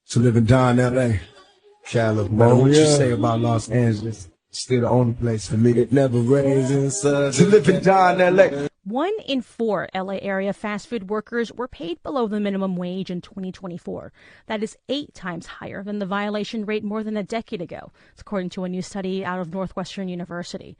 to living down L.A. California. What you say about Los Angeles? Still the only place for me that never rains to living down L.A. 1 in 4 LA area fast food workers were paid below the minimum wage in 2024. That is 8 times higher than the violation rate more than a decade ago, according to a new study out of Northwestern University.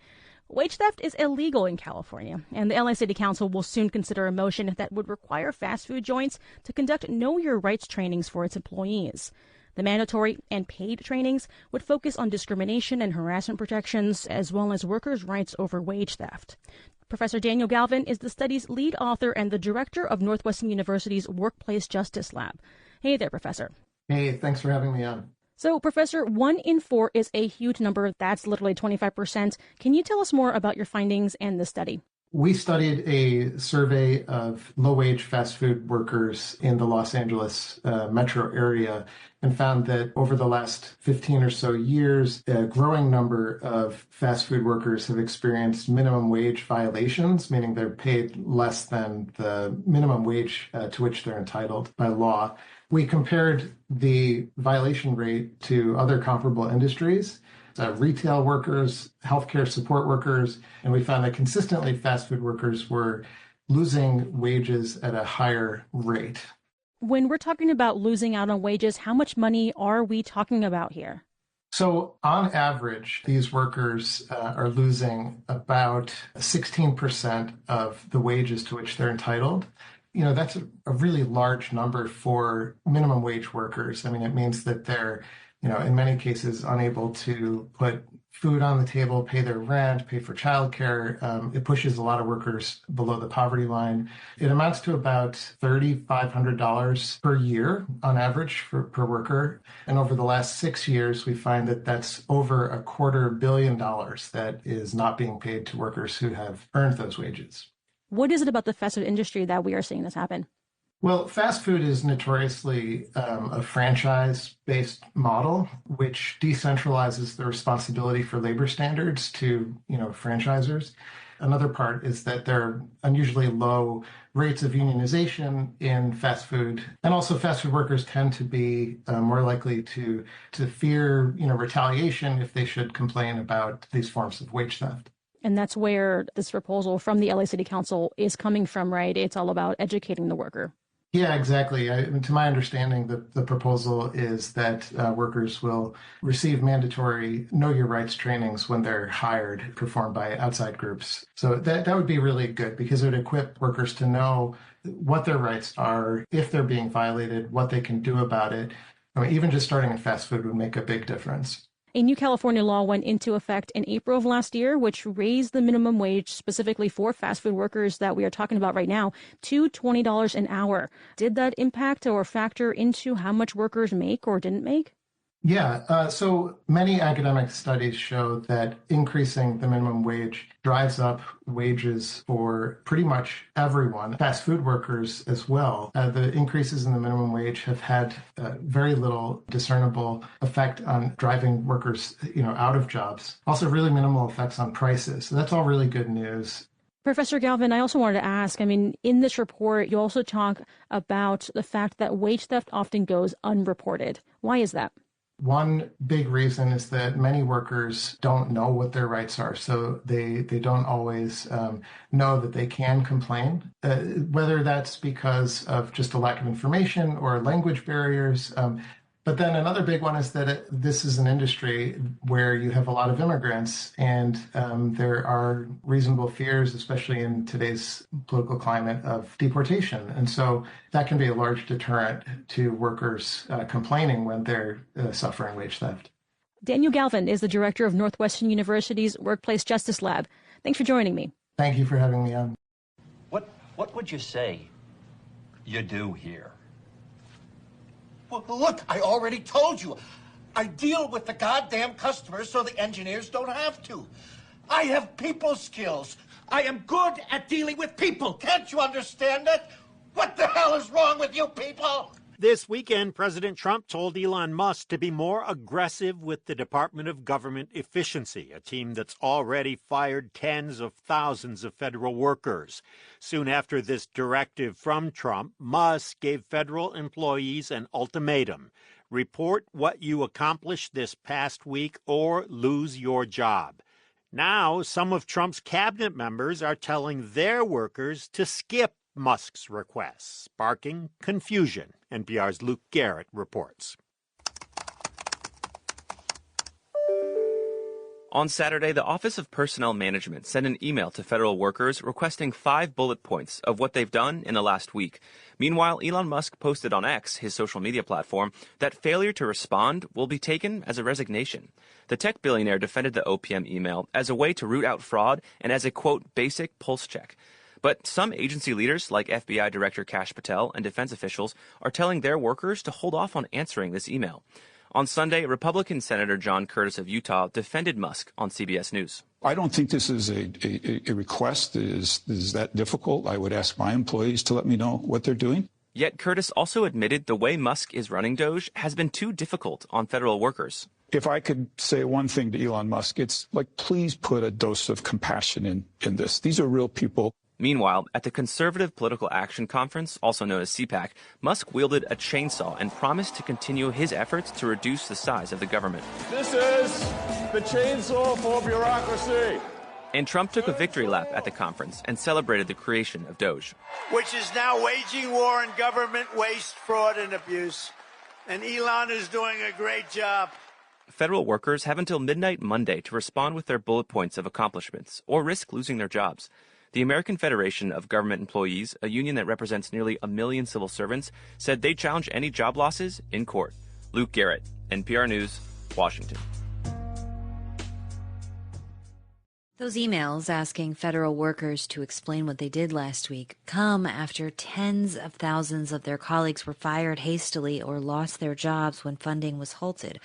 Wage theft is illegal in California, and the LA City Council will soon consider a motion that would require fast food joints to conduct Know Your Rights trainings for its employees. The mandatory and paid trainings would focus on discrimination and harassment protections, as well as workers' rights over wage theft. Professor Daniel Galvin is the study's lead author and the director of Northwestern University's Workplace Justice Lab. Hey there, Professor. Hey, thanks for having me on. So, Professor, 1 in 4 is a huge number. That's literally 25%. Can you tell us more about your findings and the study? We studied a survey of low-wage fast food workers in the Los Angeles metro area and found that over the last 15 or so years, a growing number of fast food workers have experienced minimum wage violations, meaning they're paid less than the minimum wage to which they're entitled by law. We compared the violation rate to other comparable industries. Retail workers, healthcare support workers, and we found that consistently fast food workers were losing wages at a higher rate. When we're talking about losing out on wages, how much money are we talking about here? So on average, these workers are losing about 16% of the wages to which they're entitled. You know, that's a really large number for minimum wage workers. I mean, it means that they're in many cases, unable to put food on the table, pay their rent, pay for childcare. It pushes a lot of workers below the poverty line. It amounts to about $3,500 per year on average per worker. And over the last 6 years, we find that that's over $250 million that is not being paid to workers who have earned those wages. What is it about the fast food industry that we are seeing this happen? Well, fast food is notoriously a franchise-based model, which decentralizes the responsibility for labor standards to, franchisors. Another part is that there are unusually low rates of unionization in fast food. And also fast food workers tend to be more likely to fear, retaliation if they should complain about these forms of wage theft. And that's where this proposal from the LA City Council is coming from, right? It's all about educating the worker. Yeah, exactly. To my understanding, the proposal is that workers will receive mandatory Know Your Rights trainings when they're hired, performed by outside groups. So that would be really good because it would equip workers to know what their rights are, if they're being violated, what they can do about it. I mean, even just starting in fast food would make a big difference. A new California law went into effect in April of last year, which raised the minimum wage specifically for fast food workers that we are talking about right now to $20 an hour. Did that impact or factor into how much workers make or didn't make? Yeah, so many academic studies show that increasing the minimum wage drives up wages for pretty much everyone, fast food workers as well. The increases in the minimum wage have had very little discernible effect on driving workers, out of jobs. Also, really minimal effects on prices. So that's all really good news. Professor Galvin, I also wanted to ask, in this report, you also talk about the fact that wage theft often goes unreported. Why is that? One big reason is that many workers don't know what their rights are, so they don't always know that they can complain, whether that's because of just a lack of information or language barriers. But then another big one is that this is an industry where you have a lot of immigrants, and there are reasonable fears, especially in today's political climate, of deportation. And so that can be a large deterrent to workers complaining when they're suffering wage theft. Daniel Galvin is the director of Northwestern University's Workplace Justice Lab. Thanks for joining me. Thank you for having me on. What would you say you do here? Well, look, I already told you. I deal with the goddamn customers so the engineers don't have to. I have people skills. I am good at dealing with people. Can't you understand that? What the hell is wrong with you people? This weekend, President Trump told Elon Musk to be more aggressive with the Department of Government Efficiency, a team that's already fired tens of thousands of federal workers. Soon after this directive from Trump, Musk gave federal employees an ultimatum. Report what you accomplished this past week or lose your job. Now, some of Trump's cabinet members are telling their workers to skip Musk's requests, sparking confusion. NPR's Luke Garrett reports. On Saturday, the Office of Personnel Management sent an email to federal workers requesting 5 bullet points of what they've done in the last week. Meanwhile, Elon Musk posted on X, his social media platform, that failure to respond will be taken as a resignation. The tech billionaire defended the OPM email as a way to root out fraud and as a, quote, basic pulse check. But some agency leaders, like FBI Director Kash Patel and defense officials, are telling their workers to hold off on answering this email. On Sunday, Republican Senator John Curtis of Utah defended Musk on CBS News. I don't think this is a request that is that difficult. I would ask my employees to let me know what they're doing. Yet Curtis also admitted the way Musk is running Doge has been too difficult on federal workers. If I could say one thing to Elon Musk, it's like, please put a dose of compassion in this. These are real people. Meanwhile, at the Conservative Political Action Conference, also known as CPAC, Musk wielded a chainsaw and promised to continue his efforts to reduce the size of the government. This is the chainsaw for bureaucracy. And Trump took a victory lap at the conference and celebrated the creation of Doge. Which is now waging war on government waste, fraud, and abuse. And Elon is doing a great job. Federal workers have until midnight Monday to respond with their bullet points of accomplishments or risk losing their jobs. The American Federation of Government Employees, a union that represents nearly 1 million civil servants, said they challenge any job losses in court. Luke Garrett, NPR News, Washington. Those emails asking federal workers to explain what they did last week come after tens of thousands of their colleagues were fired hastily or lost their jobs when funding was halted.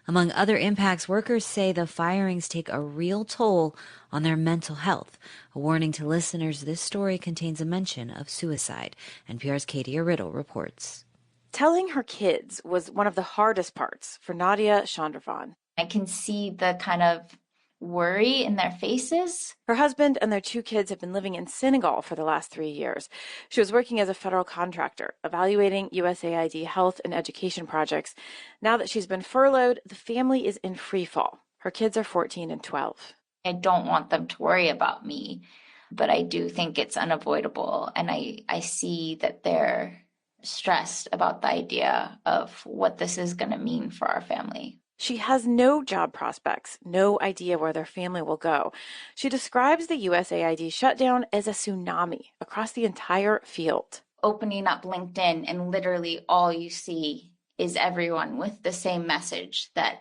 Among other impacts, workers say the firings take a real toll on their mental health. A warning to listeners, this story contains a mention of suicide. NPR's Katie Riddle reports. Telling her kids was one of the hardest parts for Nadia Chandravan. I can see the kind of worry in their faces. Her husband and their 2 kids have been living in Senegal for the last 3 years. She was working as a federal contractor, evaluating USAID health and education projects. Now that she's been furloughed, the family is in free fall. Her kids are 14 and 12. I don't want them to worry about me, but I do think it's unavoidable. And I see that they're stressed about the idea of what this is going to mean for our family. She has no job prospects, no idea where their family will go. She describes the USAID shutdown as a tsunami across the entire field. Opening up LinkedIn and literally all you see is everyone with the same message that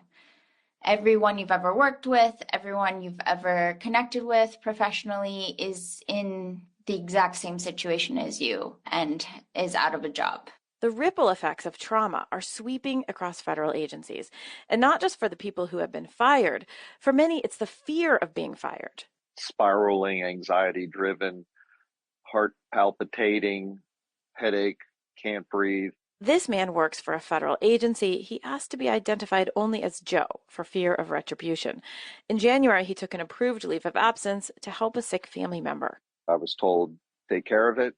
everyone you've ever worked with, everyone you've ever connected with professionally is in the exact same situation as you and is out of a job. The ripple effects of trauma are sweeping across federal agencies, and not just for the people who have been fired. For many, it's the fear of being fired. Spiraling, anxiety-driven, heart palpitating, headache, can't breathe. This man works for a federal agency. He asked to be identified only as Joe for fear of retribution. In January, he took an approved leave of absence to help a sick family member. I was told, take care of it,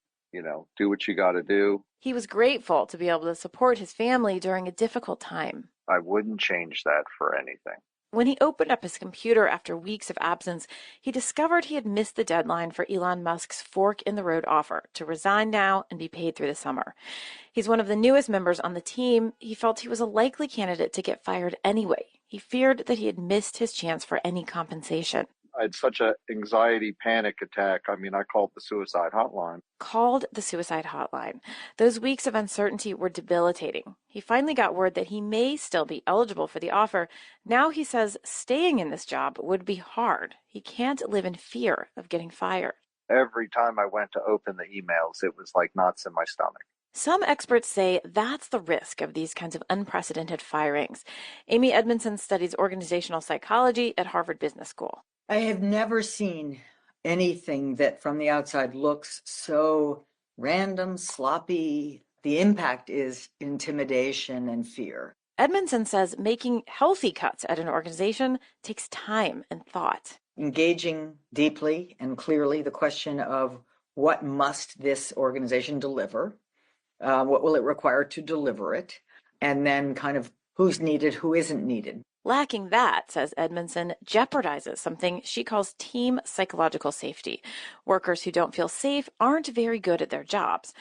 do what you got to do. He was grateful to be able to support his family during a difficult time. I wouldn't change that for anything. When he opened up his computer after weeks of absence, he discovered he had missed the deadline for Elon Musk's fork-in-the-road offer to resign now and be paid through the summer. He's one of the newest members on the team. He felt he was a likely candidate to get fired anyway. He feared that he had missed his chance for any compensation. I had such an anxiety panic attack. I called the suicide hotline. Those weeks of uncertainty were debilitating. He finally got word that he may still be eligible for the offer. Now he says staying in this job would be hard. He can't live in fear of getting fired. Every time I went to open the emails, it was like knots in my stomach. Some experts say that's the risk of these kinds of unprecedented firings. Amy Edmondson studies organizational psychology at Harvard Business School. I have never seen anything that from the outside looks so random, sloppy, The impact is intimidation and fear. Edmondson says making healthy cuts at an organization takes time and thought. Engaging deeply and clearly the question of what must this organization deliver, what will it require to deliver it, and then kind of who's needed, who isn't needed. Lacking that, says Edmondson, jeopardizes something she calls team psychological safety. Workers who don't feel safe aren't very good at their jobs.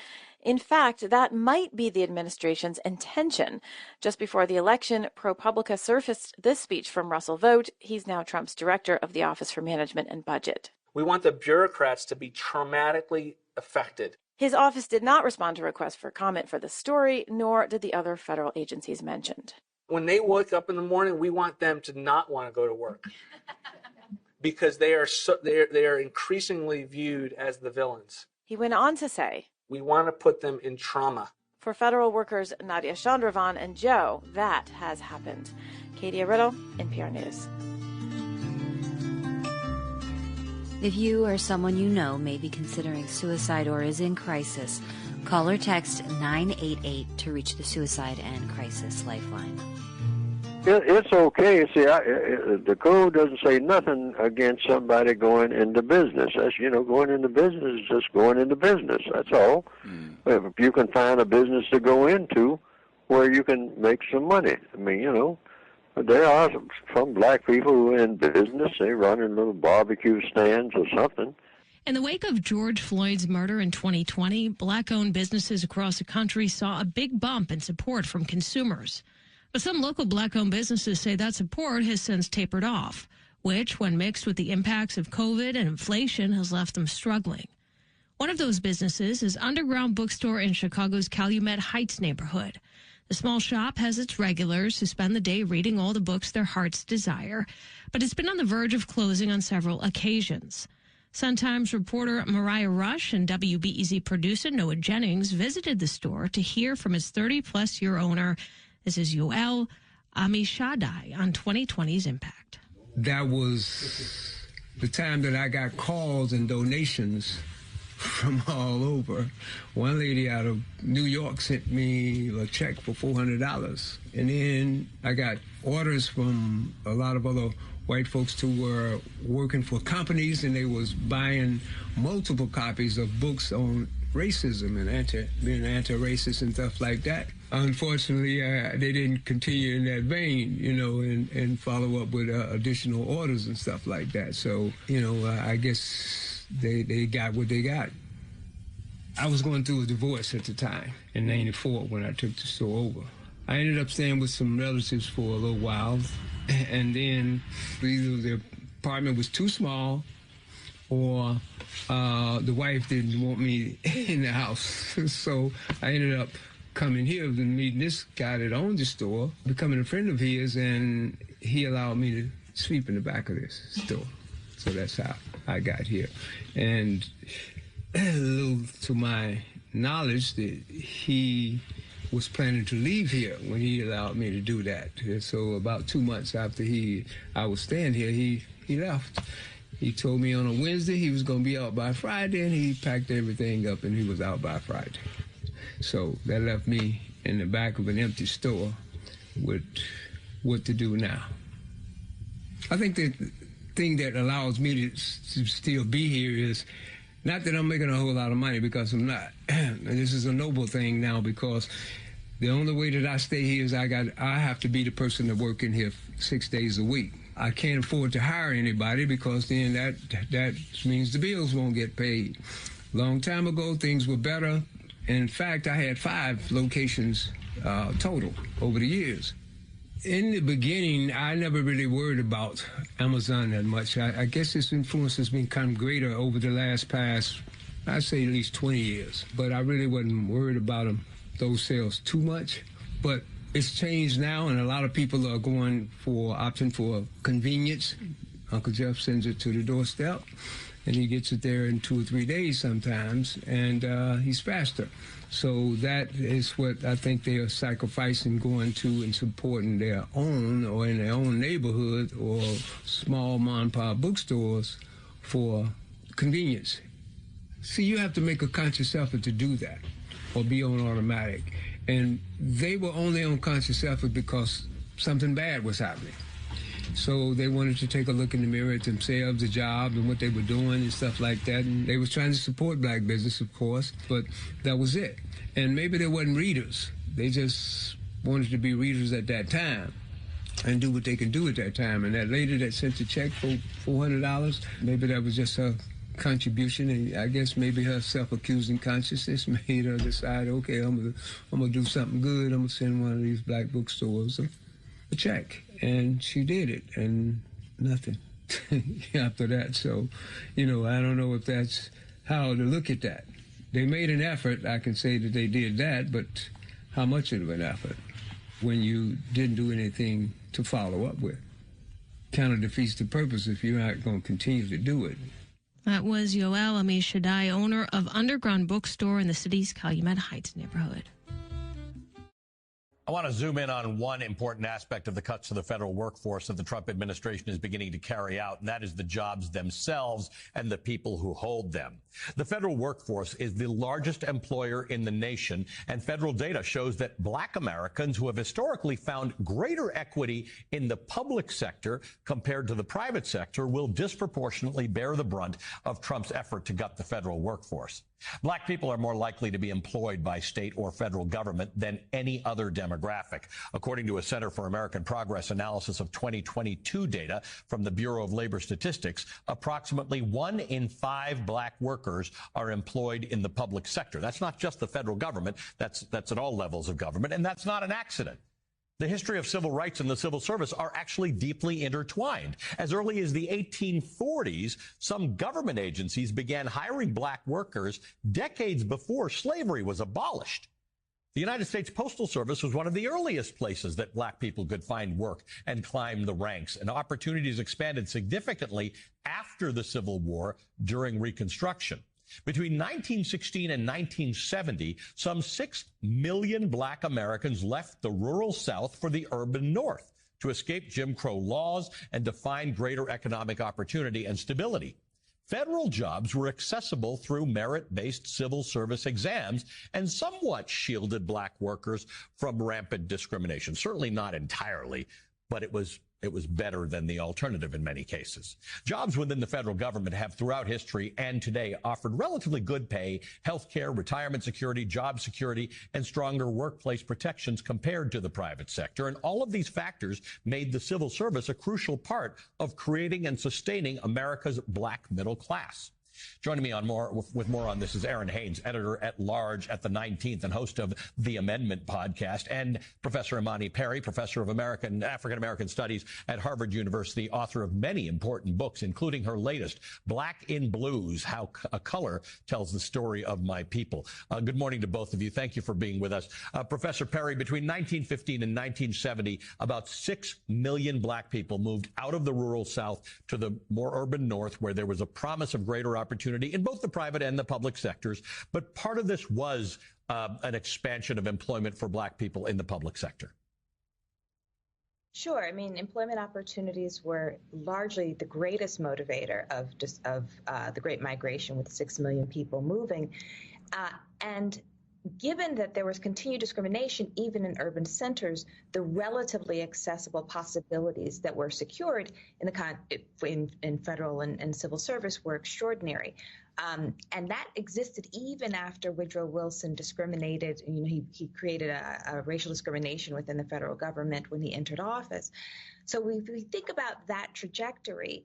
In fact, that might be the administration's intention. Just before the election, ProPublica surfaced this speech from Russell Vought. He's now Trump's director of the Office for Management and Budget. We want the bureaucrats to be traumatically affected. His office did not respond to requests for comment for the story, nor did the other federal agencies mentioned. When they wake up in the morning, we want them to not want to go to work because they are increasingly viewed as the villains. He went on to say, we want to put them in trauma. For federal workers Nadia Chandravan and Joe, that has happened. Katie Riddle, NPR News. If you or someone you know may be considering suicide or is in crisis, call or text 988 to reach the Suicide and Crisis Lifeline. It's okay. See, the code doesn't say nothing against somebody going into business. That's, going into business is just going into business. That's all. If you can find a business to go into where you can make some money. I mean, there are some black people who are in business. They run in little barbecue stands or something. In the wake of George Floyd's murder in 2020, black-owned businesses across the country saw a big bump in support from consumers. But some local black-owned businesses say that support has since tapered off, which, when mixed with the impacts of COVID and inflation, has left them struggling. One of those businesses is Underground Bookstore in Chicago's Calumet Heights neighborhood. The small shop has its regulars who spend the day reading all the books their hearts desire, but it's been on the verge of closing on several occasions. Sun-Times reporter Mariah Rush and WBEZ producer Noah Jennings visited the store to hear from its 30-plus-year owner. This is Yoel Amishadai on 2020's impact. That was the time that I got calls and donations from all over. One lady out of New York sent me a check for $400. And then I got orders from a lot of other white folks who were working for companies, and they was buying multiple copies of books on racism and being anti-racist and stuff like that. Unfortunately, they didn't continue in that vein, and follow up with additional orders and stuff like that. So, I guess they got what they got. I was going through a divorce at the time in '94 when I took the store over. I ended up staying with some relatives for a little while, and then either the apartment was too small or the wife didn't want me in the house. So I ended up coming here and meeting this guy that owned the store, becoming a friend of his, and he allowed me to sweep in the back of this store. So that's how I got here. And a little to my knowledge that he was planning to leave here when he allowed me to do that. So about 2 months after I was staying here, he left. He told me on a Wednesday he was going to be out by Friday, and he packed everything up and he was out by Friday. So that left me in the back of an empty store with what to do now. I think the thing that allows me to still be here is not that I'm making a whole lot of money, because I'm not. And this is a noble thing now, because the only way that I stay here is I have to be the person that work in here 6 days a week. I can't afford to hire anybody, because then that means the bills won't get paid. Long time ago, things were better. In fact, I had 5 locations total over the years. In the beginning, I never really worried about Amazon that much. I guess its influence has become greater over the past, I'd say at least 20 years. But I really wasn't worried about those sales too much. But it's changed now, and a lot of people are opting for convenience. Uncle Jeff sends it to the doorstep, and he gets it there in 2 or 3 days sometimes, and he's faster. So that is what I think they are sacrificing, going to and supporting their own or in their own neighborhood or small mom-and-pop bookstores for convenience. See, you have to make a conscious effort to do that. or be on automatic. And they were only on conscious effort because something bad was happening. So they wanted to take a look in the mirror at themselves, the job, and what they were doing and stuff like that. And they was trying to support black business, of course, but that was it. And maybe they wasn't readers. They just wanted to be readers at that time and do what they could do at that time. And that lady that sent the check for $400, maybe that was just her contribution, and I guess maybe her self-accusing consciousness made her decide, okay, I'm gonna do something good. I'm gonna send one of these black bookstores a check. And she did it, and nothing after that. So, I don't know if that's how to look at that. They made an effort. I can say that they did that, but how much of an effort when you didn't do anything to follow up with? Kind of defeats the purpose if you're not going to continue to do it. That was Yoel Amishadai, owner of Underground Bookstore in the city's Calumet Heights neighborhood. I want to zoom in on one important aspect of the cuts to the federal workforce that the Trump administration is beginning to carry out, and that is the jobs themselves and the people who hold them. The federal workforce is the largest employer in the nation, and federal data shows that black Americans who have historically found greater equity in the public sector compared to the private sector will disproportionately bear the brunt of Trump's effort to gut the federal workforce. Black people are more likely to be employed by state or federal government than any other demographic. According to a Center for American Progress analysis of 2022 data from the Bureau of Labor Statistics, approximately 1 in 5 black workers are employed in the public sector. That's not just the federal government. That's at all levels of government, and that's not an accident. The history of civil rights and the civil service are actually deeply intertwined. As early as the 1840s, some government agencies began hiring black workers decades before slavery was abolished. The United States Postal Service was one of the earliest places that black people could find work and climb the ranks, and opportunities expanded significantly after the Civil War during Reconstruction. Between 1916 and 1970, some 6 million black Americans left the rural South for the urban North to escape Jim Crow laws and to find greater economic opportunity and stability. Federal jobs were accessible through merit-based civil service exams and somewhat shielded black workers from rampant discrimination. Certainly not entirely, but it was better than the alternative in many cases. Jobs within the federal government have throughout history and today offered relatively good pay, health care, retirement security, job security, and stronger workplace protections compared to the private sector. And all of these factors made the civil service a crucial part of creating and sustaining America's black middle class. Joining me with more on this is Aaron Haynes, editor-at-large at the 19th and host of the Amendment podcast, and Professor Imani Perry, professor of African-American Studies at Harvard University, author of many important books, including her latest, Black in Blues, How a Color Tells the Story of My People. Good morning to both of you. Thank you for being with us. Professor Perry, between 1915 and 1970, about 6 million black people moved out of the rural South to the more urban North, where there was a promise of greater opportunity in both the private and the public sectors. But part of this was an expansion of employment for black people in the public sector. Sure. I mean, employment opportunities were largely the greatest motivator of the Great Migration, with 6 million people moving. And given that there was continued discrimination even in urban centers, the relatively accessible possibilities that were secured in federal and civil service were extraordinary. And that existed even after Woodrow Wilson discriminated. He created a racial discrimination within the federal government when he entered office. So if we think about that trajectory,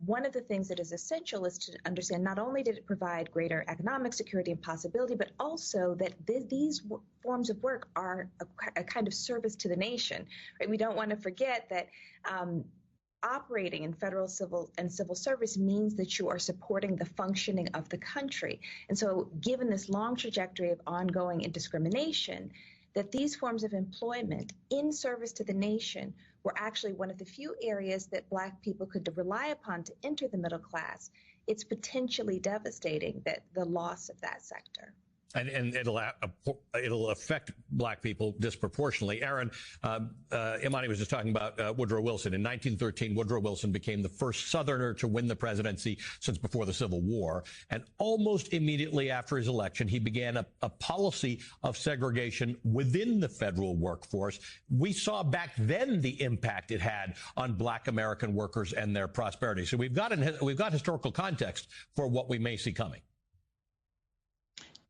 one of the things that is essential is to understand not only did it provide greater economic security and possibility, but also that these forms of work are a kind of service to the nation. Right? We don't want to forget that operating in federal civil service means that you are supporting the functioning of the country. And so given this long trajectory of ongoing discrimination, that these forms of employment in service to the nation were actually one of the few areas that black people could rely upon to enter the middle class. It's potentially devastating, that the loss of that sector. And it'll affect black people disproportionately. Aaron, Imani was just talking about Woodrow Wilson. In 1913, Woodrow Wilson became the first Southerner to win the presidency since before the Civil War. And almost immediately after his election, he began a policy of segregation within the federal workforce. We saw back then the impact it had on black American workers and their prosperity. So we've got historical context for what we may see coming.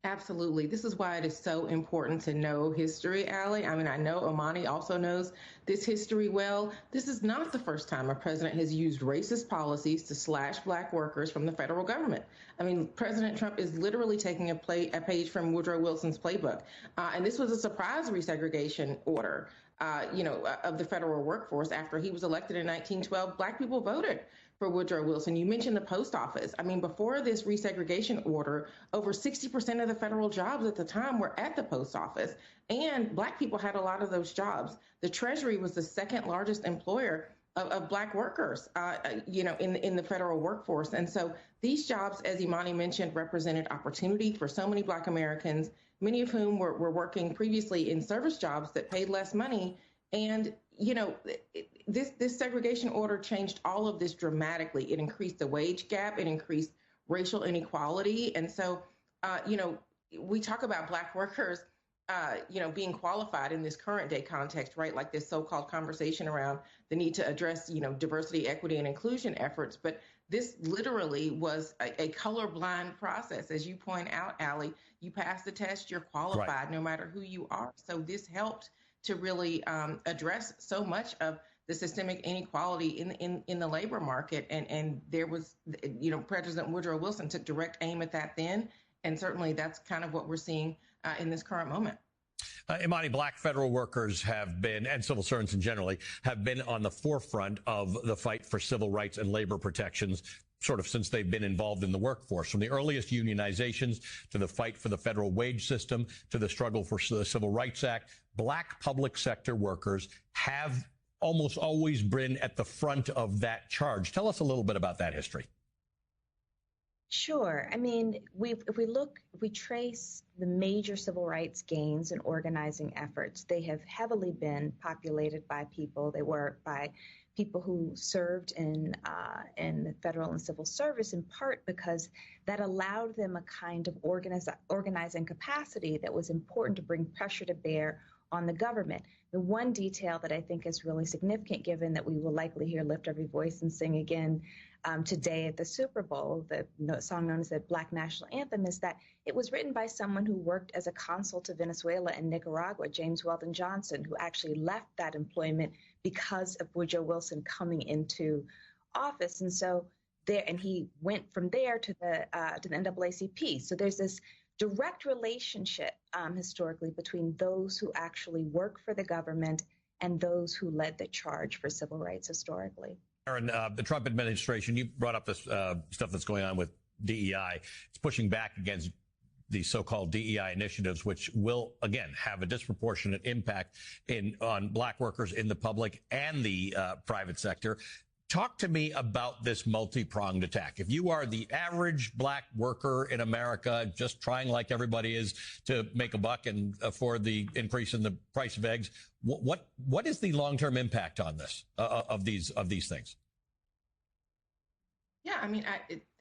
Absolutely. This is why it is so important to know history, Allie. I mean, I know Imani also knows this history well. This is not the first time a president has used racist policies to slash black workers from the federal government. I mean, President Trump is literally taking a page from Woodrow Wilson's playbook. And this was a surprise resegregation order, of the federal workforce. After he was elected in 1912, black people voted for Woodrow Wilson. You mentioned the post office. I mean, before this resegregation order, over 60% of the federal jobs at the time were at the post office, and black people had a lot of those jobs. The Treasury was the second largest employer of black workers, in the federal workforce. And so these jobs, as Imani mentioned, represented opportunity for so many black Americans, many of whom were working previously in service jobs that paid less money. And, this segregation order changed all of this dramatically. It increased the wage gap. It increased racial inequality. And so, we talk about black workers, being qualified in this current day context, right? Like this so-called conversation around the need to address, diversity, equity, and inclusion efforts. But this literally was a colorblind process. As you point out, Allie, you pass the test, you're qualified, right, no matter who you are. So this helped to really address so much of the systemic inequality in the labor market. And there was, President Woodrow Wilson took direct aim at that then. And certainly that's kind of what we're seeing in this current moment. Imani, black federal workers have been, and civil servants in generally, have been on the forefront of the fight for civil rights and labor protections sort of since they've been involved in the workforce, from the earliest unionizations to the fight for the federal wage system to the struggle for the Civil Rights Act. Black public sector workers have almost always been at the front of that charge. Tell us a little bit about that history. Sure. I mean, if we trace the major civil rights gains and organizing efforts, they have heavily been populated by people. They were by people who served in the federal and civil service, in part because that allowed them a kind of organizing capacity that was important to bring pressure to bear on the government. The one detail that I think is really significant, given that we will likely hear Lift Every Voice and Sing Again today at the Super Bowl, the song known as the Black National Anthem, is that it was written by someone who worked as a consul to Venezuela and Nicaragua, James Weldon Johnson, who actually left that employment because of Woodrow Wilson coming into office. And so he went from there to the NAACP. So there's this direct relationship historically between those who actually work for the government and those who led the charge for civil rights historically. Aaron, the Trump administration, you brought up this stuff that's going on with DEI. It's pushing back against these so-called DEI initiatives, which will, again, have a disproportionate impact on black workers in the public and the private sector. Talk to me about this multi-pronged attack. If you are the average black worker in America, just trying like everybody is to make a buck and afford the increase in the price of eggs, what is the long-term impact on this of these things? Yeah, I mean,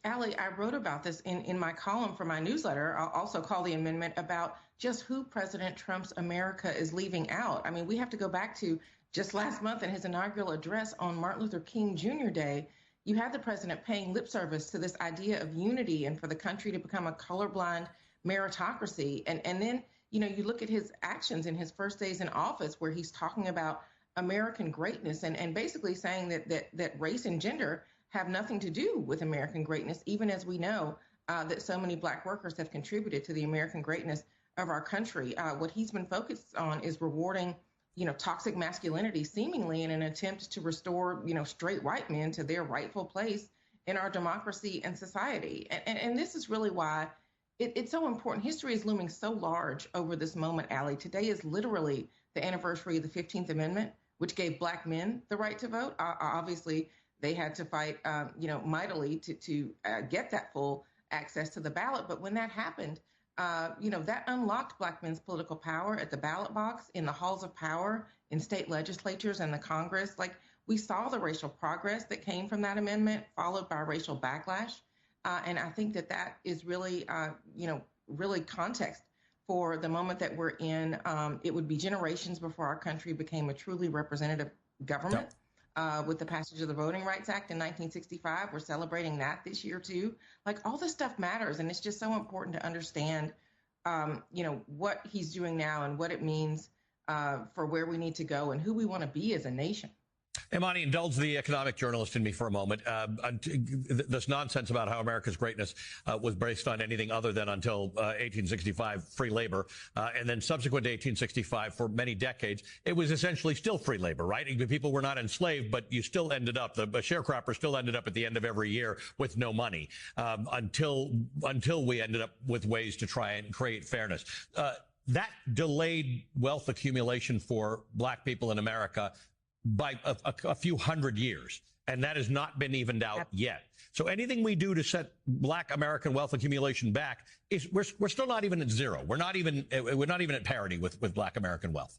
Allie, I wrote about this in my column for my newsletter. I'll also call the amendment about just who President Trump's America is leaving out. I mean, we have to go back to just last month in his inaugural address on Martin Luther King Jr. Day. You had the president paying lip service to this idea of unity and for the country to become a colorblind meritocracy. And then, you look at his actions in his first days in office, where he's talking about American greatness and basically saying that race and gender have nothing to do with American greatness, even as we know that so many black workers have contributed to the American greatness of our country. What he's been focused on is rewarding toxic masculinity, seemingly in an attempt to restore, straight white men to their rightful place in our democracy and society. And this is really why it's so important. History is looming so large over this moment, Allie. Today is literally the anniversary of the 15th Amendment, which gave black men the right to vote. Obviously, they had to fight, mightily to get that full access to the ballot. But when that happened, that unlocked Black men's political power at the ballot box, in the halls of power, in state legislatures and the Congress. Like, we saw the racial progress that came from that amendment, followed by racial backlash. And I think that is really, really context for the moment that we're in. It would be generations before our country became a truly representative government. With the passage of the Voting Rights Act in 1965. We're celebrating that this year, too. Like, all this stuff matters, and it's just so important to understand, what he's doing now and what it means for where we need to go and who we want to be as a nation. Imani, indulge the economic journalist in me for a moment. This nonsense about how America's greatness was based on anything other than until 1865 free labor, and then subsequent to 1865 for many decades, it was essentially still free labor, right? People were not enslaved, but you still ended up, the sharecropper still ended up at the end of every year with no money, until we ended up with ways to try and create fairness. That delayed wealth accumulation for Black people in America by a few hundred years, and that has not been evened out yet. So anything we do to set Black American wealth accumulation back is we're still not even at zero. We're not even at parity with Black American wealth.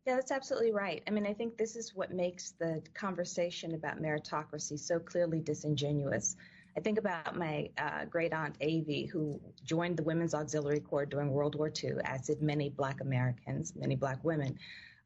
Yeah, that's absolutely right. I mean, I think this is what makes the conversation about meritocracy so clearly disingenuous. I think about my great aunt Avie, who joined the Women's Auxiliary Corps during World War II, as did many Black Americans, many Black women.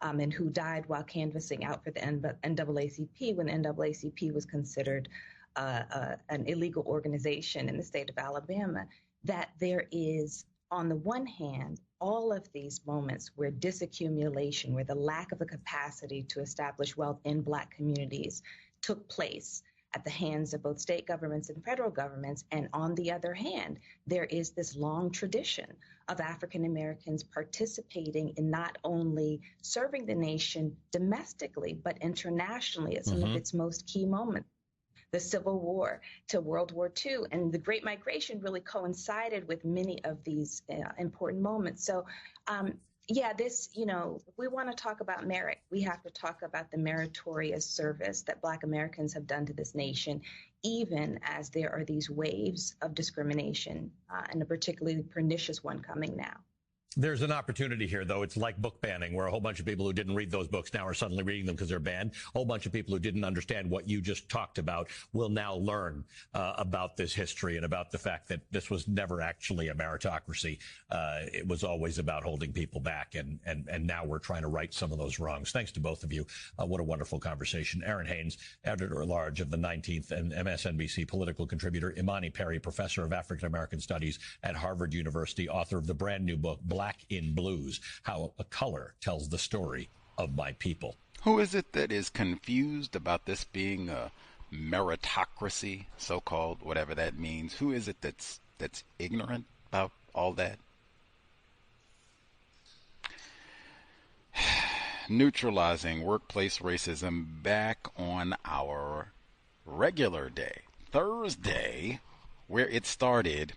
And who died while canvassing out for the NAACP when the NAACP was considered an illegal organization in the state of Alabama, that there is, on the one hand, all of these moments where disaccumulation, where the lack of a capacity to establish wealth in Black communities took place at the hands of both state governments and federal governments. And on the other hand, there is this long tradition of African Americans participating in not only serving the nation domestically, but internationally at some of its most key moments. The Civil War to World War II, and the Great Migration really coincided with many of these important moments. So, we want to talk about merit. We have to talk about the meritorious service that Black Americans have done to this nation, even as there are these waves of discrimination, and a particularly pernicious one coming now. There's an opportunity here, though. It's like book banning, where a whole bunch of people who didn't read those books now are suddenly reading them because they're banned. A whole bunch of people who didn't understand what you just talked about will now learn about this history and about the fact that this was never actually a meritocracy. It was always about holding people back, and now we're trying to right some of those wrongs. Thanks to both of you. What a wonderful conversation. Aaron Haynes, editor-at-large of the 19th and MSNBC political contributor. Imani Perry, professor of African American Studies at Harvard University, author of the brand new book, Black in Blues, How a Color Tells the Story of My People. Who is it that is confused about this being a meritocracy, so-called, whatever that means? Who is it that's ignorant about all that? Neutralizing Workplace Racism back on our regular day, Thursday, where it started.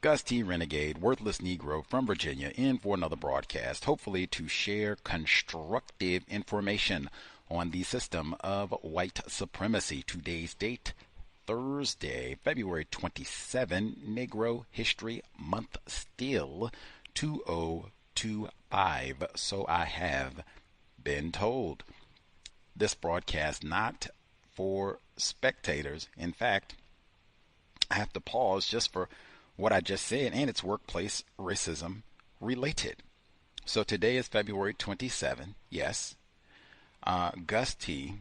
Gus T. Renegade, worthless Negro from Virginia, in for another broadcast, hopefully to share constructive information on the system of white supremacy. Today's date, Thursday, February 27, Negro History Month, still 2025, so I have been told. This broadcast not for spectators. In fact, I have to pause just for what I just said, and it's workplace racism related. So today is February 27. Yes. Gus T.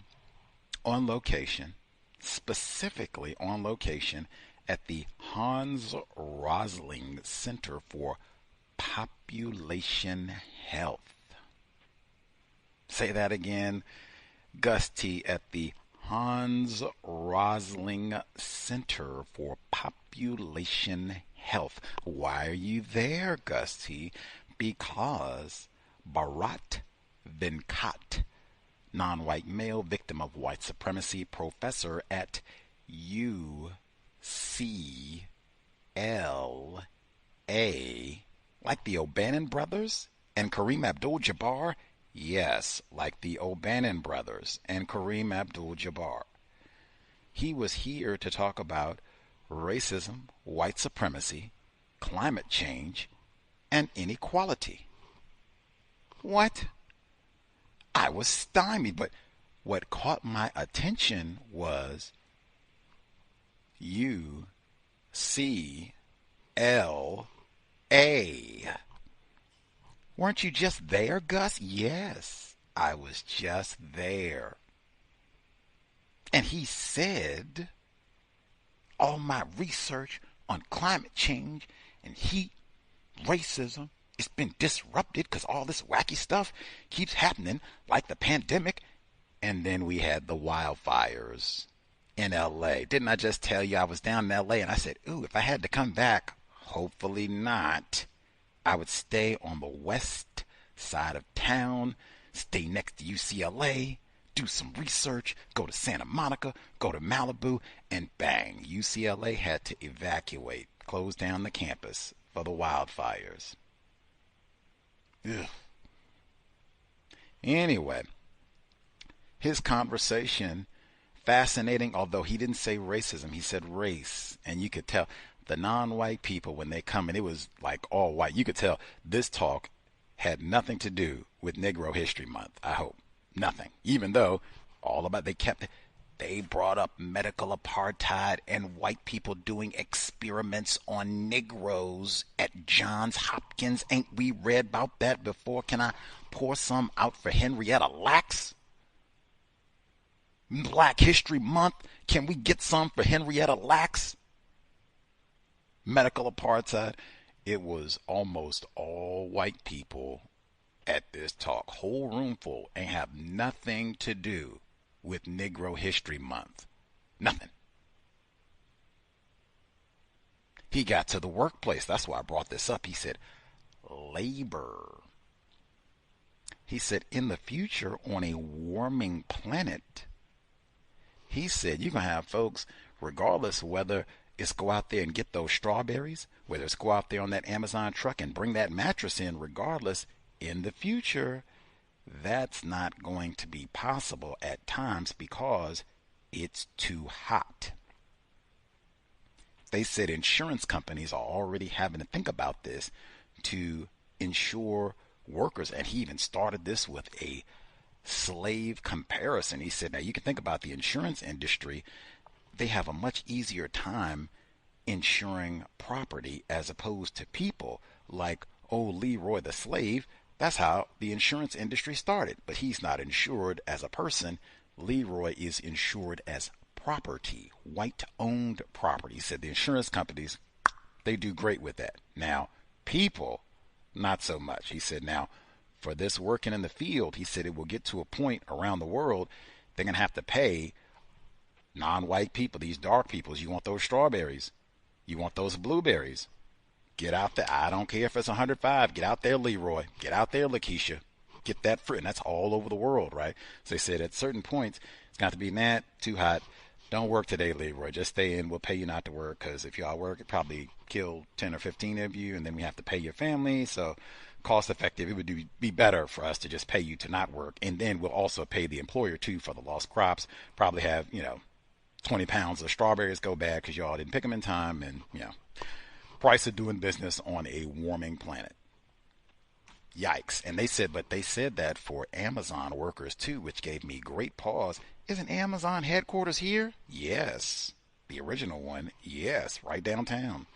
on location, specifically on location at the Hans Rosling Center for Population Health. Say that again. Gus T. at the Hans Rosling Center for Population Health. Why are you there, Gus T? Because Bharat Venkat, non-white male, victim of white supremacy, professor at UCLA, like the O'Bannon brothers and Kareem Abdul-Jabbar. Yes, like the O'Bannon brothers and Kareem Abdul-Jabbar. He was here to talk about racism, white supremacy, climate change and inequality. What? I was stymied, but what caught my attention was UCLA. Weren't you just there, Gus? Yes, I was just there. And he said, all my research on climate change and heat, racism, it's been disrupted because all this wacky stuff keeps happening, like the pandemic. And then we had the wildfires in LA. Didn't I just tell you I was down in LA? And I said, ooh, if I had to come back, hopefully not, I would stay on the west side of town, stay next to UCLA, do some research, go to Santa Monica, go to Malibu, and bang, UCLA had to evacuate, close down the campus for the wildfires. Ugh. Anyway, his conversation, fascinating, although he didn't say racism, he said race. And you could tell the non-white people, when they come in, it was like all white. You could tell this talk had nothing to do with Negro History Month, I hope. Nothing. Even though they brought up medical apartheid and white people doing experiments on Negroes at Johns Hopkins. Ain't we read about that before? Can I pour some out for Henrietta Lacks? Black History Month. Can we get some for Henrietta Lacks? Medical apartheid. It was almost all white people at this talk. Whole room full, ain't have nothing to do with Negro History Month. Nothing. He got to the workplace. That's why I brought this up. He said, labor. He said, in the future, on a warming planet, he said, you're going to have folks, regardless whether it's go out there and get those strawberries, whether it's go out there on that Amazon truck and bring that mattress in, regardless, in the future, that's not going to be possible at times because it's too hot. They said insurance companies are already having to think about this to insure workers. And he even started this with a slave comparison. He said, now you can think about the insurance industry. They have a much easier time insuring property as opposed to people like old Leroy the slave. That's how the insurance industry started. But he's not insured as a person. Leroy is insured as property, white-owned property. He said the insurance companies, they do great with that. Now, people, not so much. He said, now, for this working in the field, he said it will get to a point around the world, they're going to have to pay non-white people, these dark peoples. You want those strawberries. You want those blueberries. Get out there. I don't care if it's 105. Get out there, Leroy. Get out there, Lakeisha. Get that fruit. And that's all over the world, right? So they said at certain points, it's got to be, too hot. Don't work today, Leroy. Just stay in. We'll pay you not to work because if y'all work, it probably kill 10 or 15 of you, and then we have to pay your family. So cost effective, it would be better for us to just pay you to not work. And then we'll also pay the employer, too, for the lost crops. Probably have, 20 pounds of strawberries go bad because y'all didn't pick them in time. And, price of doing business on a warming planet. Yikes. And they said that for Amazon workers too, which gave me great pause. Isn't Amazon headquarters here? Yes. The original one, yes, right downtown.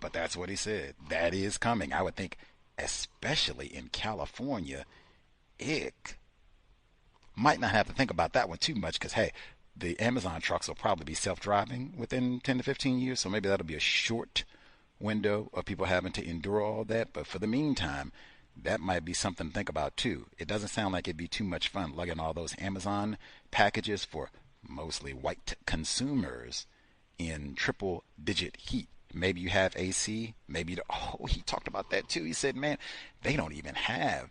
But that's what he said. That is coming. I would think, especially in California, it might not have to think about that one too much because, hey, the Amazon trucks will probably be self-driving within 10 to 15 years. So maybe that'll be a short window of people having to endure all that. But for the meantime, that might be something to think about too. It doesn't sound like it'd be too much fun lugging all those Amazon packages for mostly white consumers in triple digit heat. Maybe you have AC, maybe he talked about that too. He said, man, they don't even have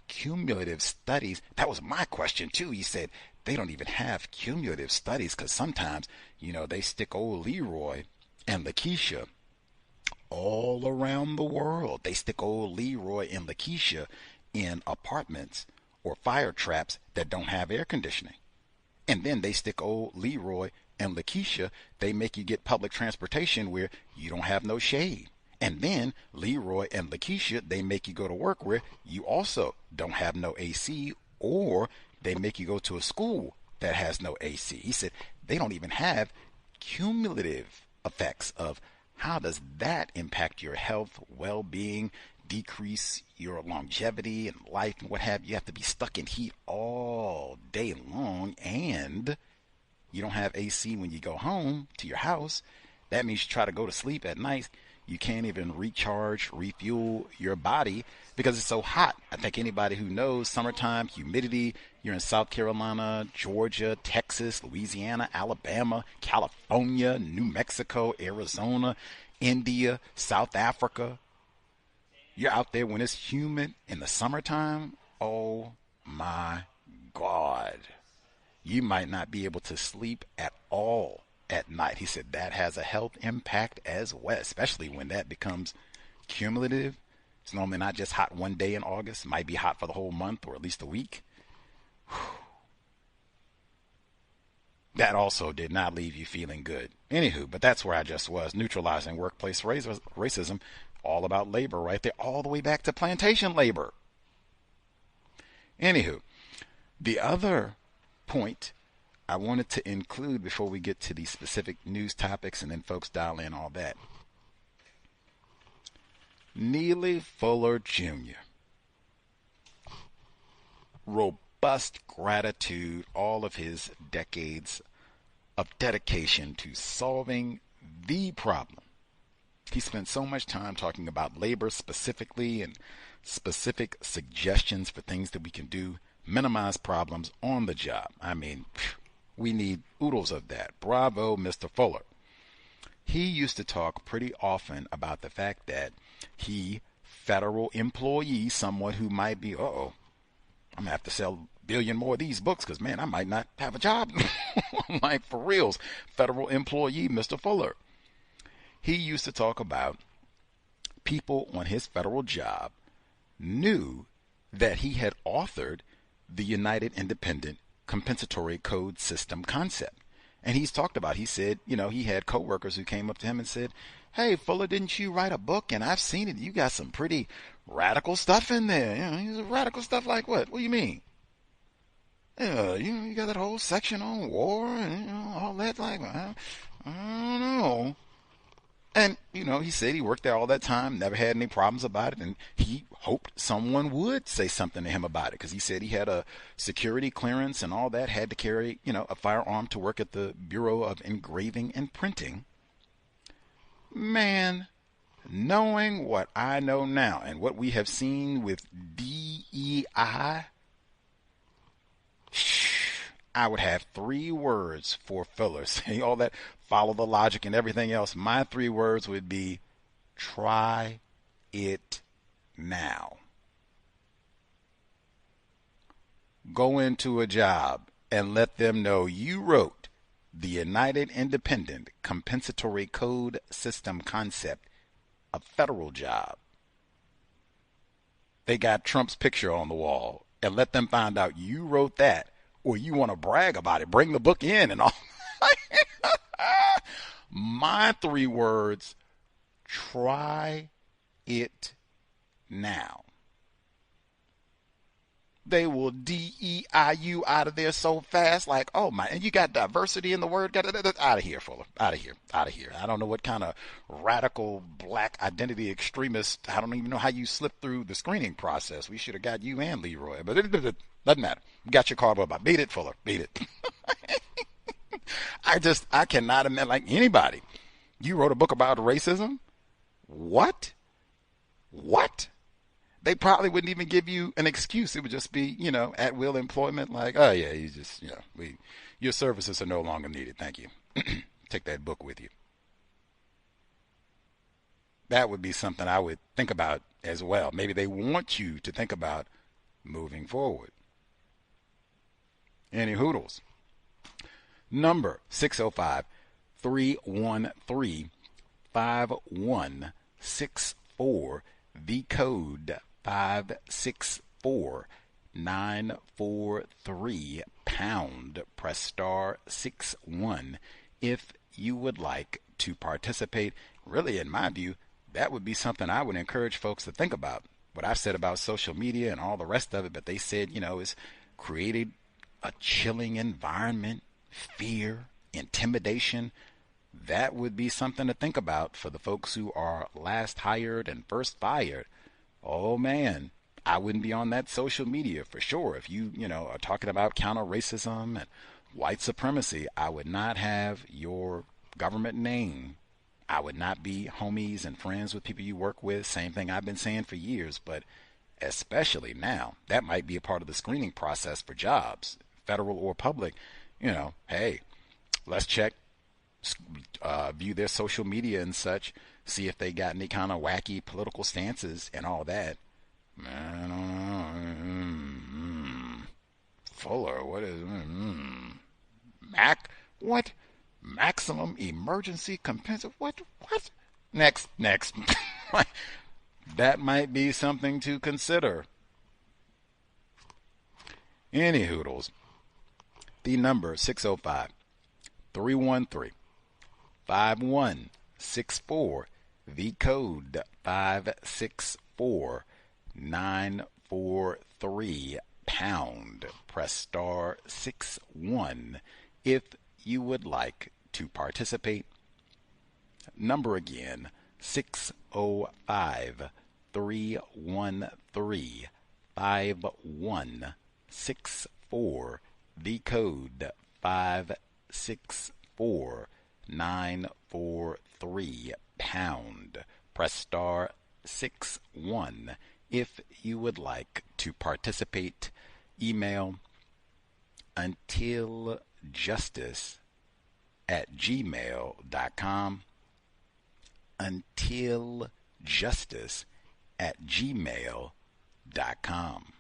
cumulative studies. That was my question too. He said they don't even have cumulative studies because sometimes, they stick old Leroy and Lakeisha all around the world. They stick old Leroy and Lakeisha in apartments or fire traps that don't have air conditioning. And then they stick old Leroy and Lakeisha, they make you get public transportation where you don't have no shade. And then Leroy and Lakeisha, they make you go to work where you also don't have no AC, or they make you go to a school that has no AC. He said they don't even have cumulative effects of how does that impact your health, well-being, decrease your longevity and life and what have you. You have to be stuck in heat all day long, and you don't have AC when you go home to your house. That means you try to go to sleep at night. You can't even recharge, refuel your body because it's so hot. I think anybody who knows summertime, humidity, you're in South Carolina, Georgia, Texas, Louisiana, Alabama, California, New Mexico, Arizona, India, South Africa. You're out there when it's humid in the summertime. Oh my God. You might not be able to sleep at all at night. He said that has a health impact as well, especially when that becomes cumulative. It's normally not just hot one day in August. It might be hot for the whole month or at least a week. That also did not leave you feeling good. Anywho, but that's where I just was. Neutralizing workplace racism, all about labor right there, all the way back to plantation labor. Anywho, the other point I wanted to include before we get to the specific news topics and then folks dial in all that. Neely Fuller Jr. Robust gratitude, all of his decades of dedication to solving the problem. He spent so much time talking about labor specifically and specific suggestions for things that we can do, minimize problems on the job. I mean, we need oodles of that. Bravo, Mr. Fuller. He used to talk pretty often about the fact that he, federal employee, someone who might be, I'm going to have to sell a billion more of these books because, man, I might not have a job. Like, for reals, federal employee, Mr. Fuller. He used to talk about people on his federal job knew that he had authored the United Independent Compensatory Code System concept. And he's talked about, he said, he had coworkers who came up to him and said, hey, Fuller, didn't you write a book? And I've seen it. You got some pretty radical stuff in there. Radical stuff like what? What do you mean? Yeah, you got that whole section on war and all that. Like, I don't know. And, he said he worked there all that time, never had any problems about it, and he hoped someone would say something to him about it, because he said he had a security clearance and all that, had to carry, a firearm to work at the Bureau of Engraving and Printing. Man, knowing what I know now and what we have seen with DEI, I would have 3 words for Fuller. Saying all that, follow the logic and everything else. My 3 words would be, try it now. Go into a job and let them know you wrote the United Independent Compensatory Code System concept, a federal job. They got Trump's picture on the wall, and let them find out you wrote that. Or you want to brag about it, bring the book in and all. My 3 words, try it now. They will DEI you out of there so fast, like, oh my, and you got diversity in the word, out of here, Fuller, out of here. I don't know what kind of radical black identity extremist, I don't even know how you slipped through the screening process. We should have got you and Leroy, but it doesn't matter. You got your card about. Beat it, Fuller, beat it. I cannot imagine, like, anybody. You wrote a book about racism? What? They probably wouldn't even give you an excuse. It would just be, at will employment. Like, oh yeah, you just, your services are no longer needed. Thank you. Take that book with you. That would be something I would think about as well. Maybe they want you to think about moving forward. Any hoodles? Number 605-313-5164. The code 564-943 pound. Press star 61 if you would like to participate. Really, in my view, that would be something I would encourage folks to think about. What I've said about social media and all the rest of it, but they said, it's created a chilling environment, fear, intimidation. That would be something to think about for the folks who are last hired and first fired. Oh man, I wouldn't be on that social media for sure. If you are talking about counter racism and white supremacy, I would not have your government name. I would not be homies and friends with people you work with. Same thing I've been saying for years, but especially now, that might be a part of the screening process for jobs, federal or public. Hey, let's check, view their social media and such, see if they got any kind of wacky political stances and all that. Fuller, what is what? Maximum emergency compensation? What? Next. That might be something to consider. Any hoodles. The number 605-313-5164. The code 564-943 pound. Press star 61 if you would like to participate. Number again, 605-313-5164. The code 564-943 pound. Press star 61 if you would like to participate. Email untiljustice@gmail.com. untiljustice@gmail.com.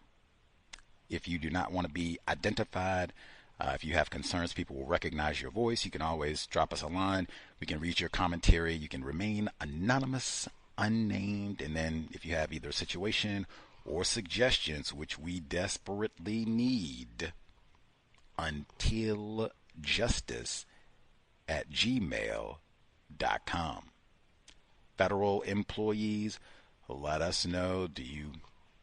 If you do not want to be identified, if you have concerns people will recognize your voice, you can always drop us a line. We can read your commentary. You can remain anonymous, unnamed, and then if you have either a situation or suggestions, which we desperately need, untiljustice@gmail.com. Federal employees, let us know.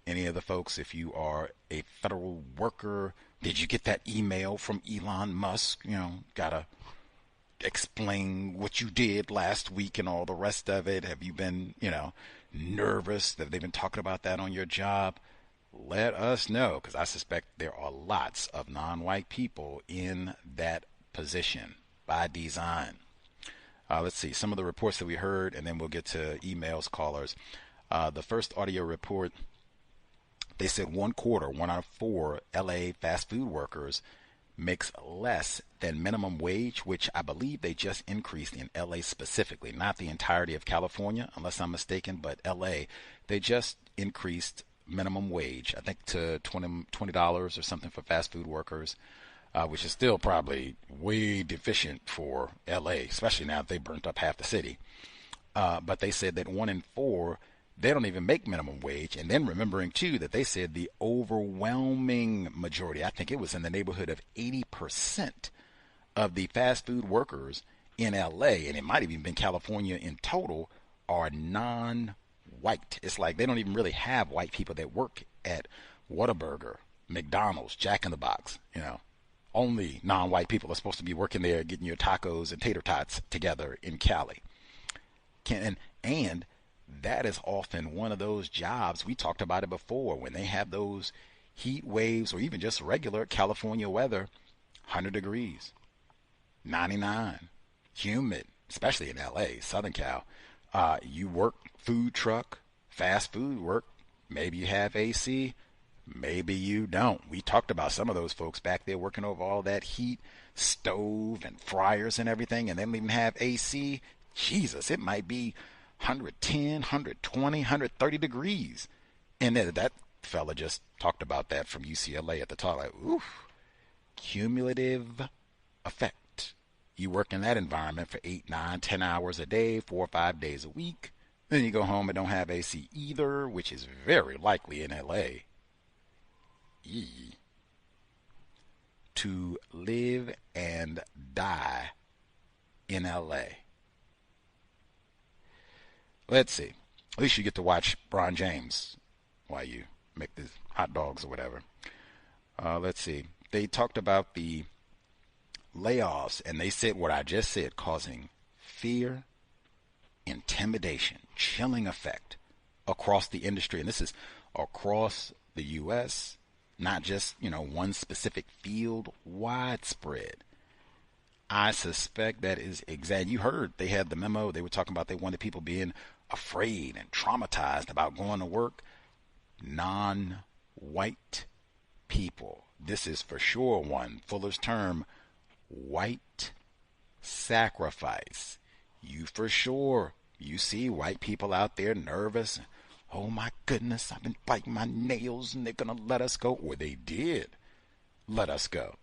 Any of the folks, if you are a federal worker, did you get that email from Elon Musk? Gotta explain what you did last week and all the rest of it. Have you been, nervous that they've been talking about that on your job? Let us know, because I suspect there are lots of non-white people in that position by design. Let's see some of the reports that we heard, and then we'll get to emails, callers. The first audio report, they said 1 out of 4 LA fast food workers makes less than minimum wage, which I believe they just increased in LA specifically, not the entirety of California, unless I'm mistaken, but LA, they just increased minimum wage, I think to $20 or something for fast food workers, which is still probably way deficient for LA, especially now that they burnt up half the city. But they said that 1 in 4, they don't even make minimum wage. And then remembering, too, that they said the overwhelming majority, I think it was in the neighborhood of 80% of the fast food workers in LA, and it might have even been California in total, are non-white. It's like they don't even really have white people that work at Whataburger, McDonald's, Jack in the Box. Only non-white people are supposed to be working there getting your tacos and tater tots together in Cali. And that is often one of those jobs, we talked about it before, when they have those heat waves or even just regular California weather, 100 degrees, 99, humid, especially in LA, Southern Cal. You work food truck, fast food work, maybe you have AC, maybe you don't. We talked about some of those folks back there working over all that heat, stove and fryers and everything, and they don't even have AC. Jesus, it might be 110, 120, 130 degrees. And then that fella just talked about that from UCLA at the top. Like, oof, cumulative effect. You work in that environment for 8, 9, 10 hours a day, 4 or 5 days a week. Then you go home and don't have AC either, which is very likely in LA. To live and die in LA. let's see. At least you get to watch Bron James while you make the hot dogs or whatever. Let's see. They talked about the layoffs, and they said what I just said, causing fear, intimidation, chilling effect across the industry. And this is across the U.S., not just, one specific field, widespread. I suspect that is exact. You heard they had the memo. They were talking about they wanted people being afraid and traumatized about going to work. Non-white people. This is for sure one. Fuller's term, white sacrifice. You for sure. You see white people out there nervous. Oh my goodness, I've been biting my nails and they're going to let us go. Or they did let us go.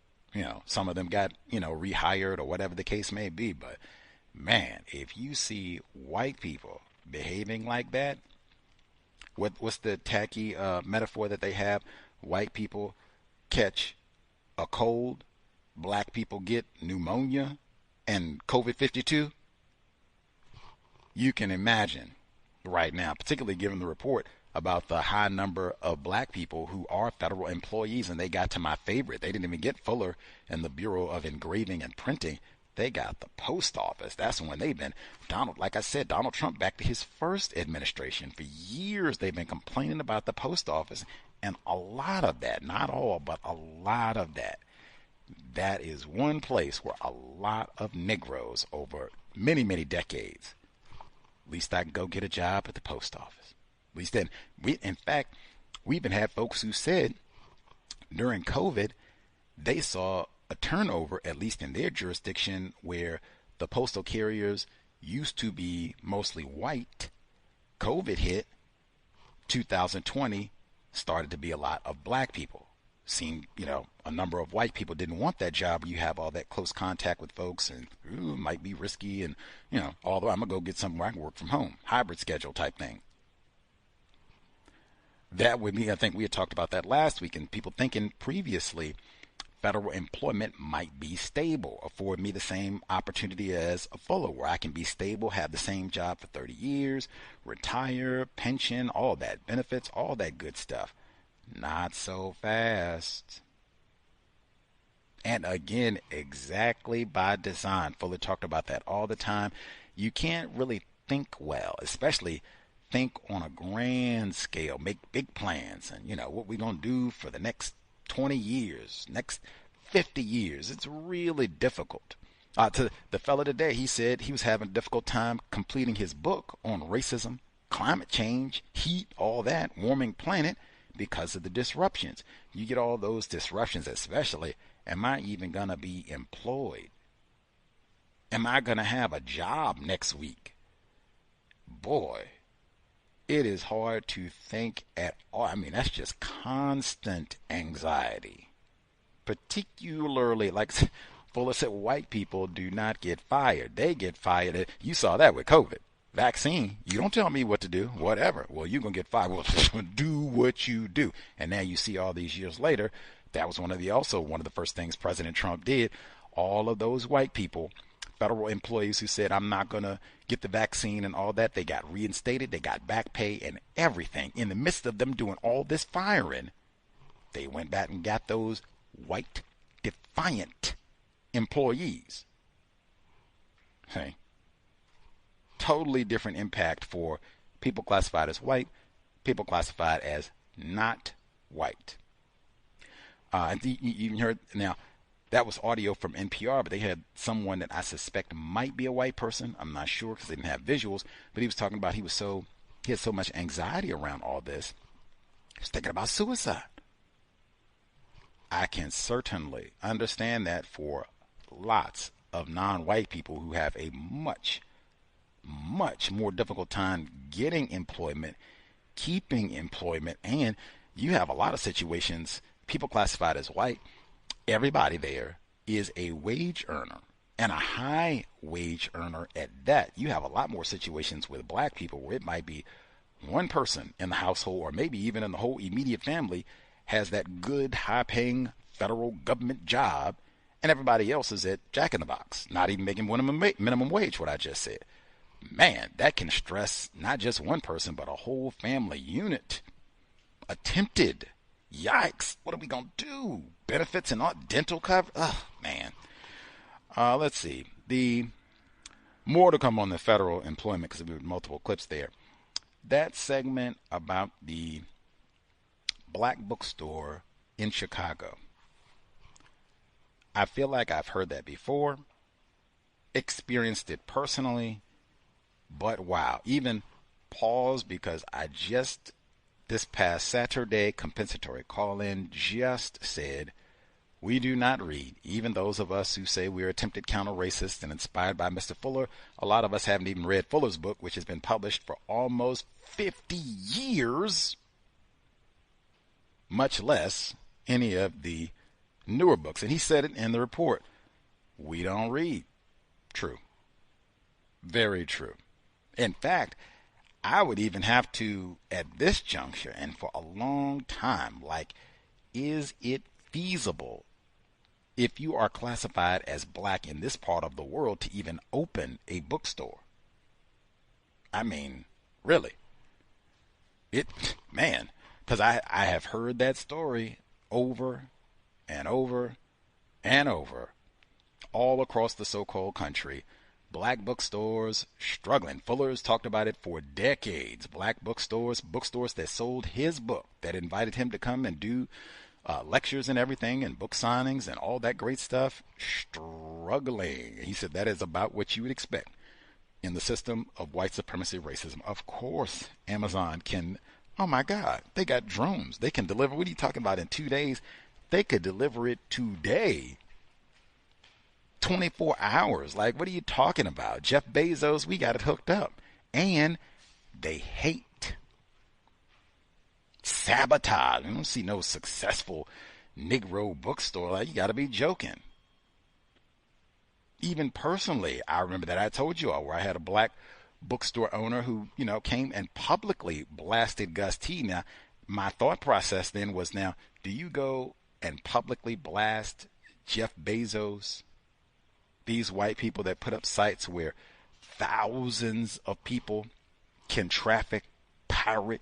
Some of them got, rehired or whatever the case may be. But man, if you see white people behaving like that, what's the tacky metaphor that they have? White people catch a cold, black people get pneumonia and COVID-52. You can imagine right now, particularly given the report about the high number of black people who are federal employees, and they got to my favorite. They didn't even get Fuller and the Bureau of Engraving and Printing. They got the post office. That's when they've been, like I said, Donald Trump back to his first administration. For years, they've been complaining about the post office. And a lot of that, not all, but a lot of that is one place where a lot of Negroes over many, many decades, at least I can go get a job at the post office. At least then, in fact, we even had folks who said during COVID, they saw a turnover, at least in their jurisdiction, where the postal carriers used to be mostly white. COVID hit, 2020, started to be a lot of black people. Seemed, a number of white people didn't want that job where you have all that close contact with folks and it might be risky and, although I'm going to go get somewhere I can work from home, hybrid schedule type thing. That would be, I think we had talked about that last week, and people thinking previously federal employment might be stable, afford me the same opportunity as a Fuller, where I can be stable, have the same job for 30 years, retire, pension, all that, benefits, all that good stuff. Not so fast. And again, exactly by design. Fuller talked about that all the time. You can't really think well, especially think on a grand scale, make big plans, and what we're going to do for the next 20 years, next 50 years. It's really difficult. To the fella today, he said he was having a difficult time completing his book on racism, climate change, heat, all that, warming planet, because of the disruptions. You get all those disruptions, especially, am I even going to be employed? Am I going to have a job next week? Boy, it is hard to think at all. I mean, that's just constant anxiety. Particularly, like Fuller said, white people do not get fired. They get fired. You saw that with COVID. Vaccine, you don't tell me what to do, whatever. Well, you're going to get fired. Well, do what you do. And now you see all these years later, that was one of the first things President Trump did. All of those white people, federal employees who said, I'm not going to get the vaccine and all that, they got reinstated, they got back pay and everything. In the midst of them doing all this firing, they went back and got those white defiant employees. Okay. Totally different impact for people classified as white, people classified as not white. And you heard now, that was audio from NPR, but they had someone that I suspect might be a white person. I'm not sure because they didn't have visuals, but he was talking about he had so much anxiety around all this. He was thinking about suicide. I can certainly understand that for lots of non-white people who have a much more difficult time getting employment, keeping employment, and you have a lot of situations, people classified as white, everybody there is a wage earner, and a high wage earner at that. You have a lot more situations with black people where it might be one person in the household, or maybe even in the whole immediate family, has that good, high-paying federal government job, and everybody else is at Jack in the Box, not even making minimum wage, what I just said. man, that can stress not just one person, but a whole family unit. Attempted. Yikes. What are we going to do? Benefits and not dental cover? Oh, man. Let's see. The more to come on the federal employment, because there were multiple clips there. That segment about the black bookstore in Chicago. I feel like I've heard that before, experienced it personally, but wow. Even pause, because I just, this past Saturday, compensatory call-in, just said, we do not read. Even those of us who say we're attempted counter-racists and inspired by Mr. Fuller, a lot of us haven't even read Fuller's book, which has been published for almost 50 years, much less any of the newer books. And he said it in the report. We don't read. True. Very true. In fact, I would even have to, at this juncture and for a long time, like, is it feasible if you are classified as black in this part of the world to even open a bookstore? I mean, really? Man, because I have heard that story over and over and over all across the so-called country. Black bookstores struggling. Fuller's talked about it for decades. Black bookstores that sold his book, that invited him to come and do lectures and everything and book signings and all that great stuff, struggling. He said that is about what you would expect in the system of white supremacy racism. Of course, Amazon can, oh my God, they got drones. They can deliver. What are you talking about? In 2 days? They could deliver it today. 24 hours. Like, what are you talking about? Jeff Bezos, we got it hooked up. And they hate. Sabotage. I don't see no successful Negro bookstore. Like, you got to be joking. Even personally, I remember that I told you all where I had a black bookstore owner who, came and publicly blasted Gus T. Now, my thought process then was, now, do you go and publicly blast Jeff Bezos? These white people that put up sites where thousands of people can traffic, pirate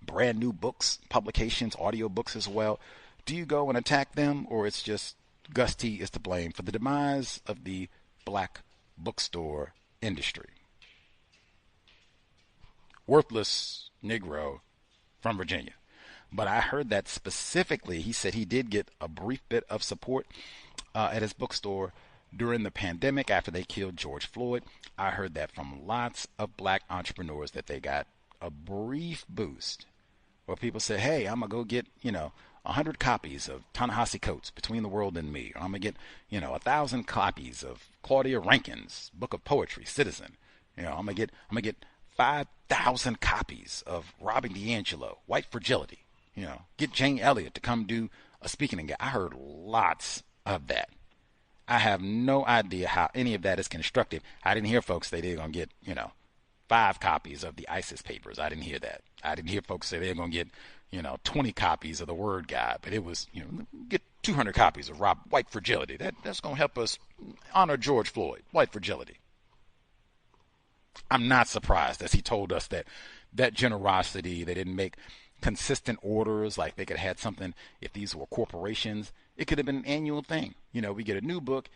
brand new books, publications, audio books as well. Do you go and attack them, or it's just Gus T is to blame for the demise of the black bookstore industry? Worthless Negro from Virginia. But I heard that specifically. He said he did get a brief bit of support at his bookstore during the pandemic after they killed George Floyd. I heard that from lots of black entrepreneurs, that they got a brief boost where people say, hey, I'm going to go get, 100 copies of Ta-Nehisi Coates' Between the World and Me. Or I'm going to get, 1,000 copies of Claudia Rankine's book of poetry, Citizen. I'm going to get 5,000 copies of Robin DiAngelo, White Fragility. Get Jane Elliott to come do a speaking engagement. I heard lots of that. I have no idea how any of that is constructive. I didn't hear folks say they're going to get, 5 copies of the ISIS papers. I didn't hear that. I didn't hear folks say they're going to get, 20 copies of the Word Guide. But it was, get 200 copies of White Fragility. That's going to help us honor George Floyd, White Fragility. I'm not surprised, as he told us that generosity, they didn't make consistent orders, like they could have had something. If these were corporations, it could have been an annual thing. We get a new book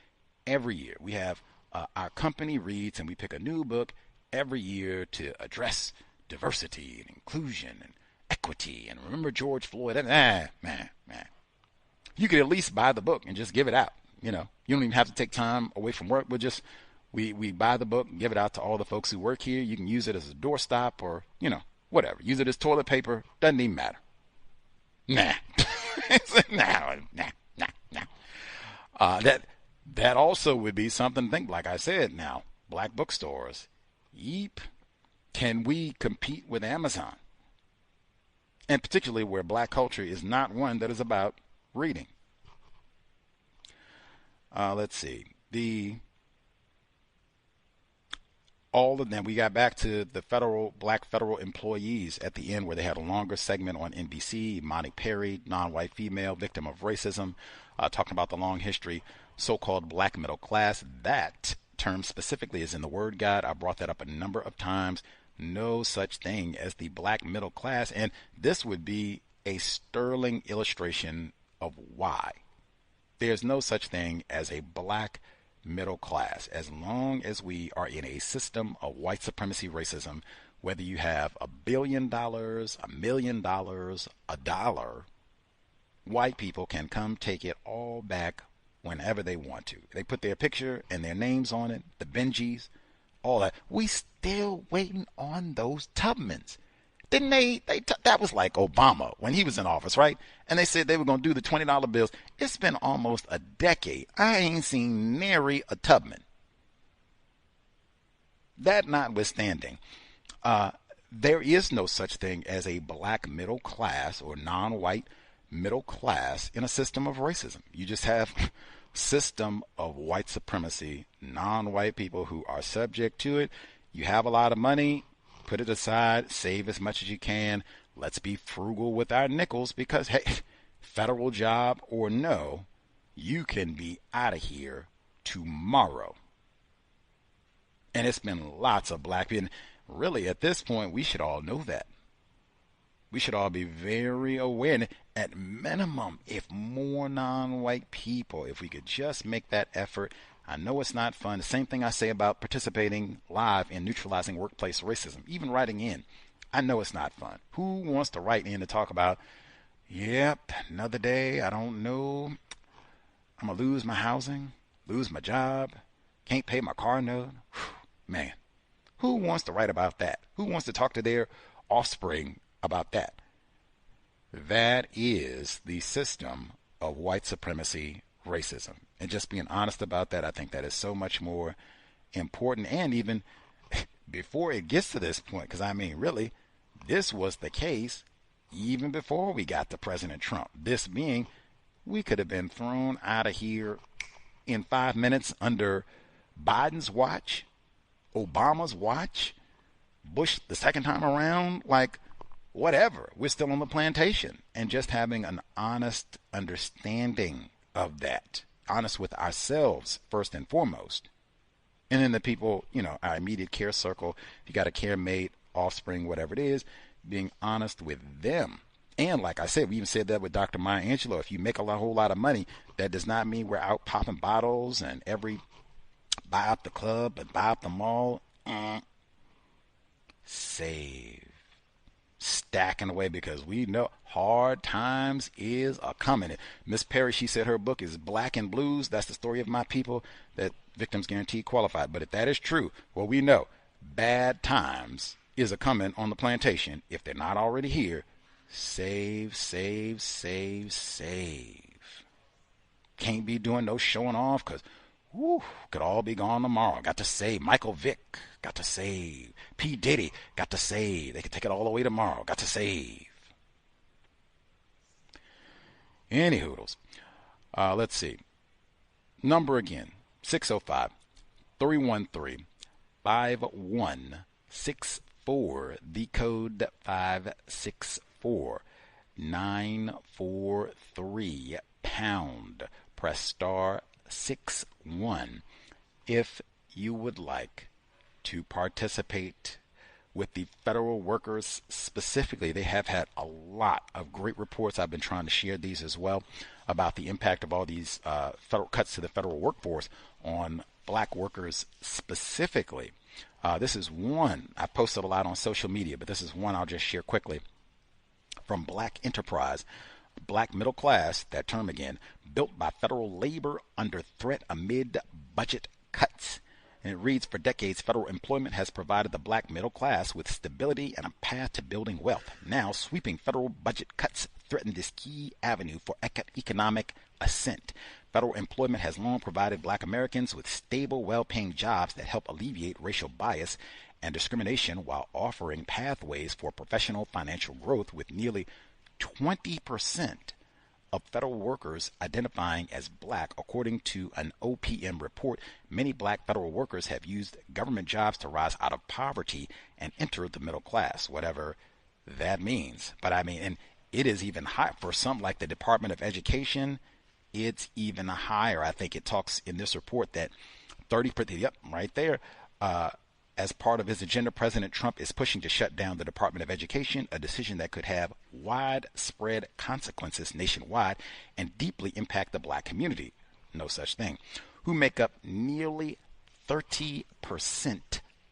every year. We have our company reads, and we pick a new book every year to address diversity and inclusion and equity and remember George Floyd. Man. You could at least buy the book and just give it out. You don't even have to take time away from work. We buy the book and give it out to all the folks who work here. You can use it as a doorstop or, whatever. Use it as toilet paper. Doesn't even matter. Nah. That also would be something to think. Like I said, now, black bookstores. Yeep. Can we compete with Amazon? And particularly where black culture is not one that is about reading. Let's see. All of them, we got back to the black federal employees at the end, where they had a longer segment on NBC. Monty Perry, non-white female, victim of racism, talking about the long history, so-called black middle class. That term specifically is in the Word God. I brought that up a number of times. No such thing as the black middle class. And this would be a sterling illustration of why. There's no such thing as a black middle class. As long as we are in a system of white supremacy racism, whether you have $1 billion, $1 million, $1, white people can come take it all back whenever they want to. They put their picture and their names on it, the Benjis, all that. We still waiting on those Tubmans. Didn't that was like Obama when he was in office, right? And they said they were going to do the $20 bills. It's been almost a decade. I ain't seen nary a Tubman. That notwithstanding, there is no such thing as a black middle class or non-white middle class in a system of racism. You just have a system of white supremacy, non-white people who are subject to it. You have a lot of money, put it aside, save as much as you can. Let's be frugal with our nickels because, hey, federal job or no, you can be out of here tomorrow. And it's been lots of black people. Really, at this point, we should all know that. We should all be very aware. And at minimum, if more non-white people, if we could just make that effort. I know it's not fun. The same thing I say about participating live in Neutralizing Workplace Racism, even writing in. I know it's not fun. Who wants to write in to talk about, yep, another day, I don't know, I'm going to lose my housing, lose my job, can't pay my car note. Man, who wants to write about that? Who wants to talk to their offspring about that? That is the system of white supremacy racism. And just being honest about that, I think that is so much more important. And even before it gets to this point, because I mean, really, this was the case even before we got to President Trump. This being, we could have been thrown out of here in 5 minutes under Biden's watch, Obama's watch, Bush the second time around, like whatever. We're still on the plantation. And just having an honest understanding of that, honest with ourselves first and foremost, and then the people, our immediate care circle, if you got a care mate, offspring, whatever it is, being honest with them. And like I said, we even said that with Dr. Maya Angelou, if you make a whole lot of money, that does not mean we're out popping bottles and buy up the club and buy up the mall. Save. Stacking away, because we know hard times is a coming. Miss Perry, she said her book is Black and Blues. That's the story of my people that Victims Guaranteed qualified. But if that is true, well, we know bad times is a coming on the plantation. If they're not already here, save, save, save, save. Can't be doing no showing off because could all be gone tomorrow. Got to save. Michael Vick, got to save. P. Diddy, got to save. They could take it all away tomorrow. Got to save. Any hoodles. Let's see. Number again, 605-313-5164. The code 564 943 pound. Press star 61 if you would like to participate with the federal workers specifically. They have had a lot of great reports. I've been trying to share these as well about the impact of all these federal cuts to the federal workforce on black workers specifically. This is one I posted a lot on social media, but this is one I'll just share quickly from Black Enterprise. Black middle class, that term again, built by federal labor under threat amid budget cuts. And it reads, for decades, federal employment has provided the black middle class with stability and a path to building wealth. Now, sweeping federal budget cuts threaten this key avenue for economic ascent. Federal employment has long provided black Americans with stable, well-paying jobs that help alleviate racial bias and discrimination while offering pathways for professional financial growth, with nearly 20% of federal workers identifying as black. According to an OPM report, many black federal workers have used government jobs to rise out of poverty and enter the middle class, whatever that means. But I mean, and it is even high for some like the Department of Education. It's even higher. I think it talks in this report that 30%. Yep, right there. As part of his agenda, President Trump is pushing to shut down the Department of Education, a decision that could have widespread consequences nationwide and deeply impact the black community. No such thing. Who make up nearly 30%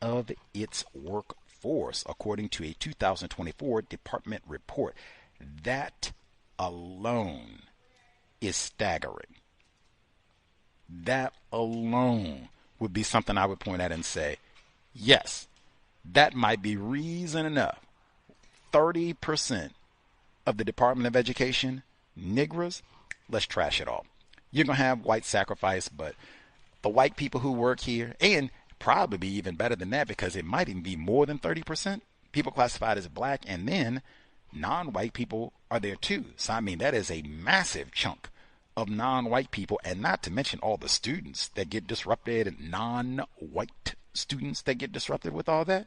of its workforce, according to a 2024 department report. That alone is staggering. That alone would be something I would point at and say, yes, that might be reason enough. 30% of the Department of Education, Negroes, let's trash it all. You're going to have white sacrifice, but the white people who work here, and probably be even better than that because it might even be more than 30%, people classified as black, and then non-white people are there too. So, I mean, that is a massive chunk of non-white people, and not to mention all the students that get disrupted and non-white students that get disrupted with all that.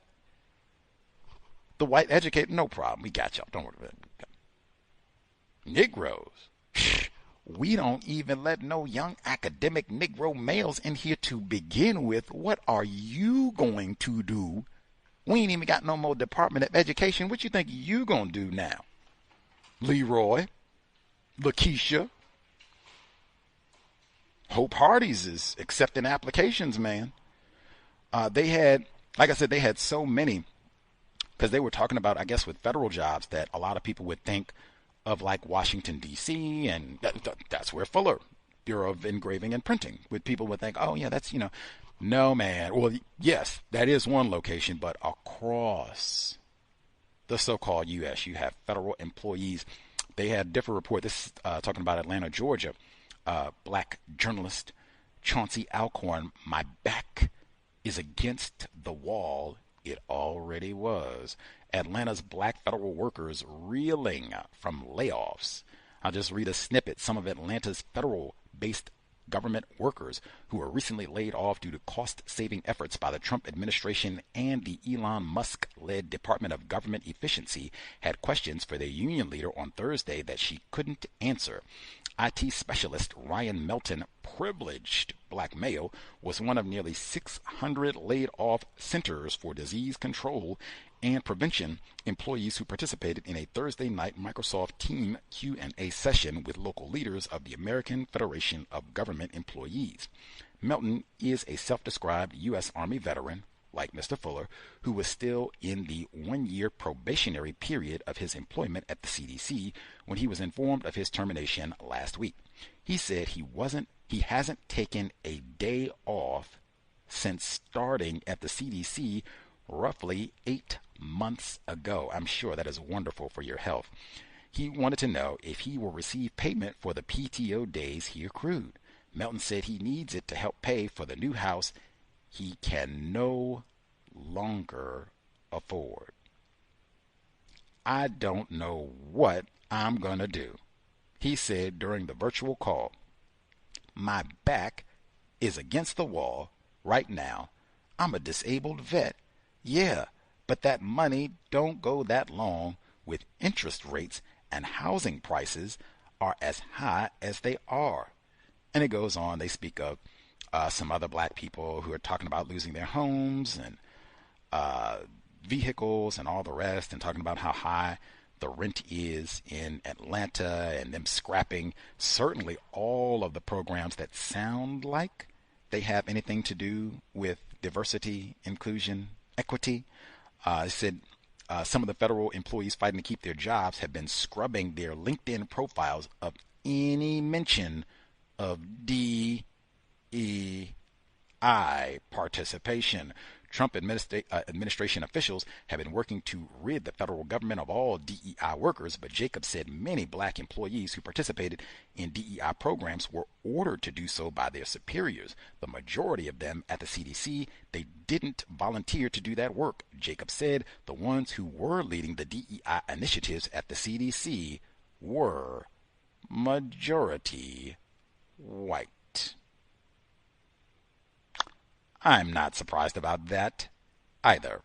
The white educated, no problem. We got y'all. Don't worry about it. Negroes. We don't even let no young academic Negro males in here to begin with. What are you going to do? We ain't even got no more Department of Education. What you think you gonna do now? Leroy, Lakeisha, Hope Hardy's is accepting applications, man. They had, like I said, they had so many, because they were talking about, I guess, with federal jobs that a lot of people would think of, like Washington, D.C., and that's where Fuller, Bureau of Engraving and Printing, with people would think, oh, yeah, that's, no, man. Well, yes, that is one location, but across the so-called U.S., you have federal employees. They had a different report. This is talking about Atlanta, Georgia. Black journalist Chauncey Alcorn, my back is against the wall. It already was. Atlanta's black federal workers reeling from layoffs. I'll just read a snippet. Some of Atlanta's federal-based government workers who were recently laid off due to cost-saving efforts by the Trump administration and the Elon Musk-led Department of Government Efficiency had questions for their union leader on Thursday that she couldn't answer. IT specialist Ryan Melton, privileged black male, was one of nearly 600 laid-off Centers for Disease Control and Prevention employees who participated in a Thursday night Microsoft Team Q&A session with local leaders of the American Federation of Government Employees. Melton is a self-described U.S. Army veteran, like Mr. Fuller, who was still in the one-year probationary period of his employment at the CDC when he was informed of his termination last week. He said he hasn't taken a day off since starting at the CDC roughly 8 months ago. I'm sure that is wonderful for your health. He wanted to know if he will receive payment for the PTO days he accrued. Melton said he needs it to help pay for the new house he can no longer afford. I don't know what I'm going to do, he said during the virtual call. My back is against the wall right now. I'm a disabled vet. Yeah, but that money don't go that long with interest rates and housing prices are as high as they are. And it goes on. They speak of some other black people who are talking about losing their homes and vehicles and all the rest, and talking about how high the rent is in Atlanta and them scrapping certainly all of the programs that sound like they have anything to do with diversity, inclusion, equity. It said some of the federal employees fighting to keep their jobs have been scrubbing their LinkedIn profiles of any mention of DEI participation. Trump administration officials have been working to rid the federal government of all DEI workers, but Jacobs said many black employees who participated in DEI programs were ordered to do so by their superiors. The majority of them at the CDC, they didn't volunteer to do that work. Jacobs said the ones who were leading the DEI initiatives at the CDC were majority white. I'm not surprised about that either.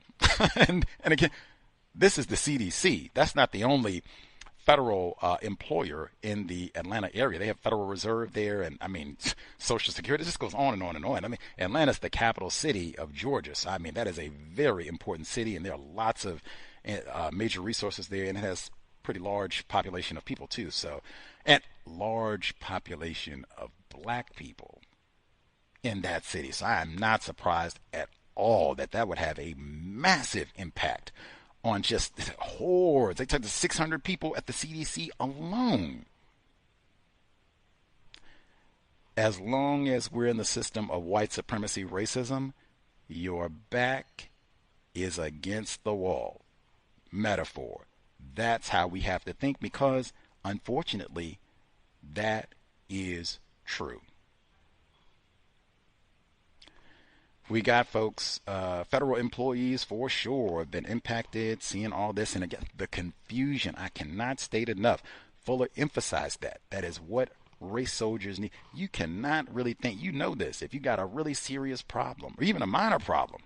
and again, this is the CDC. That's not the only federal employer in the Atlanta area. They have Federal Reserve there, and I mean, Social Security. It just goes on and on and on. I mean, Atlanta's the capital city of Georgia, so I mean that is a very important city, and there are lots of major resources there, and it has pretty large population of people too. So, and large population of black people in that city. So I am not surprised at all that would have a massive impact on just hordes. They took the 600 people at the CDC alone. As long as we're in the system of white supremacy racism, your back is against the wall. Metaphor. That's how we have to think, because unfortunately that is true. We got folks, federal employees for sure have been impacted, seeing all this. And again, the confusion, I cannot state enough. Fuller emphasized that. That is what race soldiers need. You cannot really think, you know this, if you got a really serious problem or even a minor problem.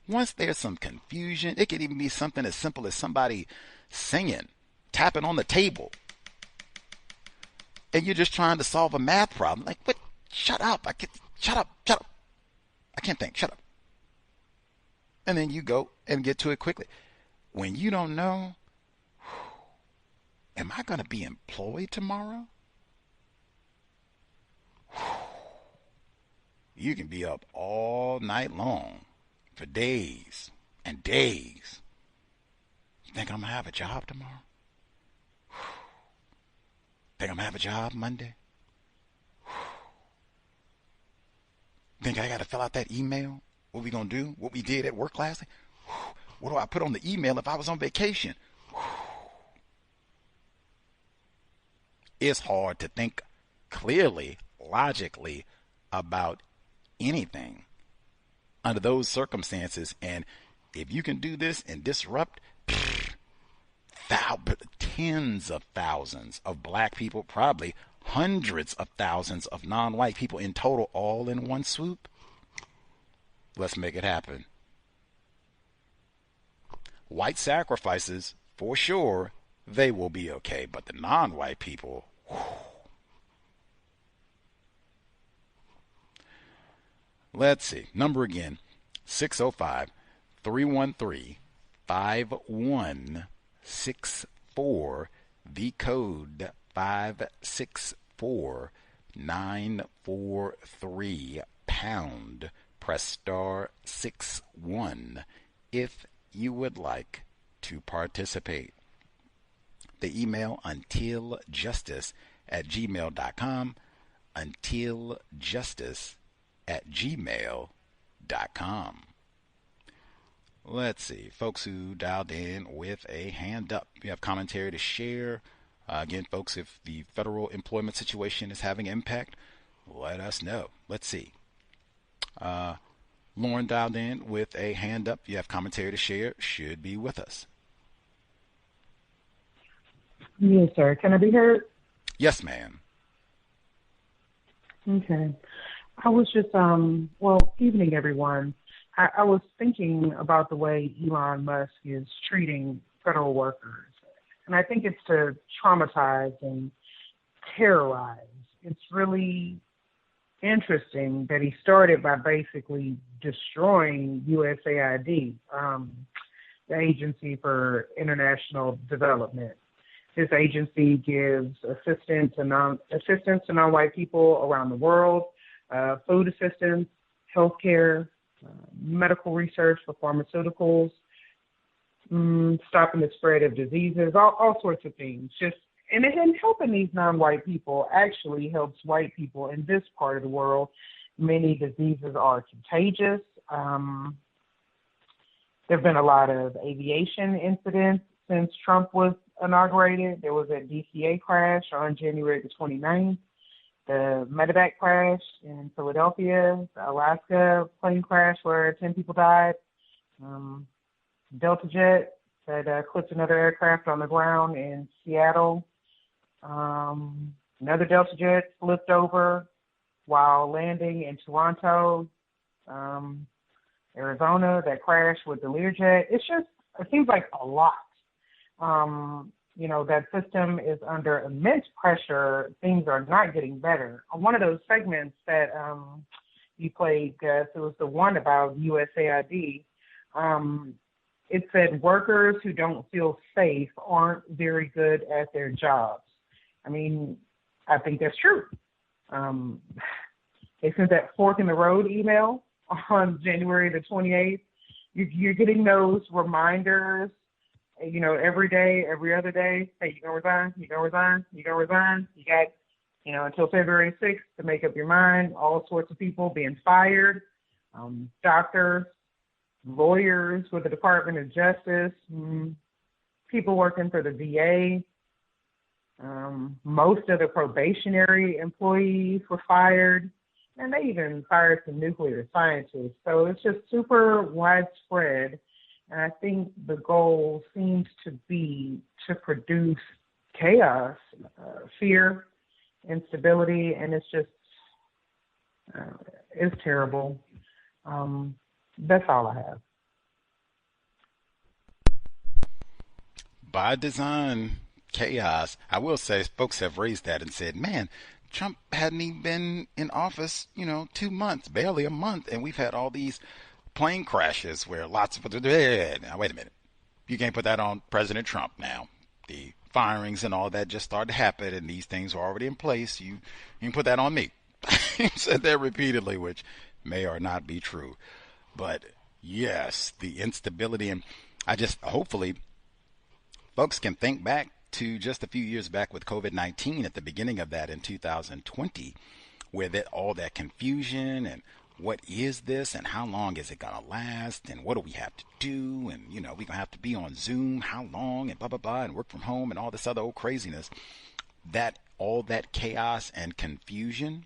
Once there's some confusion, it could even be something as simple as somebody singing, tapping on the table, and you're just trying to solve a math problem. Like, what? Shut up. Shut up. I can't think. Shut up. And then you go and get to it quickly. When you don't know, am I going to be employed tomorrow? You can be up all night long for days and days. You think I'm going to have a job tomorrow? Think I'm going to have a job Monday? Think I got to fill out that email? What we going to do? What we did at work last night? What do I put on the email if I was on vacation? It's hard to think clearly, logically about anything under those circumstances. And if you can do this and disrupt tens of thousands of black people, probably hundreds of thousands of non-white people in total, all in one swoop, let's make it happen. White sacrifices, for sure, they will be okay, but the non-white people, whew. Let's see. Number again, 605-313-5164. The code 564-943 pound. Press star 61 if you would like to participate. The email untiljustice@gmail.com. untiljustice@gmail.com. Let's see, folks who dialed in with a hand up. You have commentary to share. Again, folks, if the federal employment situation is having impact, let us know. Let's see. Lauren dialed in with a hand up. You have commentary to share. Should be with us. Yes, sir. Can I be heard? Yes, ma'am. Okay. I was just, evening, everyone. I was thinking about the way Elon Musk is treating federal workers. And I think it's to traumatize and terrorize. It's really interesting that he started by basically destroying USAID, the Agency for International Development. This agency gives assistance to non-white people around the world, food assistance, healthcare, medical research for pharmaceuticals, stopping the spread of diseases, all sorts of things. And helping these non-white people actually helps white people in this part of the world. Many diseases are contagious. There have been a lot of aviation incidents since Trump was inaugurated. There was a DCA crash on January the 29th, the medevac crash in Philadelphia, the Alaska plane crash where 10 people died, Delta jet that clipped another aircraft on the ground in Seattle. Another Delta jet flipped over while landing in Toronto, Arizona, that crash with the Learjet. It seems like a lot. that system is under immense pressure. Things are not getting better. On one of those segments that you played, Gus, it was the one about USAID. It said workers who don't feel safe aren't very good at their jobs. I mean, I think that's true. They sent that fork in the road email on January the 28th. You're getting those reminders, every day, every other day. Hey, you're going to resign, you're going to resign, you're going to resign. You got, until February 6th to make up your mind. All sorts of people being fired, doctors, lawyers with the Department of Justice, people working for the VA. Most of the probationary employees were fired, and they even fired some nuclear scientists. So it's just super widespread. And I think the goal seems to be to produce chaos, fear, instability, and it's just, it's terrible. That's all I have. By design, chaos. I will say folks have raised that and said, man, Trump hadn't even been in office, 2 months, barely a month, and we've had all these plane crashes where lots of now wait a minute. You can't put that on President Trump now. The firings and all that just started to happen, and these things are already in place. You can put that on me. You said that repeatedly, which may or not be true. But yes, the instability, and hopefully folks can think back to just a few years back with COVID-19 at the beginning of that in 2020, where all that confusion and what is this and how long is it going to last and what do we have to do and, we're going to have to be on Zoom, how long and blah, blah, blah, and work from home and all this other old craziness, all that chaos and confusion,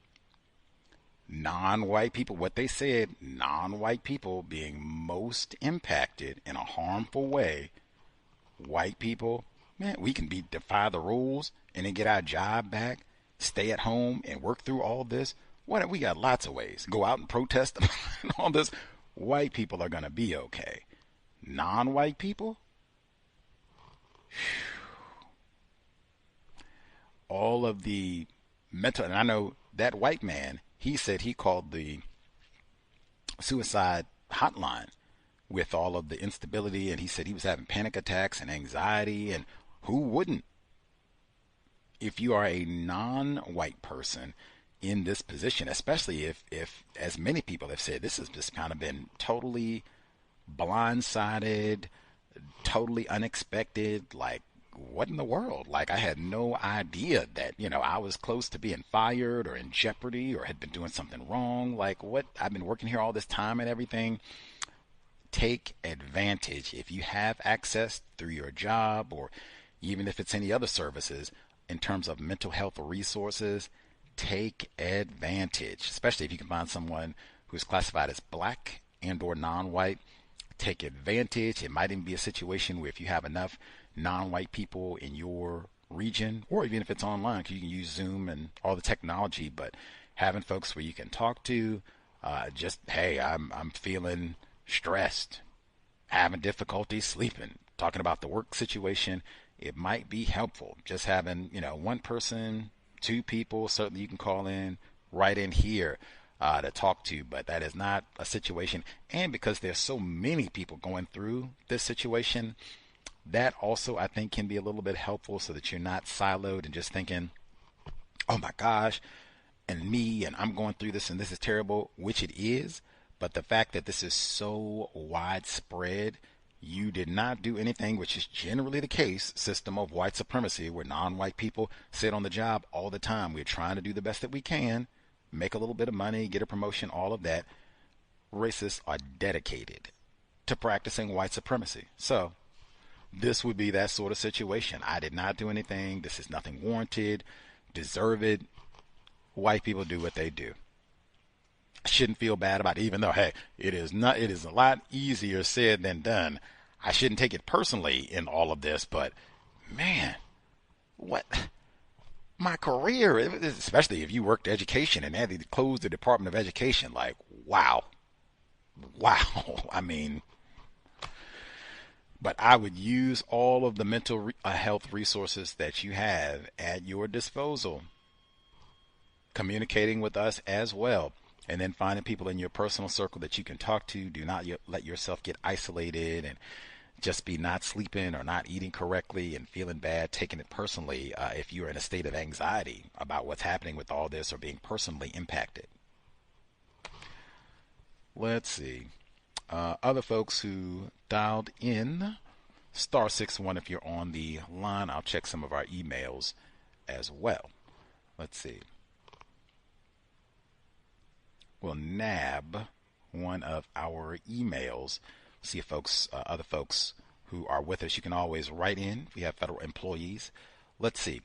non-white people, what they said, non-white people being most impacted in a harmful way. White people, man, we can defy the rules and then get our job back, stay at home and work through all this. We got lots of ways. Go out and protest and all this. White people are going to be okay. Non-white people, all of the mental, and I know that white man, he said he called the suicide hotline with all of the instability, and he said he was having panic attacks and anxiety, and who wouldn't? If you are a non-white person in this position, especially if as many people have said, this has just kind of been totally blindsided, totally unexpected, like what in the world? Like I had no idea that, I was close to being fired or in jeopardy or had been doing something wrong. Like what? I've been working here all this time and everything. Take advantage if you have access through your job or even if it's any other services in terms of mental health resources. Take advantage, especially if you can find someone who's classified as black and or non-white. Take advantage. It might even be a situation where if you have enough non-white people in your region, or even if it's online, because you can use Zoom and all the technology, but having folks where you can talk to, hey, I'm feeling stressed, having difficulty sleeping, talking about the work situation, it might be helpful. Just having, one person, 2 people, certainly you can call in right in here to talk to, but that is not a situation. And because there's so many people going through this situation, that also I think can be a little bit helpful so that you're not siloed and just thinking, oh my gosh, and me, and I'm going through this and this is terrible, which it is. But the fact that this is so widespread, you did not do anything, which is generally the case, system of white supremacy, where non-white people sit on the job all the time. We're trying to do the best that we can, make a little bit of money, get a promotion, all of that. Racists are dedicated to practicing white supremacy. So this would be that sort of situation. I did not do anything. This is nothing warranted. Deserve it. White people do what they do. I shouldn't feel bad about it, even though, hey, it is a lot easier said than done. I shouldn't take it personally in all of this, but man, what? My career, especially if you worked education and had to close the Department of Education, like, wow. I mean, But I would use all of the mental health resources that you have at your disposal, communicating with us as well, and then finding people in your personal circle that you can talk to. Do not let yourself get isolated and just be not sleeping or not eating correctly and feeling bad, taking it personally if you're in a state of anxiety about what's happening with all this or being personally impacted. Let's see. Other folks who dialed in, *61 if you're on the line. I'll check some of our emails as well. Let's see. We'll nab one of our emails. See if other folks who are with us, you can always write in. We have federal employees. Let's see.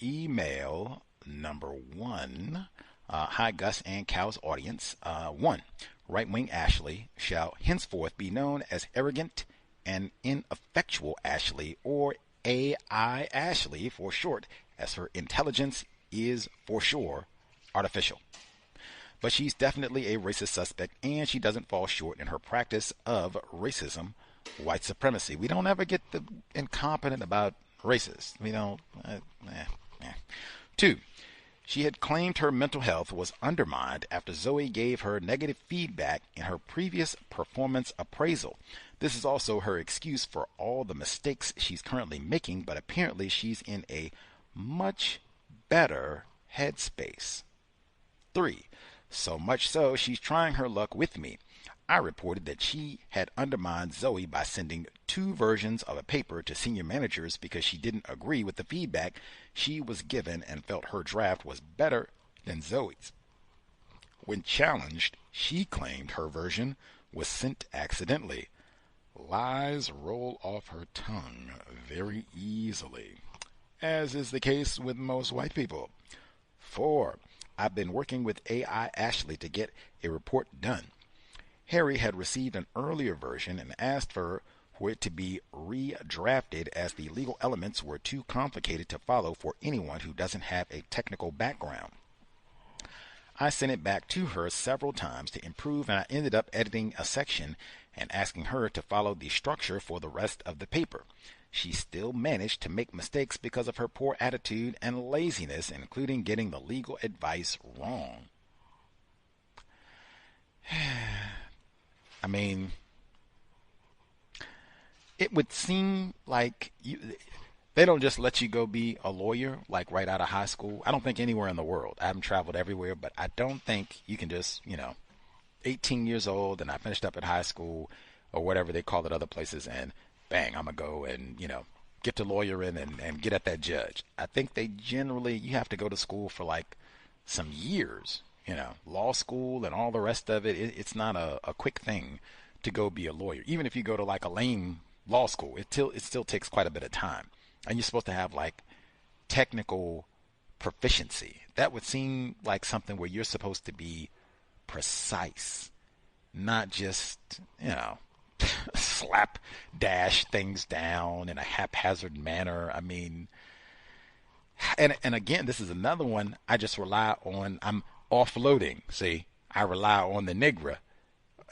Email number 1. Hi, Gus and Cal's audience. 1. Right-wing Ashley shall henceforth be known as arrogant and ineffectual Ashley, or AI Ashley for short, as her intelligence is for sure artificial. But she's definitely a racist suspect, and she doesn't fall short in her practice of racism, white supremacy. We don't ever get the incompetent about racist. We don't. 2. She had claimed her mental health was undermined after Zoe gave her negative feedback in her previous performance appraisal. This is also her excuse for all the mistakes she's currently making, but apparently she's in a much better headspace. 3. So much so, she's trying her luck with me. I reported that she had undermined Zoe by sending 2 versions of a paper to senior managers because she didn't agree with the feedback she was given and felt her draft was better than Zoe's. When challenged, she claimed her version was sent accidentally. Lies roll off her tongue very easily, as is the case with most white people. 4. I've been working with AI Ashley to get a report done. Harry had received an earlier version and asked for it to be redrafted as the legal elements were too complicated to follow for anyone who doesn't have a technical background. I sent it back to her several times to improve, and I ended up editing a section and asking her to follow the structure for the rest of the paper. She still managed to make mistakes because of her poor attitude and laziness, including getting the legal advice wrong. I mean, it would seem like they don't just let you go be a lawyer like right out of high school. I don't think anywhere in the world. I haven't traveled everywhere, but I don't think you can just, 18 years old and I finished up at high school or whatever they call it other places, and bang, I'm going to go and, get to lawyering and get at that judge. I think they generally, you have to go to school for like some years, law school and all the rest of it. It's not a quick thing to go be a lawyer. Even if you go to like a lame law school, it still takes quite a bit of time. And you're supposed to have like technical proficiency. That would seem like something where you're supposed to be precise, not just, slapdash things down in a haphazard manner. I mean, and again, this is another one I just rely on. I'm offloading. See, I rely on the Negra.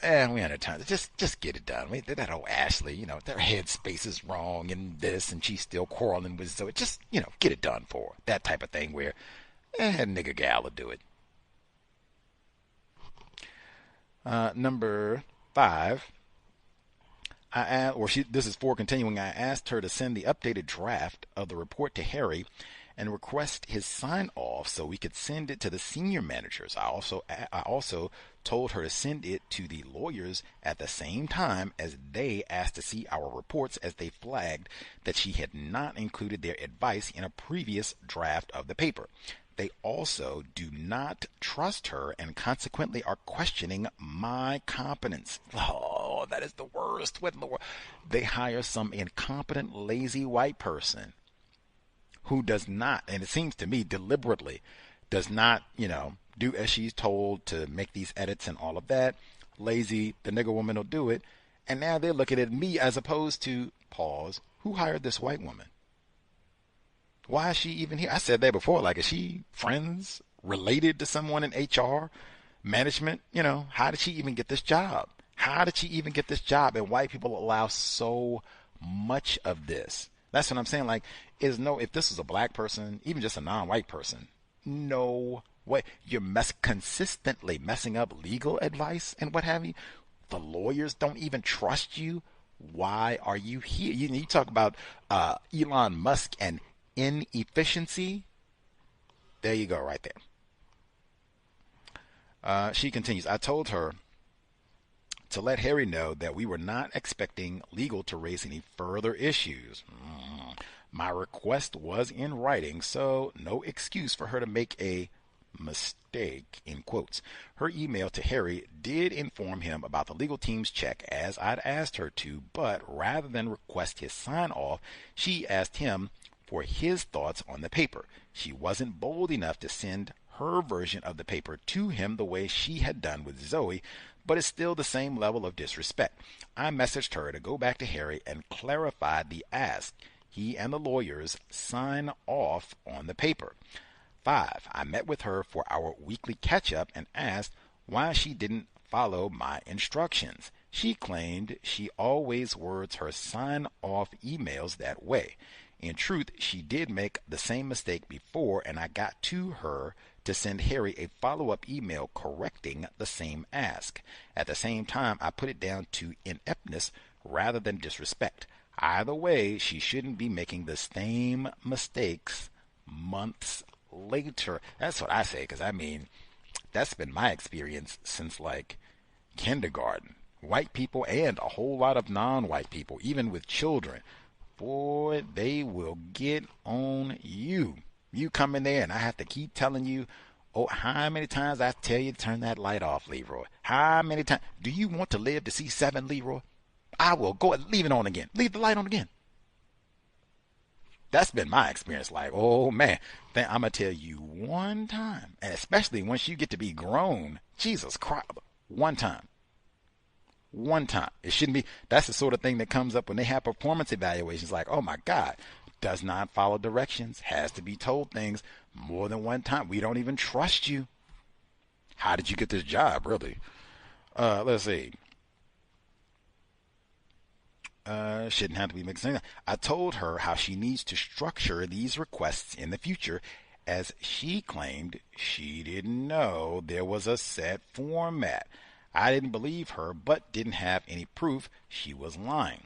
We ain't had time. Just get it done. That old Ashley, their headspace is wrong and this, and she's still quarreling with Zoe. Just, get it done for her. That type of thing where, nigga gal will do it. Number 5. This is 4 continuing. I asked her to send the updated draft of the report to Harry and request his sign-off so we could send it to the senior managers. I also told her to send it to the lawyers at the same time as they asked to see our reports, as they flagged that she had not included their advice in a previous draft of the paper. They also do not trust her and consequently are questioning my competence. Oh, that is the worst. What in the world? They hire some incompetent, lazy white person who does not, and it seems to me deliberately, does not, do as she's told to make these edits and all of that. Lazy, the nigger woman will do it. And now they're looking at me as opposed to, pause, who hired this white woman? Why is she even here? I said that before, like, is she friends, related to someone in HR, management? How did she even get this job? How did she even get this job? And white people allow so much of this. That's what I'm saying. Like, if this was a black person, even just a non-white person, no way. You're consistently messing up legal advice and what have you. The lawyers don't even trust you. Why are you here? You talk about Elon Musk and inefficiency. There you go, right there. She continues, I told her to let Harry know that we were not expecting legal to raise any further issues. My request was in writing, so no excuse for her to make a mistake, in quotes. Her email to Harry did inform him about the legal team's check as I'd asked her to, but rather than request his sign-off, she asked him for his thoughts on the paper. She wasn't bold enough to send her version of the paper to him the way she had done with Zoe, but it's still the same level of disrespect. I messaged her to go back to Harry and clarify the ask. He and the lawyers sign off on the paper. 5. I met with her for our weekly catch-up and asked why she didn't follow my instructions. She claimed she always words her sign-off emails that way. In truth, she did make the same mistake before, and I got to her to send Harry a follow-up email correcting the same ask. At the same time, I put it down to ineptness rather than disrespect. Either way, she shouldn't be making the same mistakes months later. That's what I say, because I mean, that's been my experience since like kindergarten. White people and a whole lot of non-white people, even with children, boy, they will get on you. You come in there and I have to keep telling you, oh, how many times I tell you to turn that light off, Leroy? How many times? Do you want to live to see 7, Leroy? I will go and leave it on again. Leave the light on again. That's been my experience. Like, oh man, I'm going to tell you one time, and especially once you get to be grown, Jesus Christ, one time. One time. It shouldn't be. That's the sort of thing that comes up when they have performance evaluations. Like, oh my God, does not follow directions, has to be told things more than one time. We don't even trust you. How did you get this job, really? Let's see. Shouldn't have to be mixing. I told her how she needs to structure these requests in the future, as she claimed she didn't know there was a set format. I didn't believe her, but didn't have any proof she was lying.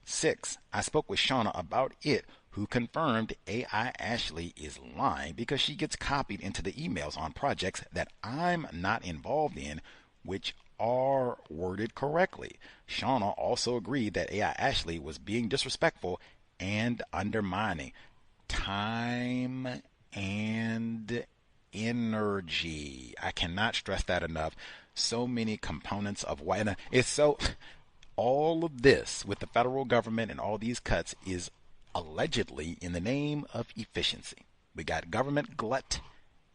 6. I spoke with Shauna about it, who confirmed AI Ashley is lying because she gets copied into the emails on projects that I'm not involved in, which are worded correctly. Shauna also agreed that AI Ashley was being disrespectful and undermining time and energy. I cannot stress that enough. So many components of white. It's so. All of this with the federal government and all these cuts is allegedly in the name of efficiency. We got government glut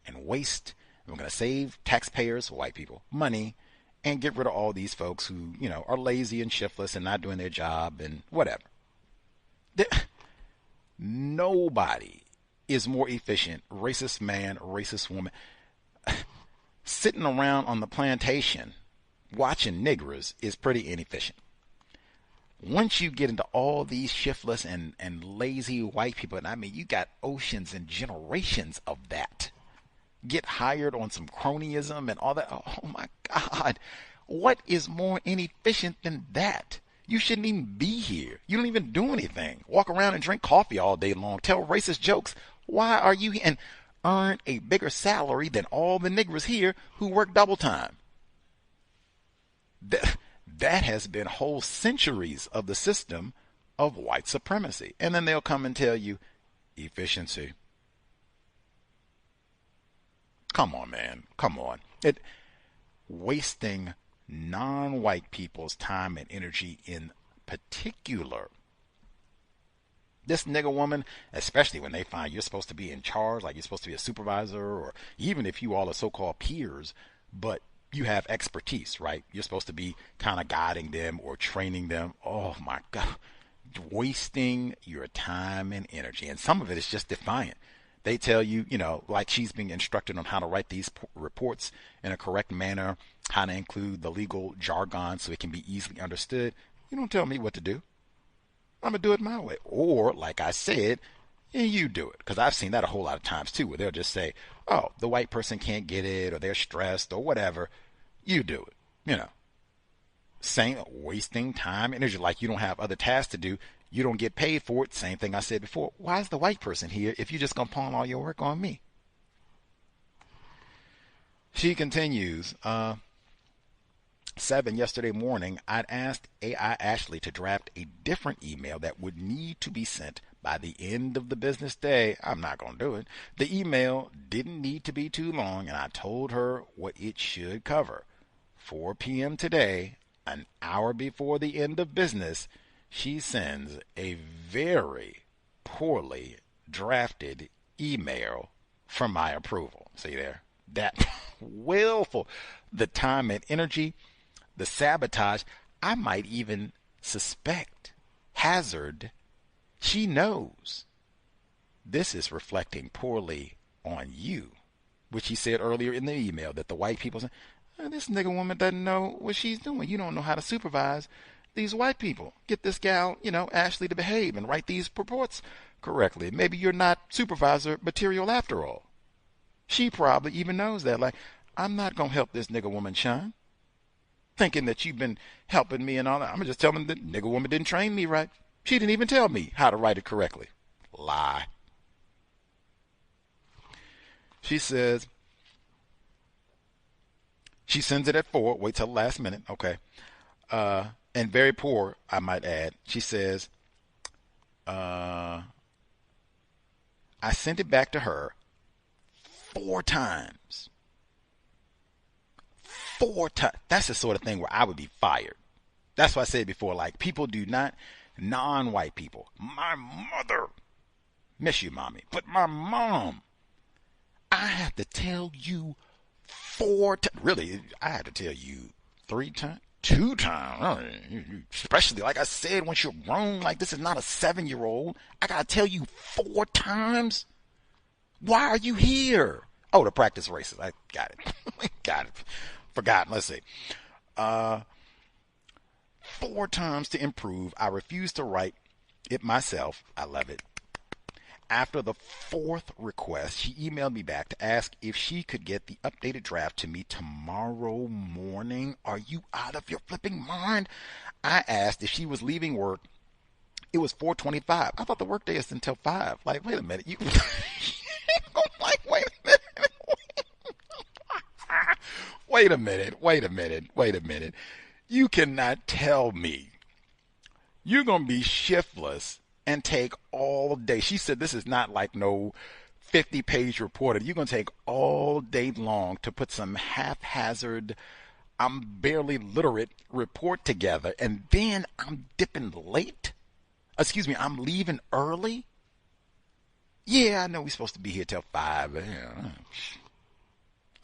and waste. And we're going to save taxpayers, white people, money, and get rid of all these folks who, are lazy and shiftless and not doing their job and whatever. Nobody is more efficient, racist man, racist woman, sitting around on the plantation watching niggers is pretty inefficient. Once you get into all these shiftless and lazy white people, and I mean, you got oceans and generations of that, get hired on some cronyism and all that. Oh my God. What is more inefficient than that? You shouldn't even be here. You don't even do anything. Walk around and drink coffee all day long. Tell racist jokes. Why are you here? And earn a bigger salary than all the niggers here who work double time. That has been whole centuries of the system of white supremacy. And then they'll come and tell you efficiency. Come on, man. Come on. Wasting non-white people's time and energy in particular. This nigger woman, especially when they find you're supposed to be in charge, like you're supposed to be a supervisor, or even if you all are so-called peers, but you have expertise, right? You're supposed to be kind of guiding them or training them. Oh my God. Wasting your time and energy. And some of it is just defiant. They tell you, like she's being instructed on how to write these reports in a correct manner, how to include the legal jargon so it can be easily understood. You don't tell me what to do. I'm going to do it my way. Or, like I said, you do it. Because I've seen that a whole lot of times, too, where they'll just say, oh, the white person can't get it, or they're stressed, or whatever. You do it. Same, wasting time, energy, like you don't have other tasks to do. You don't get paid for it. Same thing I said before. Why is the white person here if you're just going to pawn all your work on me? She continues, 7, yesterday morning, I'd asked AI Ashley to draft a different email that would need to be sent by the end of the business day. I'm not going to do it. The email didn't need to be too long, and I told her what it should cover. 4 p.m. today, an hour before the end of business, she sends a very poorly drafted email for my approval. See there? That willful, the time and energy, the sabotage, I might even suspect, hazard. She knows this is reflecting poorly on you, which he said earlier in the email that the white people said, this nigga woman doesn't know what she's doing. You don't know how to supervise these white people. Get this gal, Ashley, to behave and write these reports correctly. Maybe you're not supervisor material after all. She probably even knows that. Like, I'm not going to help this nigga woman shine, thinking that you've been helping me and all that. I'm just telling that nigga woman didn't train me right. She didn't even tell me how to write it correctly. Lie. She says, she sends it at 4. Wait till the last minute. Okay. And very poor, I might add. She says, I sent it back to her 4 times. 4 times. That's the sort of thing where I would be fired. That's what I said before. Like, people do not, non-white people. My mother, miss you, mommy, but my mom, I have to tell you 4 times. Really, I had to tell you 3 times. 2 times, especially like I said, once you're grown, like this is not a 7-year-old. I gotta tell you 4 times. Why are you here? Oh, to practice racism. I got it. Got it. Forgotten. Let's see. 4 times to improve. I refuse to write it myself. I love it. After the 4th request, she emailed me back to ask if she could get the updated draft to me tomorrow morning. Are you out of your flipping mind? I asked if she was leaving work. It was 4:25. I thought the workday is until 5. Like, wait a minute. You like, wait a minute. You cannot tell me you're going to be shiftless and take all day. She said this is not like no 50-page report. You're going to take all day long to put some haphazard, I'm barely literate report together, and then I'm dipping late? I'm leaving early? Yeah, I know we're supposed to be here till 5, but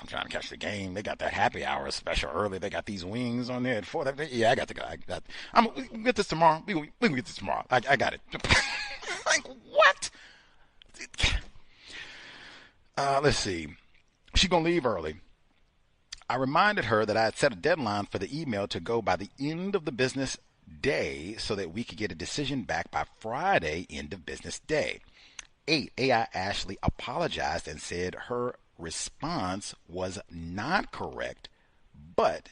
I'm trying to catch the game. They got that happy hour special early. They got these wings on there at 4. Yeah, I got to go. We can get this tomorrow. We can get this tomorrow. I got it. Like, what? Let's see. She's going to leave early. I reminded her that I had set a deadline for the email to go by the end of the business day so that we could get a decision back by Friday, end of business day. 8, AI Ashley apologized and said her response was not correct, but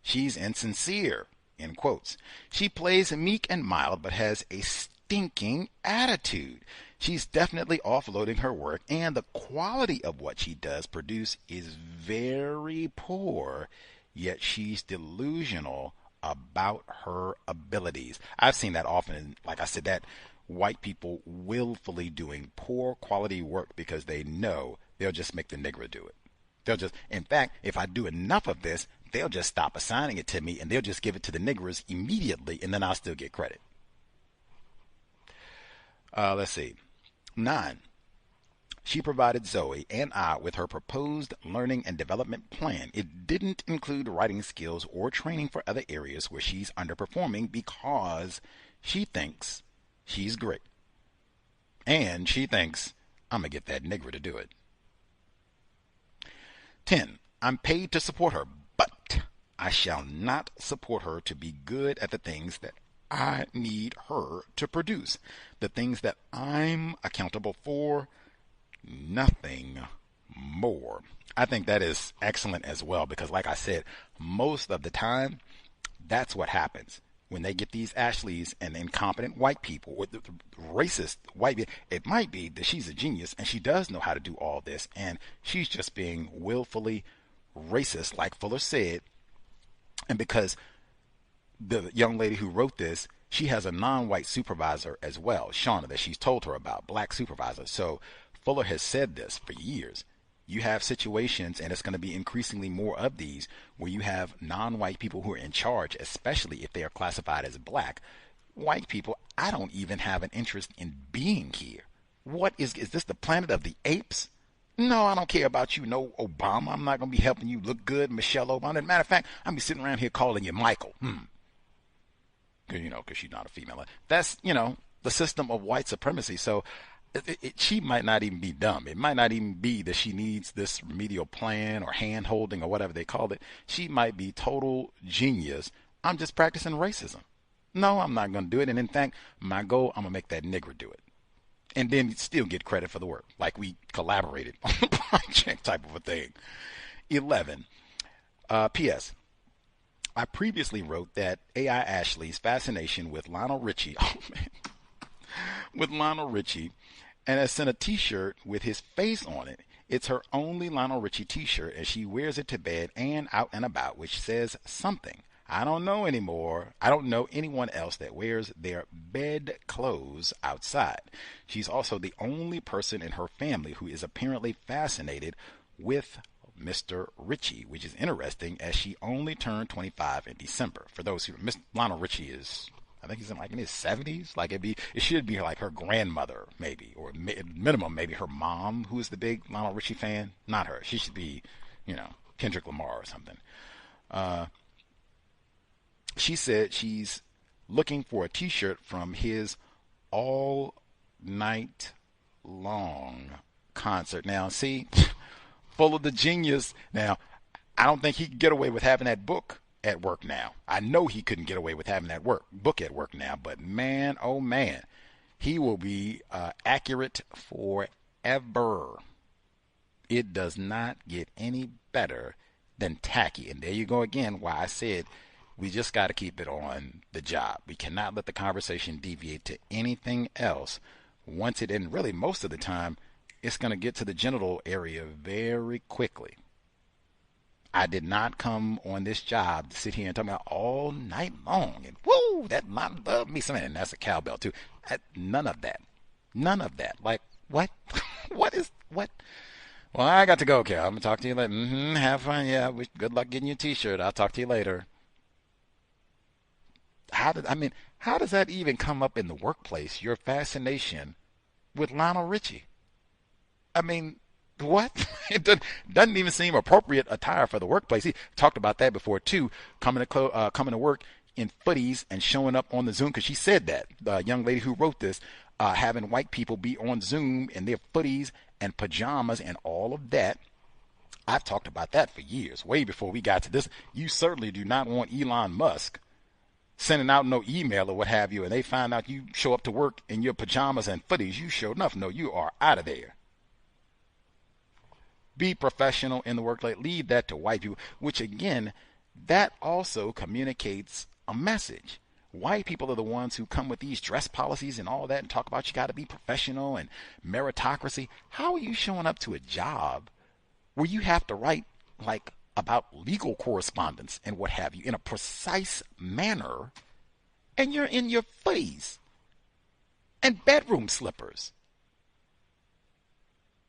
she's insincere, in quotes. She plays meek and mild, but has a stinking attitude. She's definitely offloading her work, and the quality of what she does produce is very poor, yet she's delusional about her abilities. I've seen that often, like I said, that white people willfully doing poor quality work because they know they'll just make the Negro do it. In fact, if I do enough of this, they'll just stop assigning it to me and they'll just give it to the niggers immediately, and then I'll still get credit. Let's see. 9. She provided Zoe and I with her proposed learning and development plan. It didn't include writing skills or training for other areas where she's underperforming because she thinks she's great. And she thinks I'm going to get that nigger to do it. 10. I'm paid to support her, but I shall not support her to be good at the things that I need her to produce. The things that I'm accountable for, nothing more. I think that is excellent as well, because like I said, most of the time, that's what happens. When they get these Ashleys and incompetent white people, or the racist white people, it might be that she's a genius and she does know how to do all this, and she's just being willfully racist, like Fuller said. And because the young lady who wrote this, she has a non-white supervisor as well, Shauna, that she's told her about, black supervisor. So Fuller has said this for years. You have situations, and it's going to be increasingly more of these, where you have non-white people who are in charge, especially if they are classified as black. White people, I don't even have an interest in being here. What is this the planet of the apes? No, I don't care about you, no Obama. I'm not going to be helping you look good, Michelle Obama. As a matter of fact, I'm going to be sitting around here calling you Michael. Because she's not a female. That's, the system of white supremacy. So she might not even be dumb. It might not even be that she needs this remedial plan or hand holding or whatever they call it. She might be total genius. I'm just practicing racism. No, I'm not going to do it. And in fact, my goal, I'm going to make that nigger do it. And then still get credit for the work. Like we collaborated on the project type of a thing. 11. P.S. I previously wrote that A.I. Ashley's fascination with Lionel Richie, with Lionel Richie, and has sent a t-shirt with his face on it. It's her only Lionel Richie t-shirt, and she wears it to bed and out and about, which says something. I don't know anymore. I don't know anyone else that wears their bed clothes outside. She's also the only person in her family who is apparently fascinated with Mr. Richie, which is interesting as she only turned 25 in December. For those who, Lionel Richie is, I think he's in his 70s. It should be like her grandmother, maybe, or minimum, maybe her mom, who is the big Lionel Richie fan. Not her. She should be, Kendrick Lamar or something. She said she's looking for a t-shirt from his all night long concert. Now, see, full of the genius. Now, I don't think he could get away with having that book at work now. I know he couldn't get away with having that book at work now, but man, oh man, he will be accurate forever. It does not get any better than tacky. And there you go again, why I said we just got to keep it on the job. We cannot let the conversation deviate to anything else. Once it, and really most of the time, it's going to get to the genital area very quickly. I did not come on this job to sit here and talk about all night long. And woo, that love me some, and that's a cowbell too. None of that. None of that. Like, what? What? Well, I got to go, Cal. I'm going to talk to you later. Have fun. Yeah, good luck getting your t-shirt. I'll talk to you later. How does that even come up in the workplace, your fascination with Lionel Richie? I mean, what? It doesn't even seem appropriate attire for the workplace. He talked about that before, too, coming to work in footies and showing up on the Zoom, because she said that, the young lady who wrote this, having white people be on Zoom in their footies and pajamas and all of that. I've talked about that for years, way before we got to this. You certainly do not want Elon Musk sending out no email or what have you, and they find out you show up to work in your pajamas and footies. You sure enough know you are out of there. Be professional in the workplace. Leave that to white people, which again, that also communicates a message. White people are the ones who come with these dress policies and all that and talk about you got to be professional and meritocracy. How are you showing up to a job where you have to write about legal correspondence and what have you in a precise manner, and you're in your footies and bedroom slippers?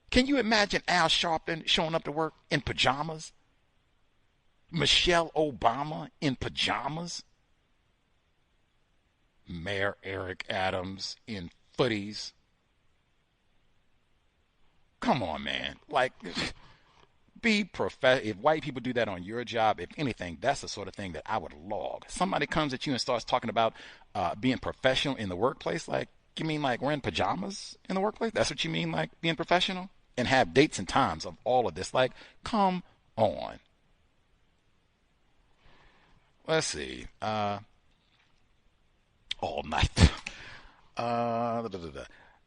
Can you imagine Al Sharpton showing up to work in pajamas? Michelle Obama in pajamas? Mayor Eric Adams in footies? Come on, man. Be professional. If white people do that on your job, if anything, that's the sort of thing that I would log. Somebody comes at you and starts talking about being professional in the workplace, you mean like wearing pajamas in the workplace? That's what you mean, like being professional? And have dates and times of all of this. Like, come on. Let's see. All night.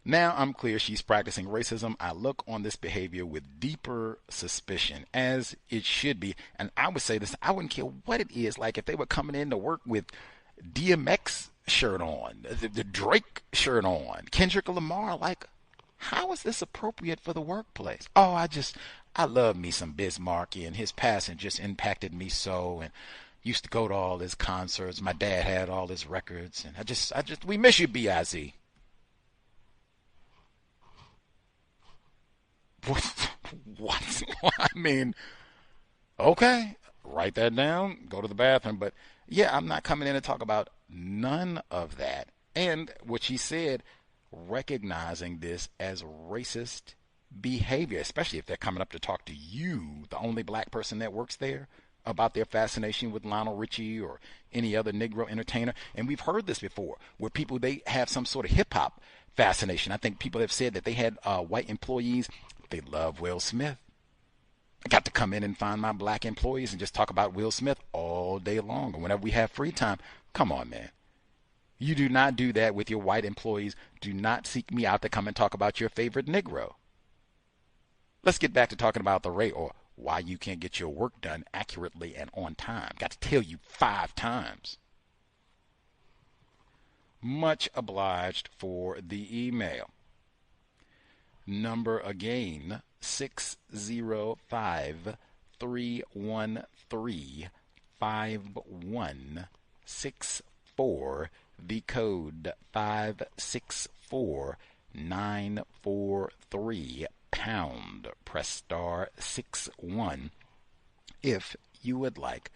Now I'm clear she's practicing racism. I look on this behavior with deeper suspicion, as it should be. And I would say this, I wouldn't care what it is. Like if they were coming in to work with DMX shirt on, the Drake shirt on, Kendrick Lamar, like, how is this appropriate for the workplace? Oh, I love me some Biz Markie, and his passing just impacted me so, and used to go to all his concerts. My dad had all his records, and we miss you, B.I.Z. What? I mean, okay, write that down, go to the bathroom. But yeah, I'm not coming in to talk about none of that. And what she said, recognizing this as racist behavior, especially if they're coming up to talk to you, the only black person that works there, about their fascination with Lionel Richie or any other Negro entertainer. And we've heard this before, where people, they have some sort of hip-hop fascination. I think people have said that they had white employees, they love Will Smith. I got to come in and find my black employees and just talk about Will Smith all day long. And whenever we have free time, come on, man. You do not do that with your white employees. Do not seek me out to come and talk about your favorite Negro. Let's get back to talking about the rate, or why you can't get your work done accurately and on time. Got to tell you 5 times. Much obliged for the email. Number again, 605-313-5164. The code 564-943 pound. Press star 61 if you would like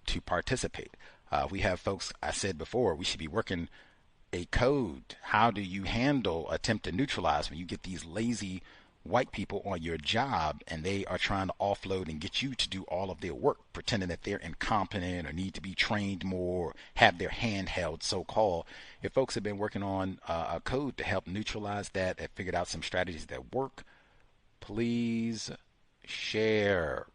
to participate. We have folks, I said before, we should be working a code. How do you handle attempt to neutralize when you get these lazy white people on your job and they are trying to offload and get you to do all of their work, pretending that they're incompetent or need to be trained more, or have their hand held, so-called. If folks have been working on a code to help neutralize that and figured out some strategies that work, please share.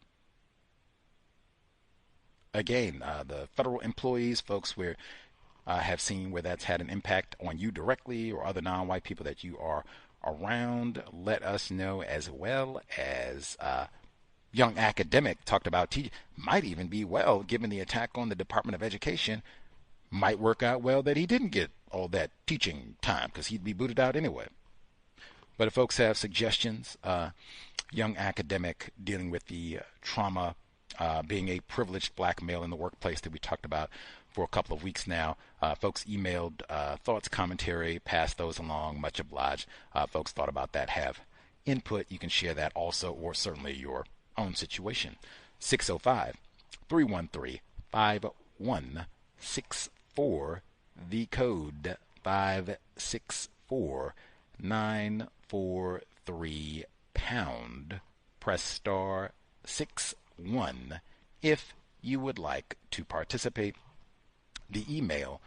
Again, the federal employees, folks, where have seen where that's had an impact on you directly or other non-white people that you are around, let us know, as well as young academic talked about teaching. Might even be well, given the attack on the Department of Education, might work out well that he didn't get all that teaching time because he'd be booted out anyway. But if folks have suggestions, young academic dealing with the trauma, being a privileged black male in the workplace that we talked about for a couple of weeks now. Folks emailed thoughts, commentary, pass those along. Much obliged. Folks thought about that, have input. You can share that also, or certainly your own situation. 605-313-5164. The code 564-943 pound. Press star 61 if you would like to participate. The email,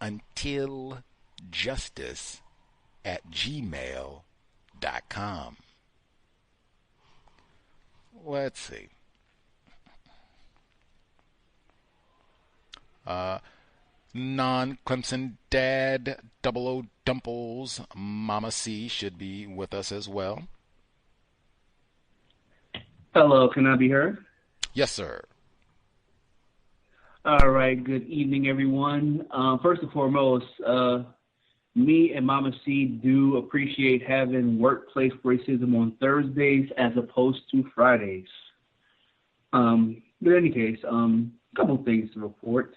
untiljustice@gmail.com. Let's see. Non-Clemson dad, 00 Dumples, Mama C should be with us as well. Hello, can I be heard? Yes, sir. All right, good evening, everyone. First and foremost, me and Mama C do appreciate having workplace racism on Thursdays as opposed to Fridays. But in any case, a couple of things to report.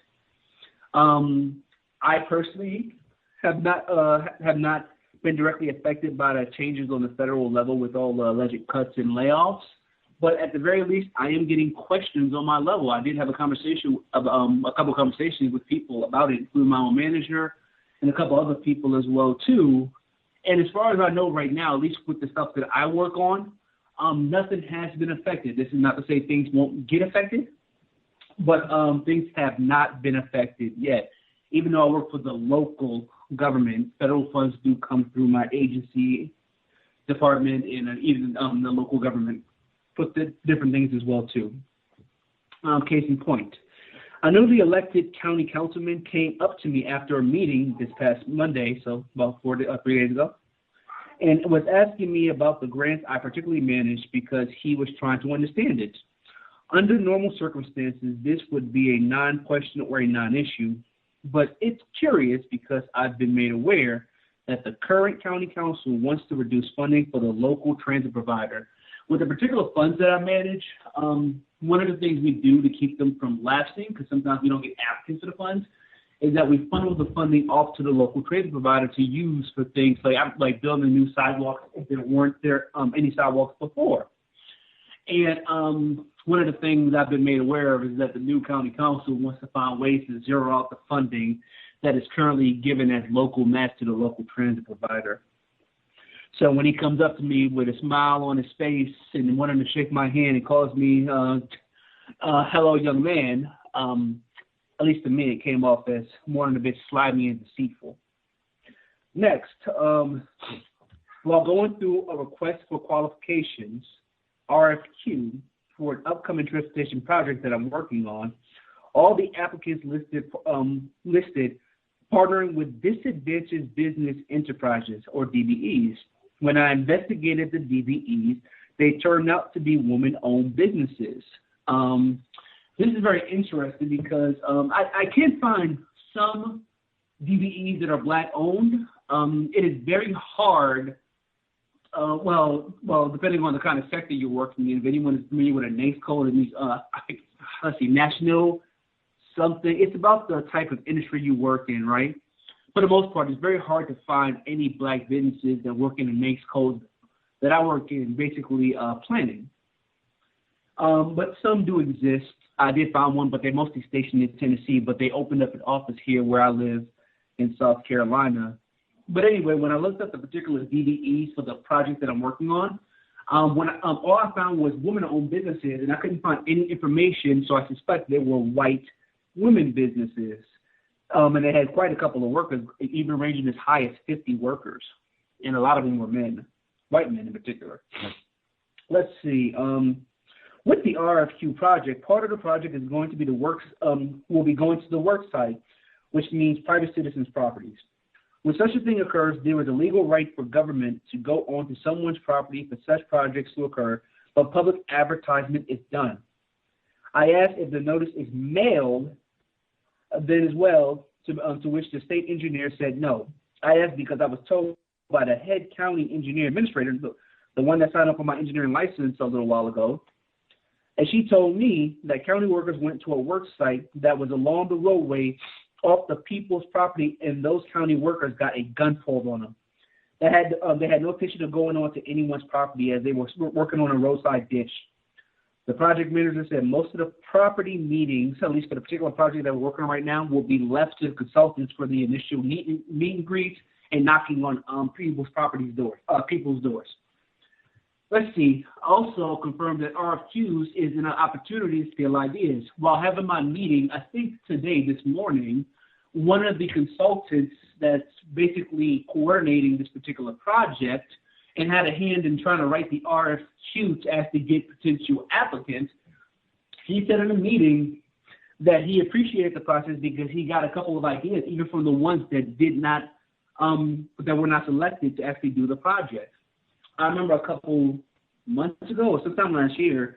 I personally have not been directly affected by the changes on the federal level with all the alleged cuts and layoffs. But at the very least, I am getting questions on my level. I did have a couple of conversations with people about it, including my own manager and a couple other people as well too. And as far as I know right now, at least with the stuff that I work on, nothing has been affected. This is not to say things won't get affected, but things have not been affected yet. Even though I work for the local government. Federal funds do come through my agency, department, and even the local government. Put the different things as well too. Case in point, a newly elected county councilman came up to me after a meeting this past Monday, so about 3 days ago, and was asking me about the grants I particularly managed because he was trying to understand it. Under normal circumstances, this would be a non-question or a non-issue, but it's curious because I've been made aware that the current county council wants to reduce funding for the local transit provider. With the particular funds that I manage, one of the things we do to keep them from lapsing, because sometimes we don't get applicants for the funds, is that we funnel the funding off to the local transit provider to use for things like building new sidewalks if there weren't any sidewalks before. And one of the things I've been made aware of is that the new county council wants to find ways to zero out the funding that is currently given as local match to the local transit provider. So when he comes up to me with a smile on his face and wanting to shake my hand and calls me, hello, young man, at least to me, it came off as more than a bit slimy and deceitful. Next, while going through a request for qualifications, RFQ, for an upcoming transportation project that I'm working on, all the applicants listed partnering with disadvantaged business enterprises, or DBEs. When I investigated the DBEs, they turned out to be women-owned businesses. This is very interesting because I can find some DBEs that are Black-owned. It is very hard. Well, depending on the kind of sector you're working in, if anyone is familiar with a NAICS code, it means, national something. It's about the type of industry you work in, right? For the most part, it's very hard to find any Black businesses that work in the NAICS code that I work in, basically planning. But some do exist. I did find one, but they're mostly stationed in Tennessee, but they opened up an office here where I live in South Carolina. But anyway, when I looked up the particular DBEs for the project that I'm working on, all I found was women-owned businesses, and I couldn't find any information, so I suspect they were white women businesses. And they had quite a couple of workers, even ranging as high as 50 workers, and a lot of them were men, white men in particular. Let's see. With the RFQ project, part of the project is going to be will be going to the work site, which means private citizens' properties. When such a thing occurs, there is a legal right for government to go onto someone's property for such projects to occur, but public advertisement is done. I asked if the notice is mailed then as well, to which the state engineer said no. I asked because I was told by the head county engineer administrator, the one that signed up for my engineering license a little while ago, and she told me that county workers went to a work site that was along the roadway off the people's property, and those county workers got a gun pulled on them. They had no intention of going on to anyone's property as they were working on a roadside ditch. The project manager said most of the property meetings, at least for the particular project that we're working on right now, will be left to the consultants for the initial meet and greet and knocking on people's doors. Let's see. Also confirmed that RFQs is an opportunity to steal ideas. While having my meeting, I think today, this morning, one of the consultants that's basically coordinating this particular project and had a hand in trying to write the RFQ to actually get potential applicants, he said in a meeting that he appreciated the process because he got a couple of ideas, even from the ones that did not, that were not selected to actually do the project. I remember a couple months ago or sometime last year,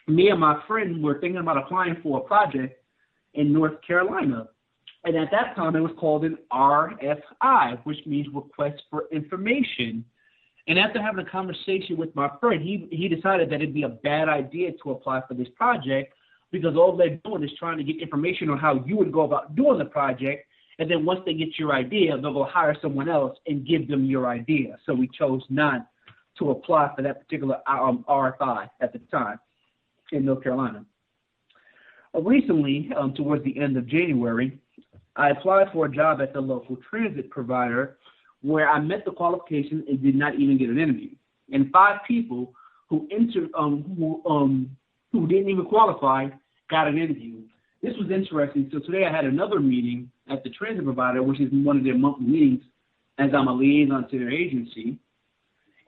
me and my friend were thinking about applying for a project in North Carolina. And at that time, it was called an RFI, which means Request for Information. And after having a conversation with my friend, he decided that it'd be a bad idea to apply for this project because all they're doing is trying to get information on how you would go about doing the project. And then once they get your idea, they'll go hire someone else and give them your idea. So we chose not to apply for that particular RFI at the time in North Carolina. Recently, towards the end of January, I applied for a job at the local transit provider where I met the qualifications and did not even get an interview. And 5 people who didn't even qualify got an interview. this was interesting. So today I had another meeting at the transit provider, which is one of their monthly meetings, as I'm a liaison to their agency.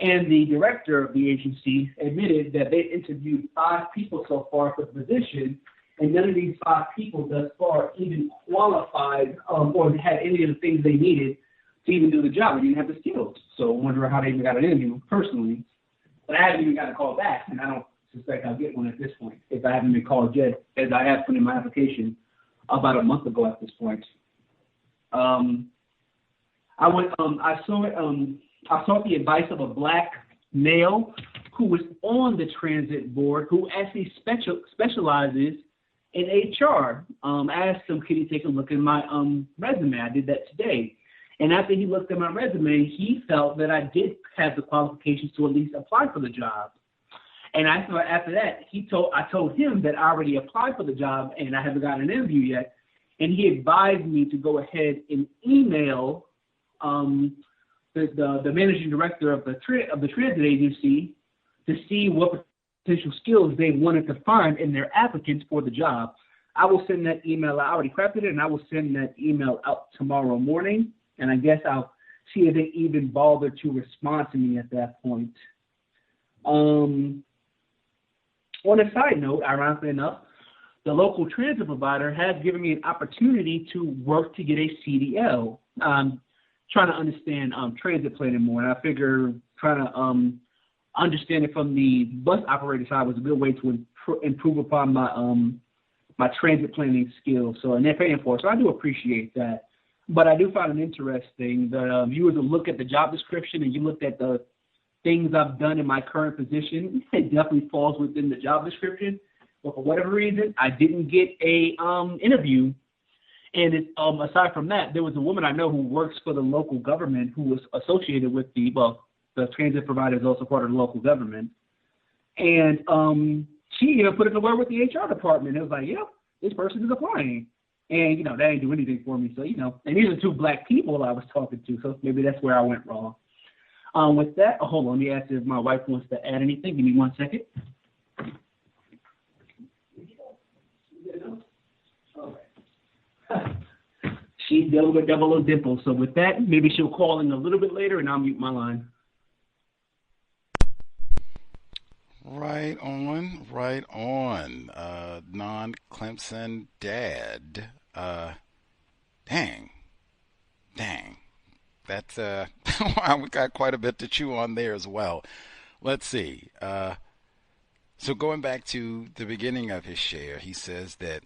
And the director of the agency admitted that they interviewed 5 people so far for the position, and none of these 5 people thus far even qualified or had any of the things they needed to even do the job. They didn't have the skills. So I wonder how they even got an interview personally. But I haven't even got a call back, and I don't suspect I'll get one at this point if I haven't been called yet, as I have put in my application about a month ago at this point. I sought the advice of a black male who was on the transit board, who actually specializes in HR. I asked him, can he take a look at my resume? I did that today. And after he looked at my resume, he felt that I did have the qualifications to at least apply for the job. And after that, I told him that I already applied for the job and I haven't gotten an interview yet. And he advised me to go ahead and email the managing director of the transit agency to see what potential skills they wanted to find in their applicants for the job. I will send that email. I already crafted it, and I will send that email out tomorrow morning. And I guess I'll see if they even bother to respond to me at that point. On a side note, ironically enough, the local transit provider has given me an opportunity to work to get a CDL. Trying to understand transit planning more, and I figure trying to understand it from the bus operator side was a good way to improve upon my transit planning skills. So, and they're paying for it, so I do appreciate that. But I do find it interesting that if you were to look at the job description and you looked at the things I've done in my current position, it definitely falls within the job description. But for whatever reason, I didn't get a interview. And aside from that, there was a woman I know who works for the local government who was associated with the transit provider is also part of the local government. And she put in a word with the HR department. It was like, this person is applying. And, that ain't do anything for me. So, and these are 2 black people I was talking to. So maybe that's where I went wrong. With that, hold on. Let me ask if my wife wants to add anything. Give me 1 second. She's dealing with double dimple. So with that, maybe she'll call in a little bit later and I'll mute my line. Right on. Non-Clemson dad. Dang. That's we got quite a bit to chew on there as well. Let's see. So going back to the beginning of his share, he says that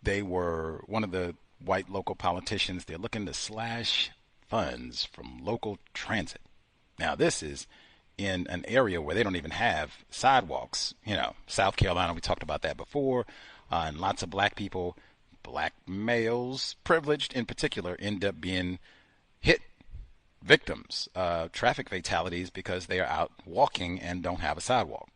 they were one of the white local politicians. They're looking to slash funds from local transit. Now, this is in an area where they don't even have sidewalks. South Carolina, we talked about that before, and lots of black people, black males, privileged in particular, end up being hit victims, traffic fatalities because they are out walking and don't have a sidewalk.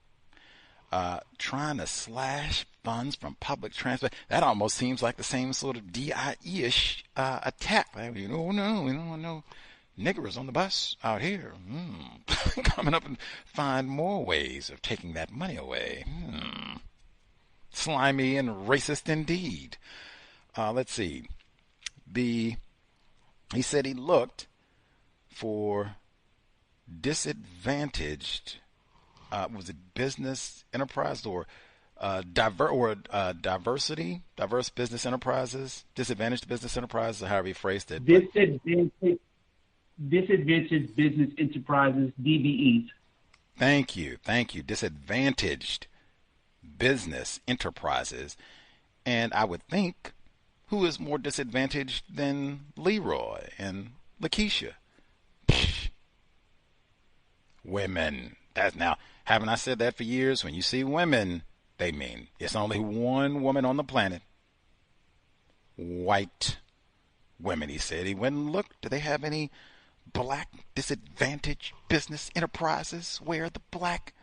Trying to slash funds from public transport, that almost seems like the same sort of DIE-ish attack. We don't want no niggers on the bus out here. Coming up and find more ways of taking that money away. Slimy and racist indeed. Let's see. He said he looked for disadvantaged was it business enterprise or diverse business enterprises, disadvantaged business enterprises, or however you phrased it. Disadvantaged business enterprises, DBEs. Thank you. Disadvantaged business enterprises. And I would think, who is more disadvantaged than Leroy and Lakeisha? Women. Now, haven't I said that for years? When you see women, they mean it's only one woman on the planet. White women, he said. He went and looked. Do they have any black disadvantaged business enterprises where the black...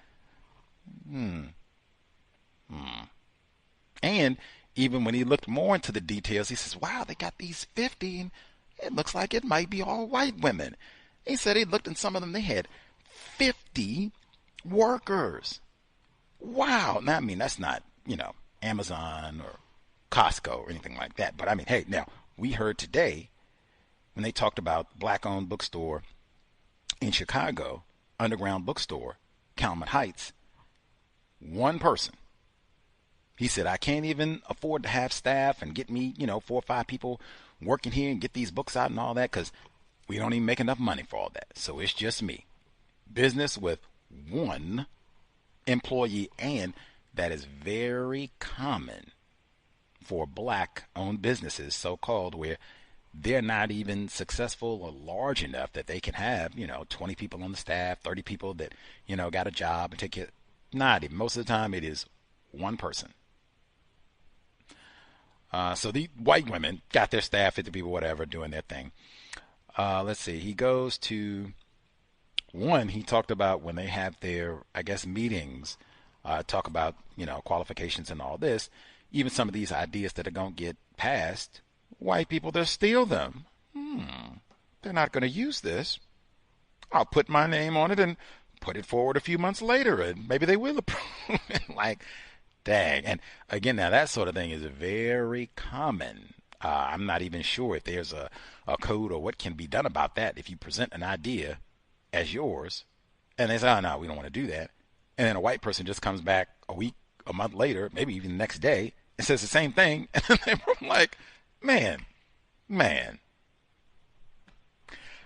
And even when he looked more into the details, he says, wow, they got these 50, and it looks like it might be all white women. He said he looked in some of them, they had 50 workers. Wow. Now, I mean, that's not, Amazon or Costco or anything like that. But I mean, hey, now we heard today when they talked about black-owned bookstore in Chicago, underground bookstore, Calumet Heights, one person. He said, I can't even afford to have staff and get me, 4 or 5 people working here and get these books out and all that because we don't even make enough money for all that. So it's just me. Business with one employee, and that is very common for black-owned businesses, so-called, where they're not even successful or large enough that they can have, 20 people on the staff, 30 people that, got a job and take it. Not even. Most of the time it is one person. So the white women got their staff, 50 people, whatever, doing their thing. Let's see. He goes to one. He talked about when they have their, I guess, meetings, talk about, qualifications and all this. Even some of these ideas that are going to get passed, white people, they'll steal them. They're not going to use this. I'll put my name on it and put it forward a few months later, and maybe they will approve it. Like, dang. And again, now that sort of thing is very common. I'm not even sure if there's a code or what can be done about that. If you present an idea as yours and they say, oh, no, we don't want to do that. And then a white person just comes back a week, a month later, maybe even the next day, and says the same thing. And they're like, man.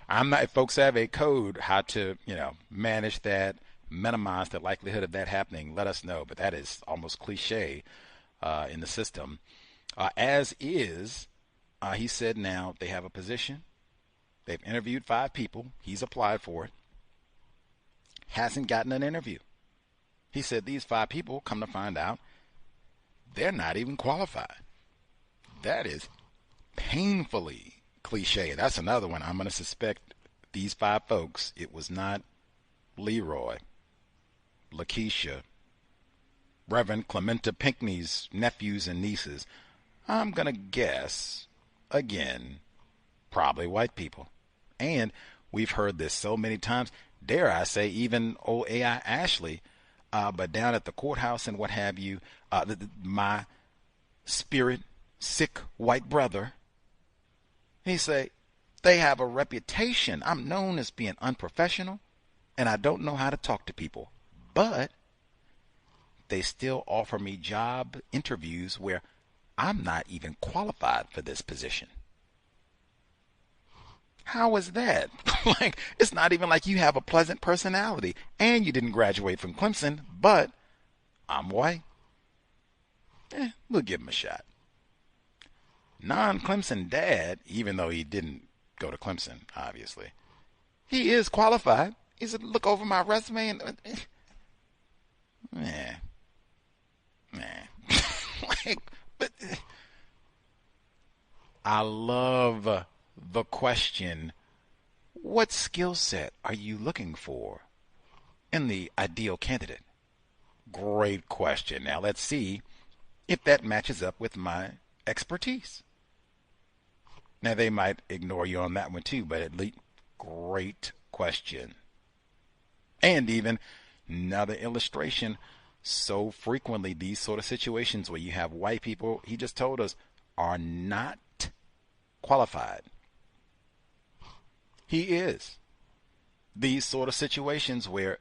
I'm not, if folks have a code how to, manage that, minimize the likelihood of that happening, let us know. But that is almost cliche in the system. As is, he said now they have a position. They've interviewed 5 people. He's applied for it. Hasn't gotten an interview. He said these 5 people, come to find out, they're not even qualified. That is painfully cliche. That's another one. I'm going to suspect these 5 folks, it was not Leroy, Lakeisha, Reverend Clementa Pinckney's nephews and nieces. I'm going to guess, again, probably white people. And we've heard this so many times, dare I say, even old A.I. Ashley, but down at the courthouse and what have you, my spirit sick white brother, he say, they have a reputation. I'm known as being unprofessional, and I don't know how to talk to people. But they still offer me job interviews where I'm not even qualified for this position. How is that? Like, it's not even like you have a pleasant personality and you didn't graduate from Clemson, but I'm white. We'll give him a shot. Non-Clemson dad, even though he didn't go to Clemson, obviously, he is qualified. He said, look over my resume and like, but I love the question, what skill set are you looking for in the ideal candidate? Great question. Now let's see if that matches up with my expertise. Now they might ignore you on that one too, but at least great question. And even another illustration, so frequently these sort of situations where you have white people, he just told us, are not qualified. He is. These sort of situations where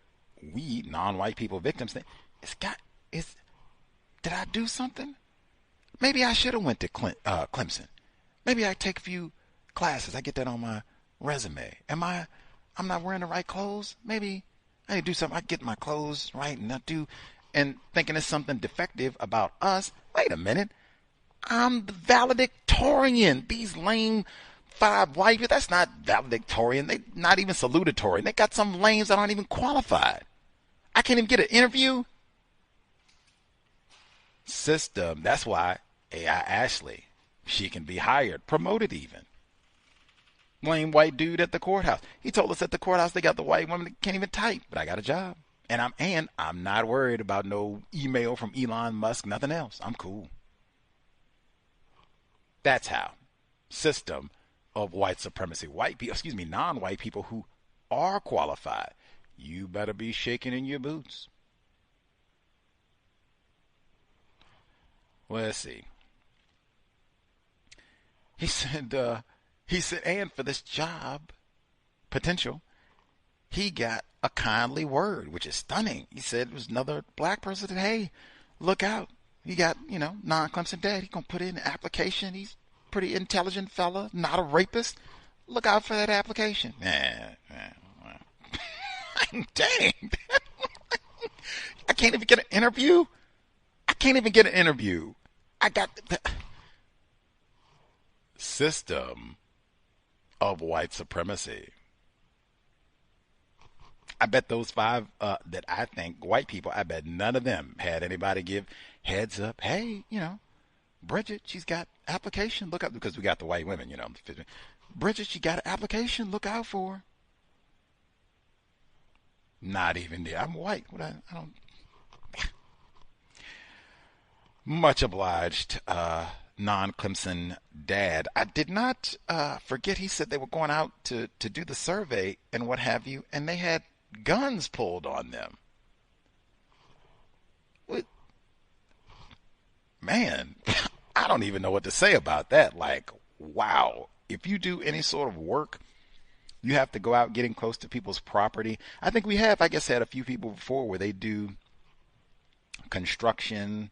we non-white people victims think, did I do something? Maybe I should have went to Clemson. Maybe I take a few classes. I get that on my resume. I'm not wearing the right clothes? Maybe I need to do something. I get my clothes right and not do, and thinking it's something defective about us. Wait a minute. I'm the valedictorian. These lame 5 white people, that's not valedictorian. They not even salutatory. They got some lames that aren't even qualified. I can't even get an interview. System. That's why A.I. Ashley, she can be hired, promoted even. Lame white dude at the courthouse. He told us at the courthouse they got the white woman that can't even type, but I got a job. And I'm not worried about no email from Elon Musk, nothing else. I'm cool. That's how. System of white supremacy. White people, non-white people who are qualified. You better be shaking in your boots. Let's see. He said, and for this job potential, he got a kindly word, which is stunning. He said it was another black person that, hey, look out. He got, non-Clemson dad. He going to put in an application. He's a pretty intelligent fella, not a rapist. Look out for that application. Dang. I can't even get an interview. I got the system of white supremacy. I bet those 5 that I think white people, I bet none of them had anybody give heads up. Hey, Bridget, she's got application. Look out, because we got the white women, Bridget, she got an application. Look out for her. Not even there. I'm white. I don't. Much obliged, non-Clemson dad. I did not forget he said they were going out to do the survey and what have you, and they had guns pulled on them. Man, I don't even know what to say about that. Like, wow. If you do any sort of work, you have to go out getting close to people's property. I think we have, had a few people before where they do construction,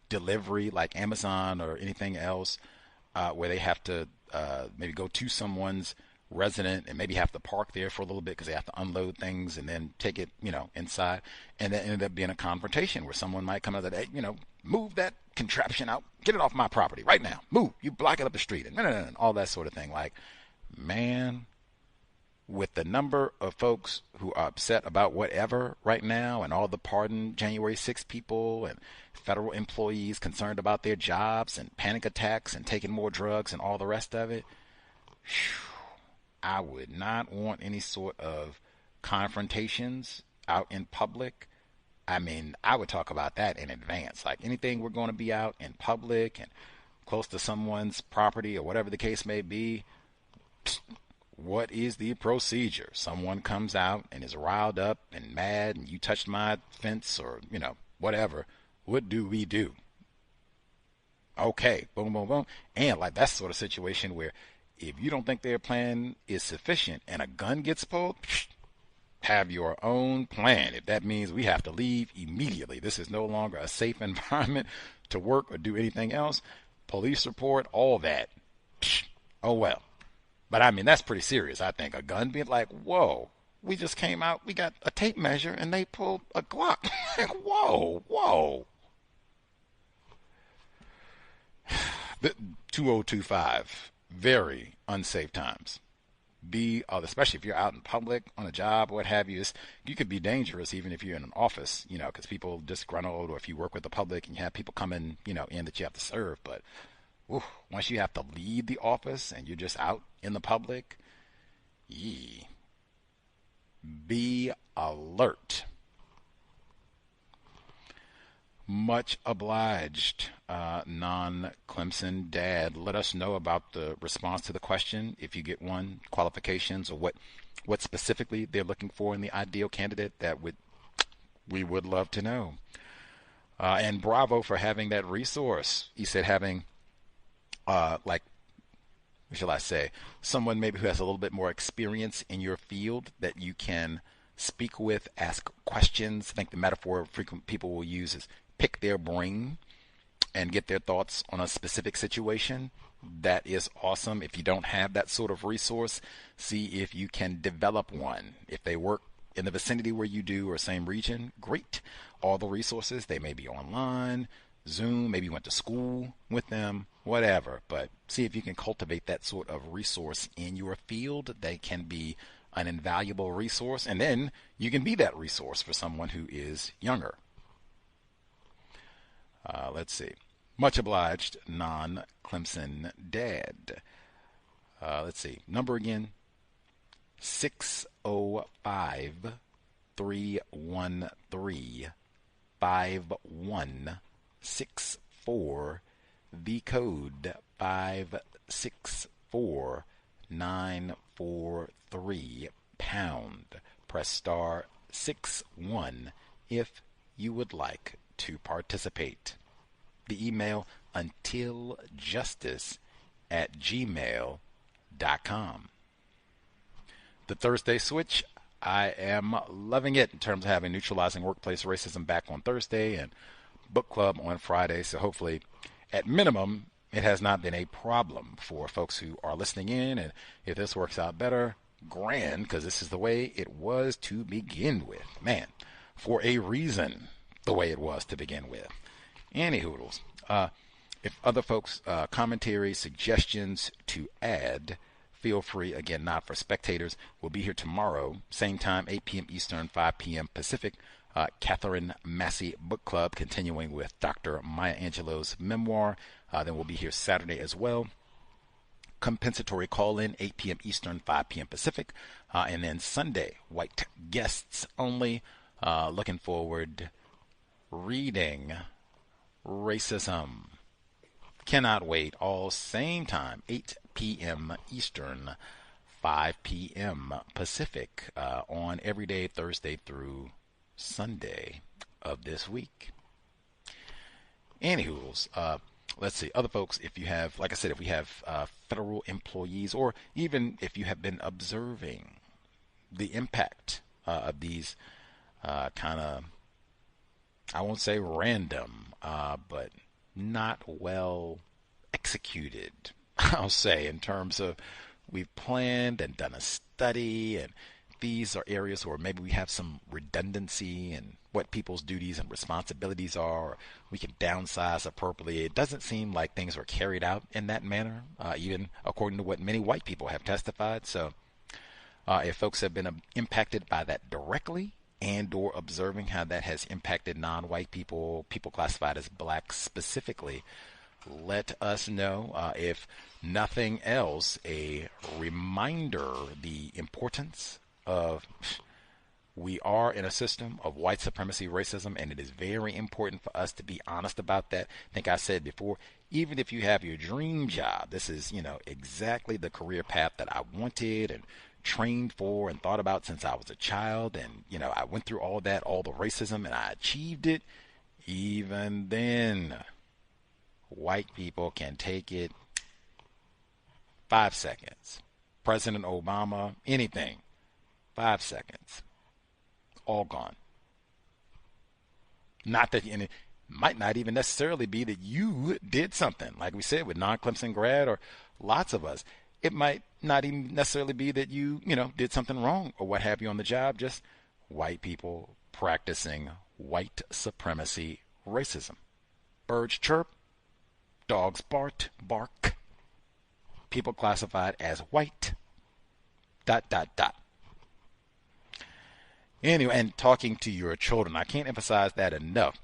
delivery, like Amazon or anything else, where they have to maybe go to someone's resident and maybe have to park there for a little bit because they have to unload things and then take it, inside. And that ended up being a confrontation where someone might come out and say, move that contraption out, get it off my property right now, move, you block it up the street, and all that sort of thing. Like, man, with the number of folks who are upset about whatever right now and all the pardon January 6 people and federal employees concerned about their jobs and panic attacks and taking more drugs and all the rest of it, I would not want any sort of confrontations out in public. I mean, I would talk about that in advance. Like, anything we're going to be out in public and close to someone's property or whatever the case may be, what is the procedure? Someone comes out and is riled up and mad and you touched my fence or, whatever. What do we do? Okay, boom, boom, boom. And like, that's the sort of situation where if you don't think their plan is sufficient and a gun gets pulled, have your own plan. If that means we have to leave immediately, this is no longer a safe environment to work or do anything else, police report, all that. Oh well. But I mean, that's pretty serious. I think a gun being like, whoa, we just came out, we got a tape measure and they pulled a Glock. Like, whoa. 2025, very unsafe times. Especially if you're out in public on a job or what have you, you could be dangerous even if you're in an office, because people disgruntled, or if you work with the public and you have people coming, in that you have to serve. But once you have to leave the office and you're just out in the public, be alert. Much obliged, non-Clemson dad. Let us know about the response to the question, if you get one, qualifications, or what specifically they're looking for in the ideal candidate. We would love to know. And bravo for having that resource. He said having, what shall I say, someone maybe who has a little bit more experience in your field that you can speak with, ask questions. I think the metaphor frequent people will use is pick their brain and get their thoughts on a specific situation. That is awesome. If you don't have that sort of resource, see if you can develop one. If they work in the vicinity where you do or same region, great. All the resources, they may be online, Zoom, maybe you went to school with them, whatever. But see if you can cultivate that sort of resource in your field. They can be an invaluable resource, and then you can be that resource for someone who is younger. Let's see. Much obliged, non-Clemson dad. Let's see. Number again, 605-313-5164. The code 564943 pound. Press star 61 if you would like to participate. The email untiljustice@NBC gmail.com. The Thursday Switch, I am loving it in terms of having Neutralizing Workplace Racism back on Thursday and book club on Friday. So hopefully, at minimum, it has not been a problem for folks who are listening in. And if this works out better, grand, because this is the way it was to begin with. Man, for a reason, the way it was to begin with. Any hoodles. If other folks, commentary, suggestions to add, feel free. Again, not for spectators. We'll be here tomorrow, same time, 8 p.m. Eastern, 5 p.m. Pacific. Catherine Massey Book Club, continuing with Dr. Maya Angelou's memoir. Then we'll be here Saturday as well. Compensatory call-in, 8 p.m. Eastern, 5 p.m. Pacific. And then Sunday, white guests only. Looking forward, reading Racism. Cannot wait. All same time, 8 p.m. Eastern, 5 p.m. Pacific, on every day, Thursday through Sunday of this week. Anywho's, let's see. Other folks, if you have, like I said, if we have federal employees, or even if you have been observing the impact of these kind of, I won't say random, but not well executed, I'll say, in terms of we've planned and done a study, and these are areas where maybe we have some redundancy in what people's duties and responsibilities are, or we can downsize appropriately. It doesn't seem like things are carried out in that manner, even according to what many white people have testified. So if folks have been impacted by that directly, and or observing how that has impacted non-white people, people classified as black specifically, let us know. If nothing else, a reminder, the importance of, we are in a system of white supremacy racism, and it is very important for us to be honest about that. I think I said before, even if you have your dream job, this is, exactly the career path that I wanted and trained for and thought about since I was a child, and I went through all that, all the racism, and I achieved it. Even then, white people can take it 5 seconds. President Obama, anything, 5 seconds, all gone. Not that, and it might not even necessarily be that you did something, like we said with non-Clemson grad, or lots of us. It might not even necessarily be that you did something wrong or what have you on the job, just white people practicing white supremacy racism. Birds chirp, dogs bark, people classified as white, ... Anyway, and talking to your children, I can't emphasize that enough.